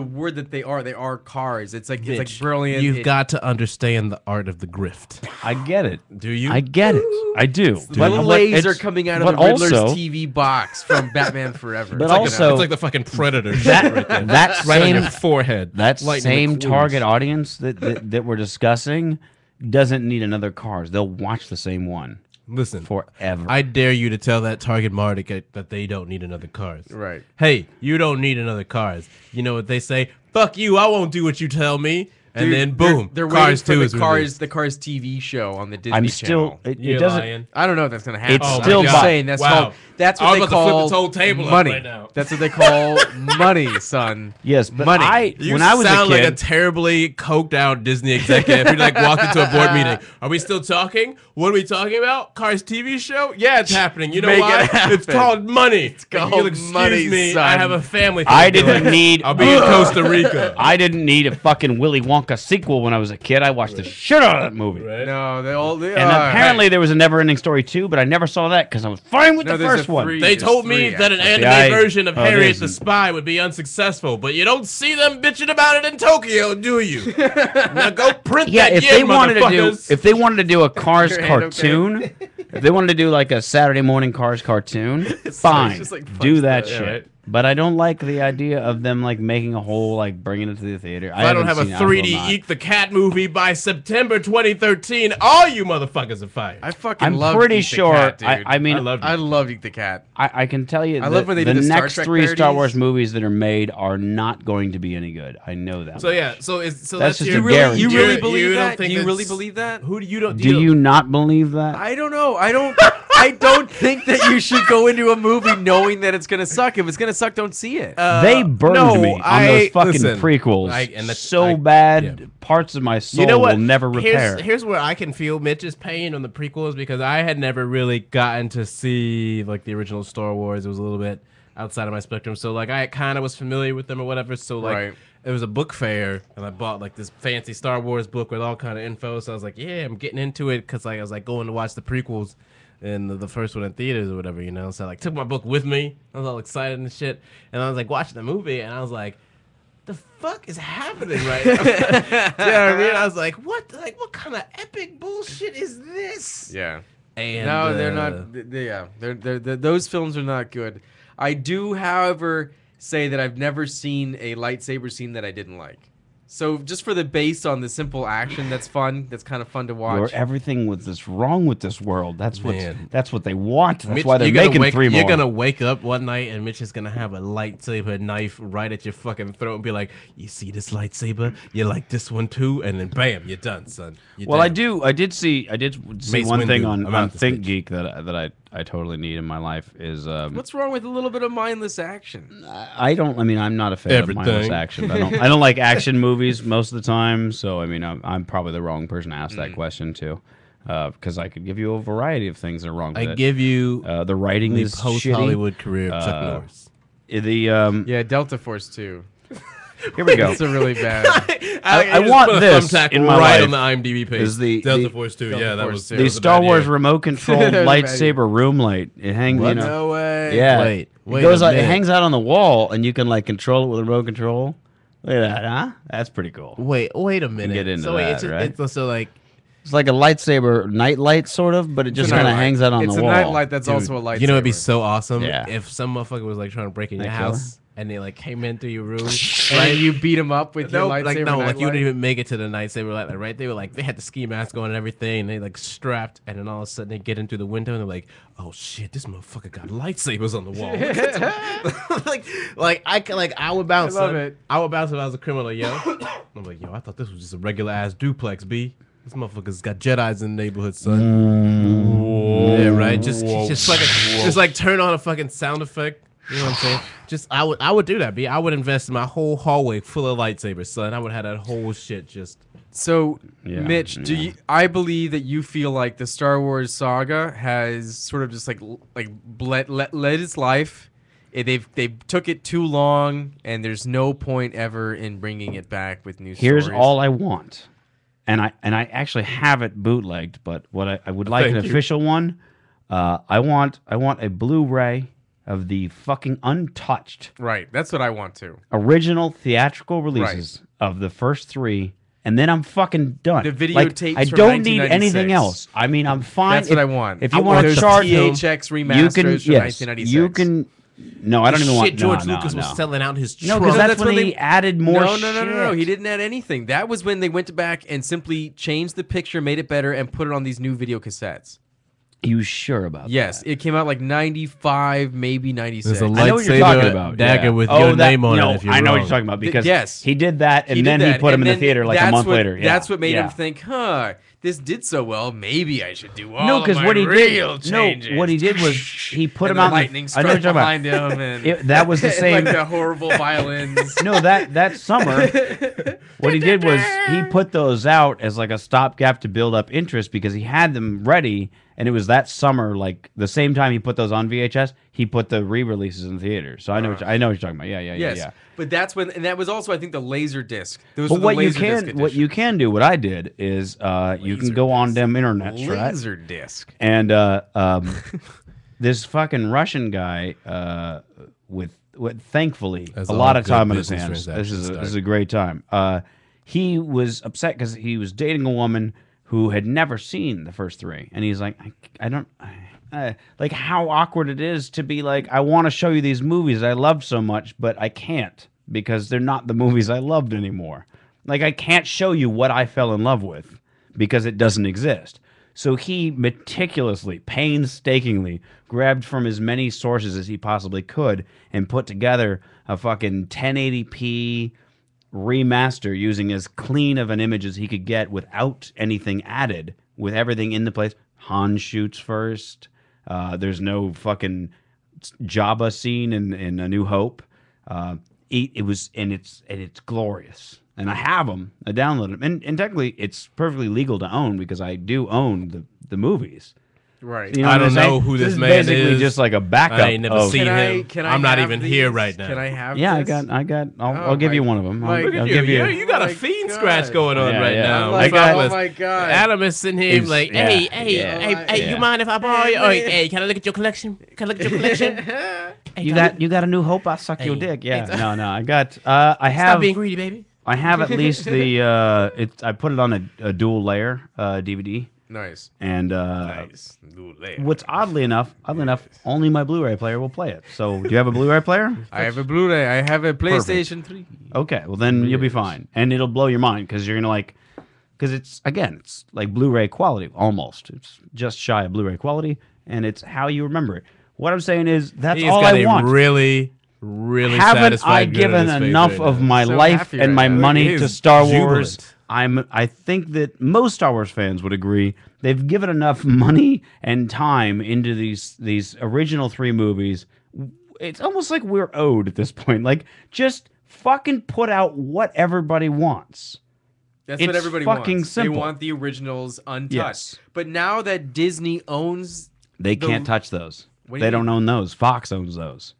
word that they are. They are cars. It's like brilliant. You've got to understand the art of the grift. I get it. Do you? I get it. I do. The laser coming out of the Riddler's TV box from Batman Forever. But it's like the fucking Predator that, right there. That right same on your forehead. That same target audience that we're discussing doesn't need another Cars. They'll watch the same one. Listen, forever. I dare you to tell that target market that they don't need another Cars. Right. Hey, you don't need another Cars. You know what they say? Fuck you, I won't do what you tell me. And Dude, then boom, they're Cars 2 is released. the Cars TV show on the Disney I'm still. Channel. It doesn't. Lying. I don't know if that's gonna happen. It's I'm still just saying that's wow. that's I'm what they about to flip call this whole table up money. right now. That's what they call money, son. Yes, but money. when I was a sound kid, like a terribly coked out Disney executive who like walked into a board meeting. Are we still talking? What are we talking about? Cars TV show? Yeah, it's happening. You know Make why? it happen. It's called money. It's called You'll excuse money, me. son. I have a family. I didn't need. I'll be in Costa Rica. I didn't need a fucking Willy Wonka sequel when I was a kid. I watched the shit out of that movie. Right? No, they all. And apparently there was a Never-Ending Story 2, but I never saw that because I was fine with the first one. They told me that an anime version of Harriet the Spy would be unsuccessful, but you don't see them bitching about it in Tokyo, do you? Now go print that if yen, they wanted to do, motherfuckers. if they wanted to do a Cars Your hand cartoon, if they wanted to do like a Saturday morning Cars cartoon, fine, just like do that punch shit. right? But I don't like the idea of them like making a whole like bringing it to the theater. If I don't have a 3D Eat the Cat movie by September 2013, all you motherfuckers are fired. I fucking I'm love pretty Eat the sure. Cat, dude. I mean, I love Eat the Cat. I can tell you. I love when they the do the Star next Trek 3 Star parodies. Wars movies that are made are not going to be any good. I know that. So yeah, so that's That's just your a guarantee. You really You believe don't that? Do think you really that's- believe that? Who do you don't? Do you not believe that? I don't know. I don't. I don't think that you should go into a movie knowing that it's gonna suck. If it's gonna suck, don't see it. They burned me on those fucking prequels and that's so bad. Parts of my soul You know what? will never repair. Here's where I can feel Mitch's pain on the prequels because I had never really gotten to see like the original Star Wars. It was a little bit outside of my spectrum, so like I kind of was familiar with them or whatever. So like Right. it was a book fair, and I bought like this fancy Star Wars book with all kind of info. So I was like, yeah, I'm getting into it because like I was like going to watch the prequels and the first one in theaters or whatever, you know. So I like took my book with me. I was all excited and shit, and I was like watching the movie, and I was like, the fuck is happening right now? You know what I mean? I was like, what kind of epic bullshit is this? Yeah. And no, they're not. They're those films are not good. I do, however, say that I've never seen a lightsaber scene that I didn't like. So just for the based on the simple action, that's fun. That's kind of fun to watch. Or everything with this wrong with this world. That's what Man. that's what they want. That's Mitch, why they're you're gonna making wake, 3 more. You're gonna wake up one night and Mitch is gonna have a lightsaber knife right at your fucking throat and be like, "You see this lightsaber? You like this one too?" And then bam, you're done, son. You're Well, done. I did see Mace one thing Windu, on about the Think stage. Geek that I totally need in my life is What's wrong with a little bit of mindless action? I mean I'm not a fan of mindless Everything. action. But I don't like action movies most of the time. So I mean I'm probably the wrong person to ask that question to. Because I could give you a variety of things that are wrong with I it. give you the writing the is post shitty. Hollywood career of Chuck Norris. Yeah, Delta Force 2. Here we go. It's a really bad. I just want put a this thumbtack in my right life on the IMDb page. is the Delta the- Force 2. Delta Yeah, that Force was 2. the was a Star bad Wars year. remote controlled That was a bad lightsaber room light. It hangs, you know. No way. Yeah. Wait it goes a out, it minute. hangs out on the wall, and you can like control it with a remote control. Look at that, huh? That's pretty cool. Wait a minute. get into so wait, that, right? It's so like It's like a lightsaber night light, sort of, but it just a kind of nightlight. hangs out on It's the a wall. nightlight that's dude, also a lightsaber. you know, it'd be so awesome Yeah. if some motherfucker was like trying to break in your Night killer? house and they like came in through your room. And you beat him up with your lightsaber. like no, like you nightlight? wouldn't even make it to the lightsaber light, right? They were like they had the ski mask on and everything, and they like strapped, and then all of a sudden they get in through the window and they're like, "Oh shit, this motherfucker got lightsabers on the wall." I would bounce. I love son. it. I would bounce if I was a criminal, yo. I'm like, yo, I thought this was just a regular ass duplex, B. This motherfucker's got Jedis in the neighborhood, son. Yeah, right. Just like turn on a fucking sound effect You know what I'm saying? Just I would do that. I would invest in my whole hallway full of lightsabers, son. I would have that whole shit just. So, Yeah, Mitch, yeah. I believe that you feel like the Star Wars saga has sort of just let its life. They took it too long, and there's no point ever in bringing it back with new Here's stories. all I want, and I actually have it bootlegged. But what I would like an official one. I want a Blu-ray of the fucking untouched. Right, that's what I want too. Original theatrical releases of the first 3. And then I'm fucking done. The videotapes I from don't need 1996. anything else. I mean, I'm fine. That's what I want. If you I want want to charge them, THX you remasters can. from Yes, 1996. you can. No, I don't even want. Shit, George no, Lucas no. was selling out his No, trunk. because that's when when he added more. No. He didn't add anything. That was when they went back and simply changed the picture, made it better, and put it on these new video cassettes. You sure about Yes, that? it came out like 95, maybe 96. There's a I know what you're talking lightsaber about. dagger yeah. with Oh, your that- name on no, it. If you're I know what wrong. you're talking about because Yes. he did that, and He then did he that, put him and in the then theater like a that's month what- later. Yeah. That's what made yeah. him think, this did so well. Maybe I should do all No, of because my what he real did, changes. what he did was he put And him the out. lightning I know what you're struck talking about. behind him, and That was the same. like the horrible violins. No, that summer, what he did was he put those out as like a stopgap to build up interest because he had them ready, and it was that summer, like the same time he put those on VHS, he put the re-releases in the theater. So I know what you're talking about. Yeah. Yes, but that's when, and that was also, I think, the laser disc. Those But were the what you laser disc can what you can do, what I did is you can go on them internets, right? laser disc. And this fucking Russian guy with thankfully That's a a lot whole of time good on his business hands. This transaction is a great time. He was upset because he was dating a woman who had never seen the first 3, and he's like, I don't. Like how awkward it is to be like, I want to show you these movies I loved so much, but I can't because they're not the movies I loved anymore. Like I can't show you what I fell in love with because it doesn't exist. So he meticulously, painstakingly grabbed from as many sources as he possibly could and put together a fucking 1080p remaster using as clean of an image as he could get without anything added, with everything in the place. Han shoots first. There's no fucking Jabba scene in A New Hope. It's glorious, and I have them. I downloaded them, and technically it's perfectly legal to own because I do own the movies. Right. You know I what I'm don't know saying? who this is man basically is. just like a backup. I ain't never of, seen him. Can I I'm not have even these? here right now. Can I have Yeah, this? I'll give you one of them. I'll give you. You got a fiend scratch going on Yeah, right yeah. now. I'm like, Fellas. oh my God. Adam is sitting here like, hey, you mind if I borrow you? Oh, hey, can I look at your collection? Can I look at your collection? Hey, You got a new Hope? I'll suck your Hey, dick. Yeah. hey, No. I got. I have. Stop being greedy, baby. I have at least the. I put it on a dual layer DVD. Nice. And Nice. what's oddly enough, only my Blu-ray player will play it. So, do you have a Blu-ray player? I have a Blu-ray. I have a PlayStation 3. Okay, well then you'll be fine, and it'll blow your mind because you're gonna because it's like Blu-ray quality almost. It's just shy of Blu-ray quality, and it's how you remember it. What I'm saying is that's all I want. Really Haven't satisfied I grin given on his face enough right of now. my So life happy and right my now. money He to is Star Wars? jubilant. I think that most Star Wars fans would agree they've given enough money and time into these original 3 movies. It's almost like we're owed at this point. Like, just fucking put out what everybody wants. That's It's what everybody fucking wants. simple. They want the originals untouched. Yes. But now that Disney owns... They can't touch those. What do They you don't mean? own those. Fox owns those.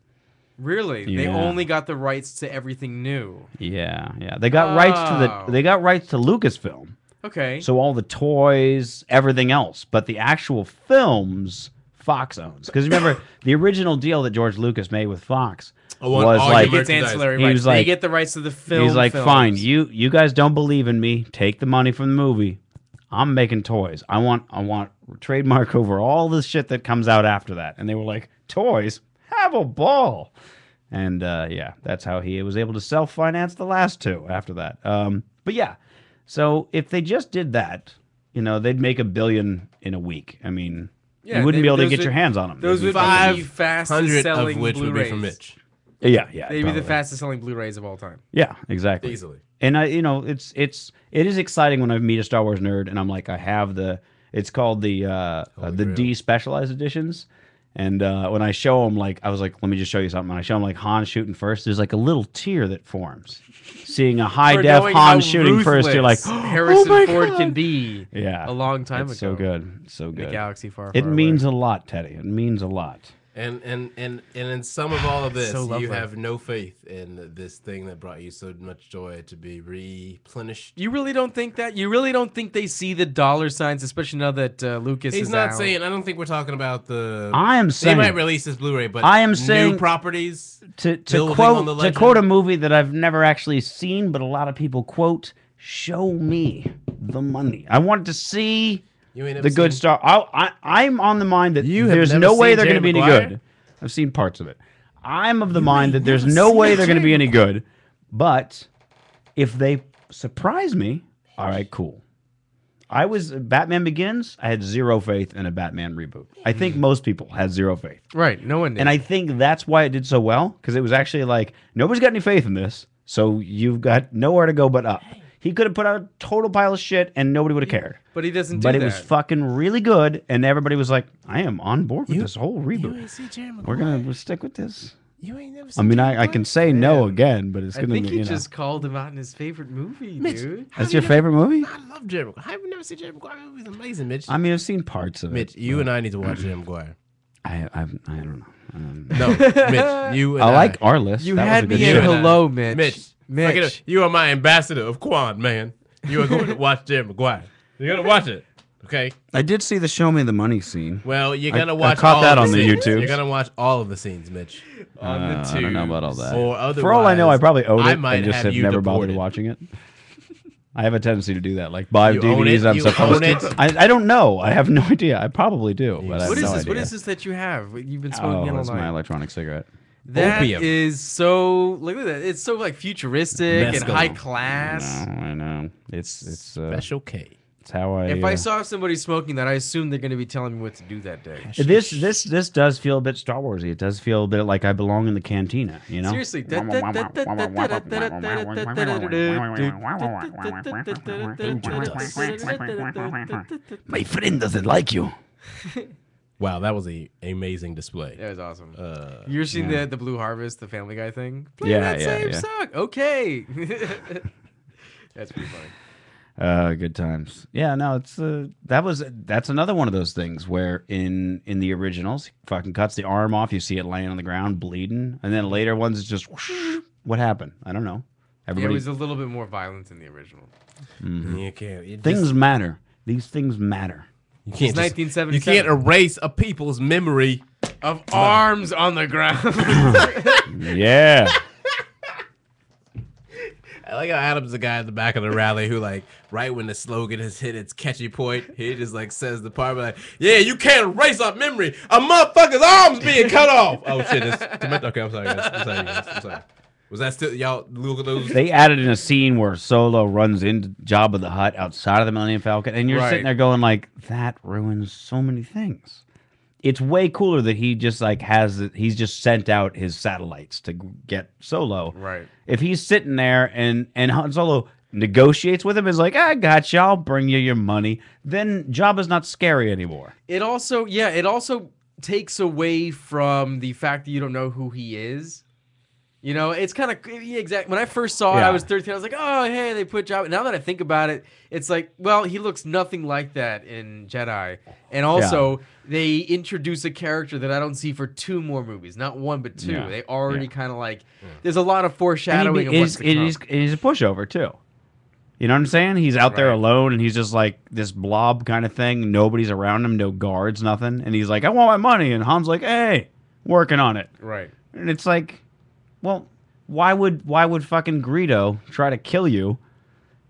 Really? They Yeah. only got the rights to everything new. Yeah. They got rights to Oh. they got rights to Lucasfilm. Okay. So all the toys, everything else, but the actual films, Fox owns. Because remember, the original deal that George Lucas made with Fox was like he gets ancillary he rights. was They like, get the rights to the film. he's like, films. fine, you guys don't believe in me. Take the money from the movie. I'm making toys. I want trademark over all the shit that comes out after that. And they were like, toys? Have a ball. And yeah, that's how he was able to self-finance the last 2 after that. But yeah, so if they just did that, they'd make $1 billion in a week. I mean, you wouldn't be able to get your hands on them. Those would be the fastest 500 selling of which would be Blu-rays. from Mitch. Yeah. They'd be probably. the fastest selling Blu-rays of all time. Yeah, exactly. Easily. And it is exciting when I meet a Star Wars nerd and I'm like, I have it's called the Grail. D specialized editions, And when I show him, like, I was like, let me just show you something. When I show him, like, Han shooting first, there's, like, a little tear that forms. Seeing a high-def Han shooting first, you're like, Harrison Ford can be a long time ago. So good. So good. The galaxy far, It far means away. a lot, Teddy. It means a lot. And in some of all of this, So lovely. you have no faith in this thing that brought you so much joy to be replenished. You really don't think that? You really don't think they see the dollar signs, especially now that Lucas He's is not out? saying. I don't think we're talking about the. I am saying they might release this Blu-ray, but I am new saying properties to building on the quote legend. a movie that I've never actually seen, but a lot of people quote. Show me the money. I want to see You ain't never the good seen- stuff. I'm on the mind that You have there's never no way seen they're going to Jerry be any Maguire? good. I've seen parts of it. I'm of the mind that there's no way they're going to be any good. But if they surprise me, all right, cool. Batman Begins, I had zero faith in a Batman reboot. I think most people had zero faith. Right, no one did. And I think that's why it did so well, because it was actually like, nobody's got any faith in this, so you've got nowhere to go but up. He could have put out a total pile of shit and nobody would have cared. But he doesn't do But that. it was fucking really good, and everybody was like, I am on board with this whole You reboot. ain't see Jerry We're Maguire? going to stick with this. You ain't never I seen mean, Jerry I can say no again, but it's I going to think be, he you know. just called him out in his favorite movie, Mitch, dude. That's your favorite movie? I love Jerry Maguire. Have you never seen Jerry Maguire? It's amazing, Mitch. I mean, I've seen parts of Mitch, it. you and I need to watch Jerry Maguire. I don't know. No, Mitch, you and I like our list. You That had was a me good in show. hello, Mitch. Mitch, look at it. You are my ambassador of Quan, man. You are going to watch Jerry Maguire. You're going to watch it, okay? I did see the Show Me the Money scene. Well, you're I- going to I watch caught all that of on the scenes. YouTube. You're going to watch all of the scenes, Mitch. On the I don't know about all that. Or otherwise, For all I know, I probably own I it might and just have have you never bothered deported. watching it. I have a tendency to do that, like buy You own DVDs it? I'm You supposed own to. it? I don't know. I have no idea. I probably do, but I have What is no this? idea. What is this that you have? You've been Oh, smoking all that's my night. electronic cigarette. That Opium. is so. Look at that. It's so like futuristic and Mescaline. high class. I know. It's Special K. It's how I. If I saw somebody smoking that, I assume they're going to be telling me what to do that day. This does feel a bit Star Warsy. It does feel a bit like I belong in the cantina. You know. Seriously. My friend doesn't like you. Wow, that was a amazing display. That was awesome. You ever seen the Blue Harvest, the Family Guy thing? Play Yeah, that yeah, same yeah. song. Okay. That's pretty funny. Good times. Yeah, no, it's that's another one of those things where in the originals, he fucking cuts the arm off, you see it laying on the ground bleeding, and then later ones it's just whoosh, what happened? I don't know. Yeah, it Everybody was a little bit more violent in the original. You can't. You things just- matter. These things matter. You can't. It's just- 1977. You can't erase a people's memory. Of arms on the ground. Yeah. I like how Adam's the guy at the back of the rally who, like, right when the slogan has hit its catchy point, he just like says the part like, "Yeah, you can't erase our memory. A motherfucker's arms being cut off." Oh shit! Okay, I'm sorry, guys. I'm sorry. Was that still y'all? Look at those. They added in a scene where Solo runs into Jabba the Hutt outside of the Millennium Falcon, and you're Right. sitting there going like, that ruins so many things. It's way cooler that he just like he's just sent out his satellites to get Solo. Right. If he's sitting there and Han Solo negotiates with him, is like, I got you, I'll bring you your money. Then Jabba's not scary anymore. It also takes away from the fact that you don't know who he is. You know, it's kind of exactly. When I first saw it, Yeah. I was 13. I was like, "Oh, hey, they put Jabba." Now that I think about it, it's like, well, he looks nothing like that in Jedi. And also, they introduce a character that I don't see for 2 more movies, not 1 but 2. Yeah. They already Yeah. kind of like. There's a lot of foreshadowing of what's to come. He's a pushover too. You know what I'm saying? He's out there Right. alone, and he's just like this blob kind of thing. Nobody's around him, no guards, nothing. And he's like, I want my money. And Han's like, hey, working on it. Right. And it's like, well, why would fucking Greedo try to kill you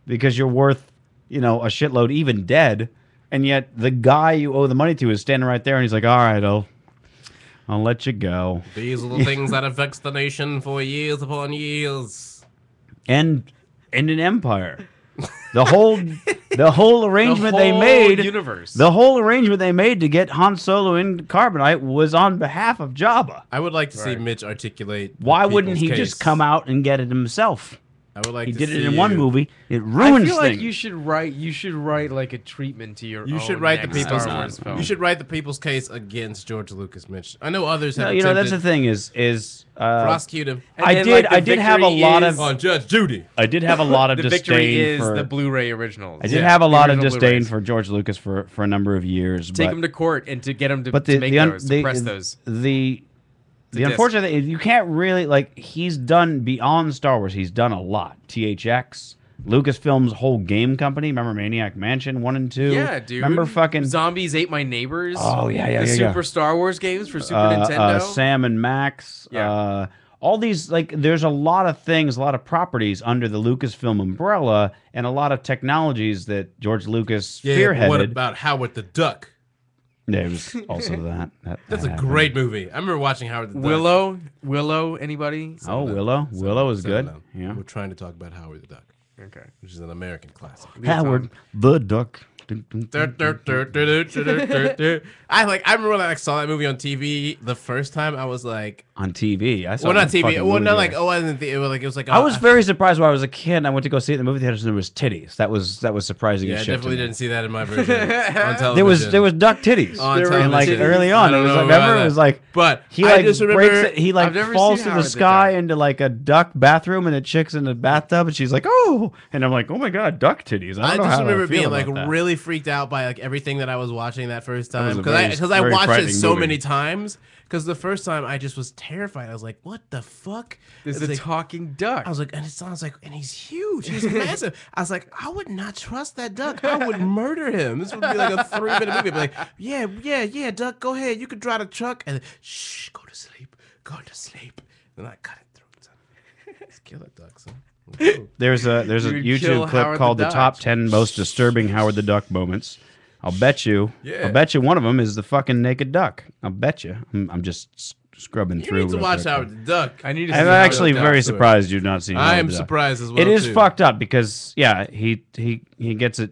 because you're worth, a shitload, even dead, and yet the guy you owe the money to is standing right there, and he's like, all right, I'll let you go. These are the things that affects the nation for years upon years. And an empire. The whole arrangement they whole made, universe. the whole arrangement they made to get Han Solo in carbonite was on behalf of Jabba. I would like to see Right. Mitch articulate. Why the wouldn't he people's just case. come out and get it himself? I would like He to did it see in one you- movie. It I ruins feel like things. you should write like a treatment to your You own should write the next people's. Star Wars film. You should write the people's case against George Lucas, Mitch. I know others have. No, you know, that's the attempted- thing is prosecute him. And I then, did like, the I did have a victory lot is- of on Judge Judy. I did have a lot of the disdain victory is for the Blu-ray originals. I did Yeah, have a the lot of original disdain Blu-rays. for George Lucas for a number of years. Take but, him to court and to get him to, but to make those, to the, press those. The disc. unfortunate thing is you can't really like he's done beyond Star Wars. He's done a lot. THX, Lucasfilm's whole game company. Remember Maniac Mansion 1 and 2? Yeah, dude. Remember fucking Zombies Ate My Neighbors. Oh yeah, the yeah. Super Star Wars games for Super Nintendo. Sam and Max. Yeah. All these like there's a lot of things, a lot of properties under the Lucasfilm umbrella, and a lot of technologies that George Lucas Yeah, spearheaded. but what about Howard the Duck? Yeah, it was also that. That's that a happened. great movie. I remember watching Howard the Duck. Willow, anybody? Oh, Willow is good. Settle down. Yeah. We're trying to talk about Howard the Duck. Okay. Which is an American classic. Howard the Duck. I remember when I saw that movie on TV the first time. I was like, On TV. I saw well, it not in TV. fucking Well, movie not like theater. I wasn't. It was like I was very surprised when I was a kid and I went to go see it in the movie theater and there was titties. That was surprising Yeah, as I shit to definitely me. didn't see that in my version on television. There was duck titties. On And like television. early I on, it don't was know like, about remember that. it was like But he I like just breaks remember- it, he like I've never falls seen to the Howard the sky into like a duck bathroom and a chick's in the bathtub and she's like, oh, and I'm like, oh my god, duck titties. I I don't know just how remember to feel being like about that. really freaked out by like everything that I was watching that first was time a very- because I very watched it frightening so movie. many times. Because the first time I just was terrified. I was like, "What the fuck?" There's It's a like- talking duck. I was like, and it sounds like, and he's huge. He's massive. I was like, I would not trust that duck. I would murder him. This would be like a 3-minute movie. I'd be like, yeah, duck, go ahead. You could drive the truck. And then, shh, go to sleep. Then I cut it through. Son. Let's kill that duck, son. There's a You would kill YouTube clip Howard called the the top Duck. 10 most disturbing Howard the Duck moments. I'll bet you one of them is the fucking naked duck. I'll bet you. I'm just scrubbing You through. need to real watch quick. Howard the Duck. I need to I'm see actually Howard the very Duck. surprised you've not seen. I Howard am the Duck. surprised as well. It is too. fucked up because he gets it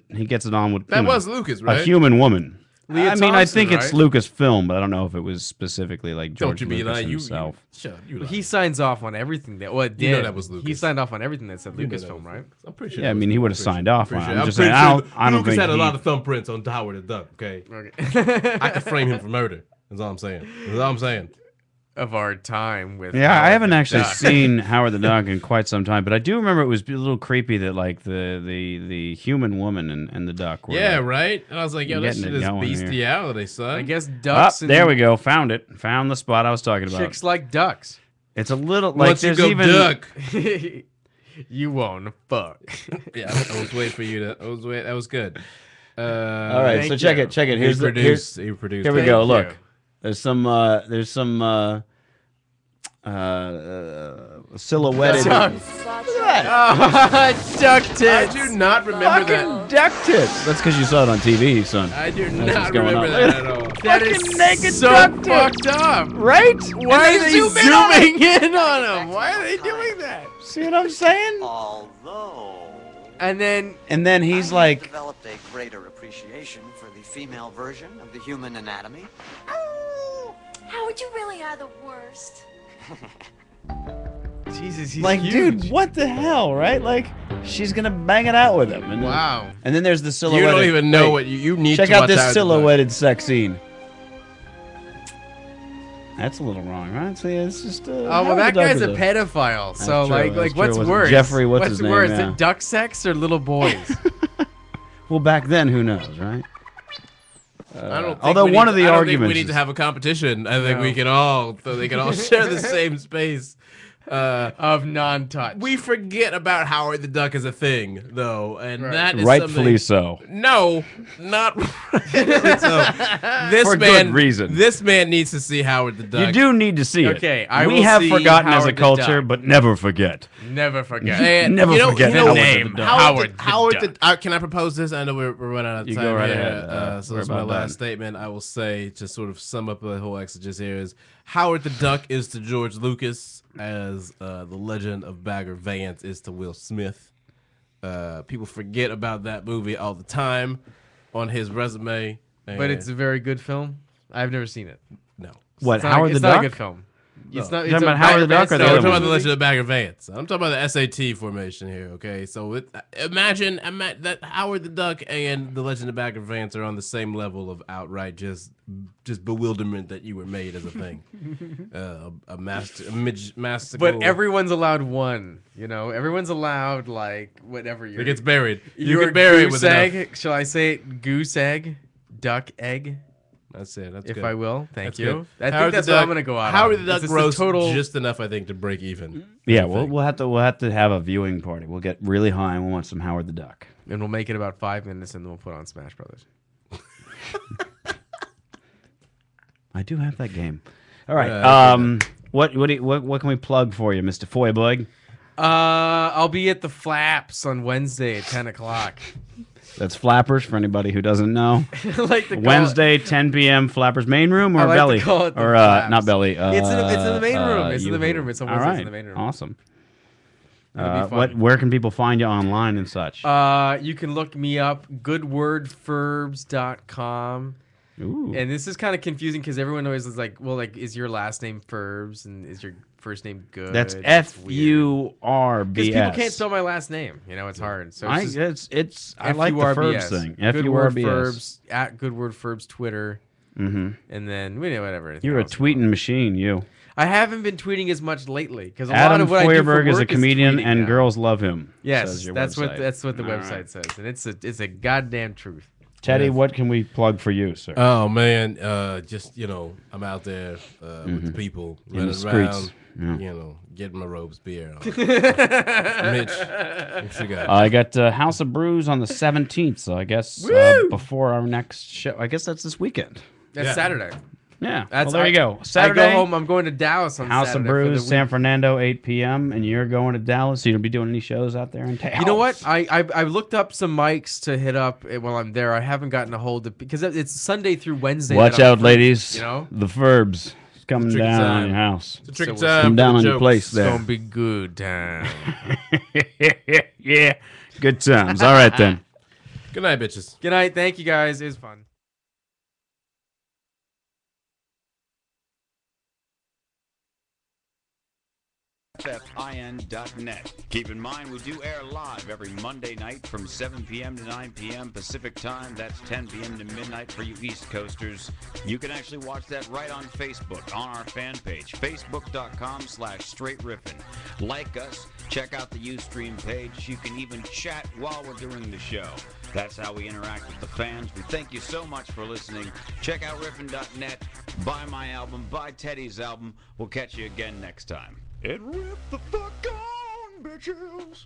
on with That you know, was Lucas, right? a human woman. Leah I mean, I Thompson, think it's right? Lucasfilm, but I don't know if it was specifically like Don't George you be Lucas lying. himself. Shut up. You He lying. signs off on everything that. Well, it You know did. that was He Lucas. signed off on everything that said You know that Lucasfilm, was right? Lucas. I'm pretty sure. Yeah, I that was mean, he Lucas. would have signed off on it. Pretty I'm sure. just pretty saying, sure I don't Lucas think had a he- lot of thumbprints on Howard the Duck. Okay, Okay. I could frame him for murder. That's all I'm saying. That's all I'm saying. Of our time with. Yeah, I Howard haven't the actually Duck. seen Howard the Duck in quite some time, but I do remember it was a little creepy that like the human woman and the duck were Yeah, like, right. And I was like, yo, this Getting shit it is going here. bestiality, son. I guess Oh, ducks. and there we go. Found it. Found the spot I was talking about. Chicks like ducks. It's a little like Once you there's go even duck. You won't fuck. Yeah, I was waiting for you to. That was good. All right, Thank so check you. it. Check it. He Here's produced. Here He produced. we it. go. Thank Look, you. there's some silhouetted Duck I tits. do not remember that. duck tits. That's because you saw it on TV, son. I do what's not going remember on. that at all. That is Fucking naked so duck tits. fucked up. Right? Why are they zoom in on it. zooming in on him? Why are they doing that? See what I'm saying? Although And then And then he's like, developed a greater appreciation for the female version of the human anatomy. Howard, you really are the worst. Jesus, he's like, huge. dude, what the hell, right? Like, she's gonna bang it out with him. And then, Wow. and then there's the You silhouetted. don't even know Wait, what you need. check to out watch this Howard the Duck. silhouetted sex scene. That's a little wrong, right? So yeah, it's just. Oh well, that guy's a pedophile. So true, like, that's what's true. worse? Jeffrey, what's his name, worse? yeah. Duck sex or little boys? Well, back then, who knows, right? I don't think although we one need- of the I don't arguments think we need to is- have a competition. I think No. we can all. So they can all share the same space. Of non-touch. We forget about Howard the Duck as a thing, though, and Right. that is Rightfully something- so. No, not rightfully so. This For man, good reason. This man needs to see Howard the Duck. You do need to see it. Okay, I we will have see forgotten as a Howard the culture, Duck. but never forget. Never forget. And Never forget you know, Howard the name. Duck. Howard Howard the the Duck. Can I propose this? I know we're running out of You time go right here. ahead. So We're that's my about last done. statement. I will say to sort of sum up the whole exegesis here is Howard the Duck is to George Lucas as the Legend of Bagger Vance is to Will Smith. People forget about that movie all the time on his resume. But it's a very good film. I've never seen it. no. What, It's not, Howard it's the not Duck? a good film. It's No. not. You're It's talking a about Howard the Duck or the No, we're other talking about one? the Legend of Bagger Vance. I'm talking about the SAT formation here. Okay, so imagine that Howard the Duck and the Legend of Bagger Vance are on the same level of outright just bewilderment that you were made as a thing. Master. But everyone's allowed one. You know, everyone's allowed like whatever. It gets buried. You Your can bury it goose with egg. enough. Shall I say it? Goose egg, duck egg. That's it. That's if good. I will. Thank That's you. good. I think that's what I'm gonna go out. Howard on. the Duck It's roast total. just enough, I think, to break even. Yeah, we'll have to have a viewing party. We'll get really high and we'll want some Howard the Duck. And we'll make it about 5 minutes, and then we'll put on Smash Brothers. I do have that game. All right. What can we plug for you, Mr. Feuerberg? I'll be at the Flaps on Wednesday at 10 o'clock. That's Flappers for anybody who doesn't know. I like to call Wednesday, 10 p.m. Flappers main room or I like to belly call it the or Flaps. not belly. It's in the main room. It's in the main room. It's on All Wednesdays right. in the main room. Awesome. That'll be fun. Where can people find you online and such? You can look me up, goodwordfurbs.com. Ooh. And this is kind of confusing because everyone always is like, well, like, is your last name Furbs and is your first name Good? That's It's weird. FURBS. Because people can't spell my last name. You know, it's hard. So I like the Furbs thing. Furbs at Goodwordfurbs Twitter. Mm-hmm. And then we know whatever. You're a tweeting machine, you. I haven't been tweeting as much lately because a Adam lot of what I do for Feuerberg is a work comedian, tweeting and now. girls love him. Yes, says your that's website. what the All website right. says, and it's a goddamn truth. Teddy, Yes. what can we plug for you, sir? Oh man, just I'm out there with the people In the running streets. around, Yeah. getting my robes beer. Mitch, what you got? I got House of Brews on the 17th, so I guess before our next show. I guess that's this weekend. That's Saturday. Yeah. That's There you go. I Saturday. go home. I'm going to Dallas on House Saturday of for the Brews, week. San Fernando, 8 p.m. And you're going to Dallas, so you don't be doing any shows out there in town. You know what? I looked up some mics to hit up while I'm there. I haven't gotten a hold of because it's Sunday through Wednesday. Watch that I'm out, free, ladies. You know, The Furbs. It's coming Tricky down on time. your house. It's a tricky So time. Come for down the on your jokes. place it's there. gonna be good time. Yeah. Good times. All right, then. Good night, bitches. Good night. Thank you guys. It was fun. FFIN.net. Keep in mind, we do air live every Monday night from 7 p.m. to 9 p.m. Pacific time. That's 10 p.m. to midnight for you East Coasters. You can actually watch that right on Facebook, on our fan page, facebook.com/straightriffin. Like us, check out the Ustream page. You can even chat while we're doing the show. That's how we interact with the fans. We thank you so much for listening. Check out riffin.net. Buy my album. Buy Teddy's album. We'll catch you again next time. And rip the fuck on, bitches!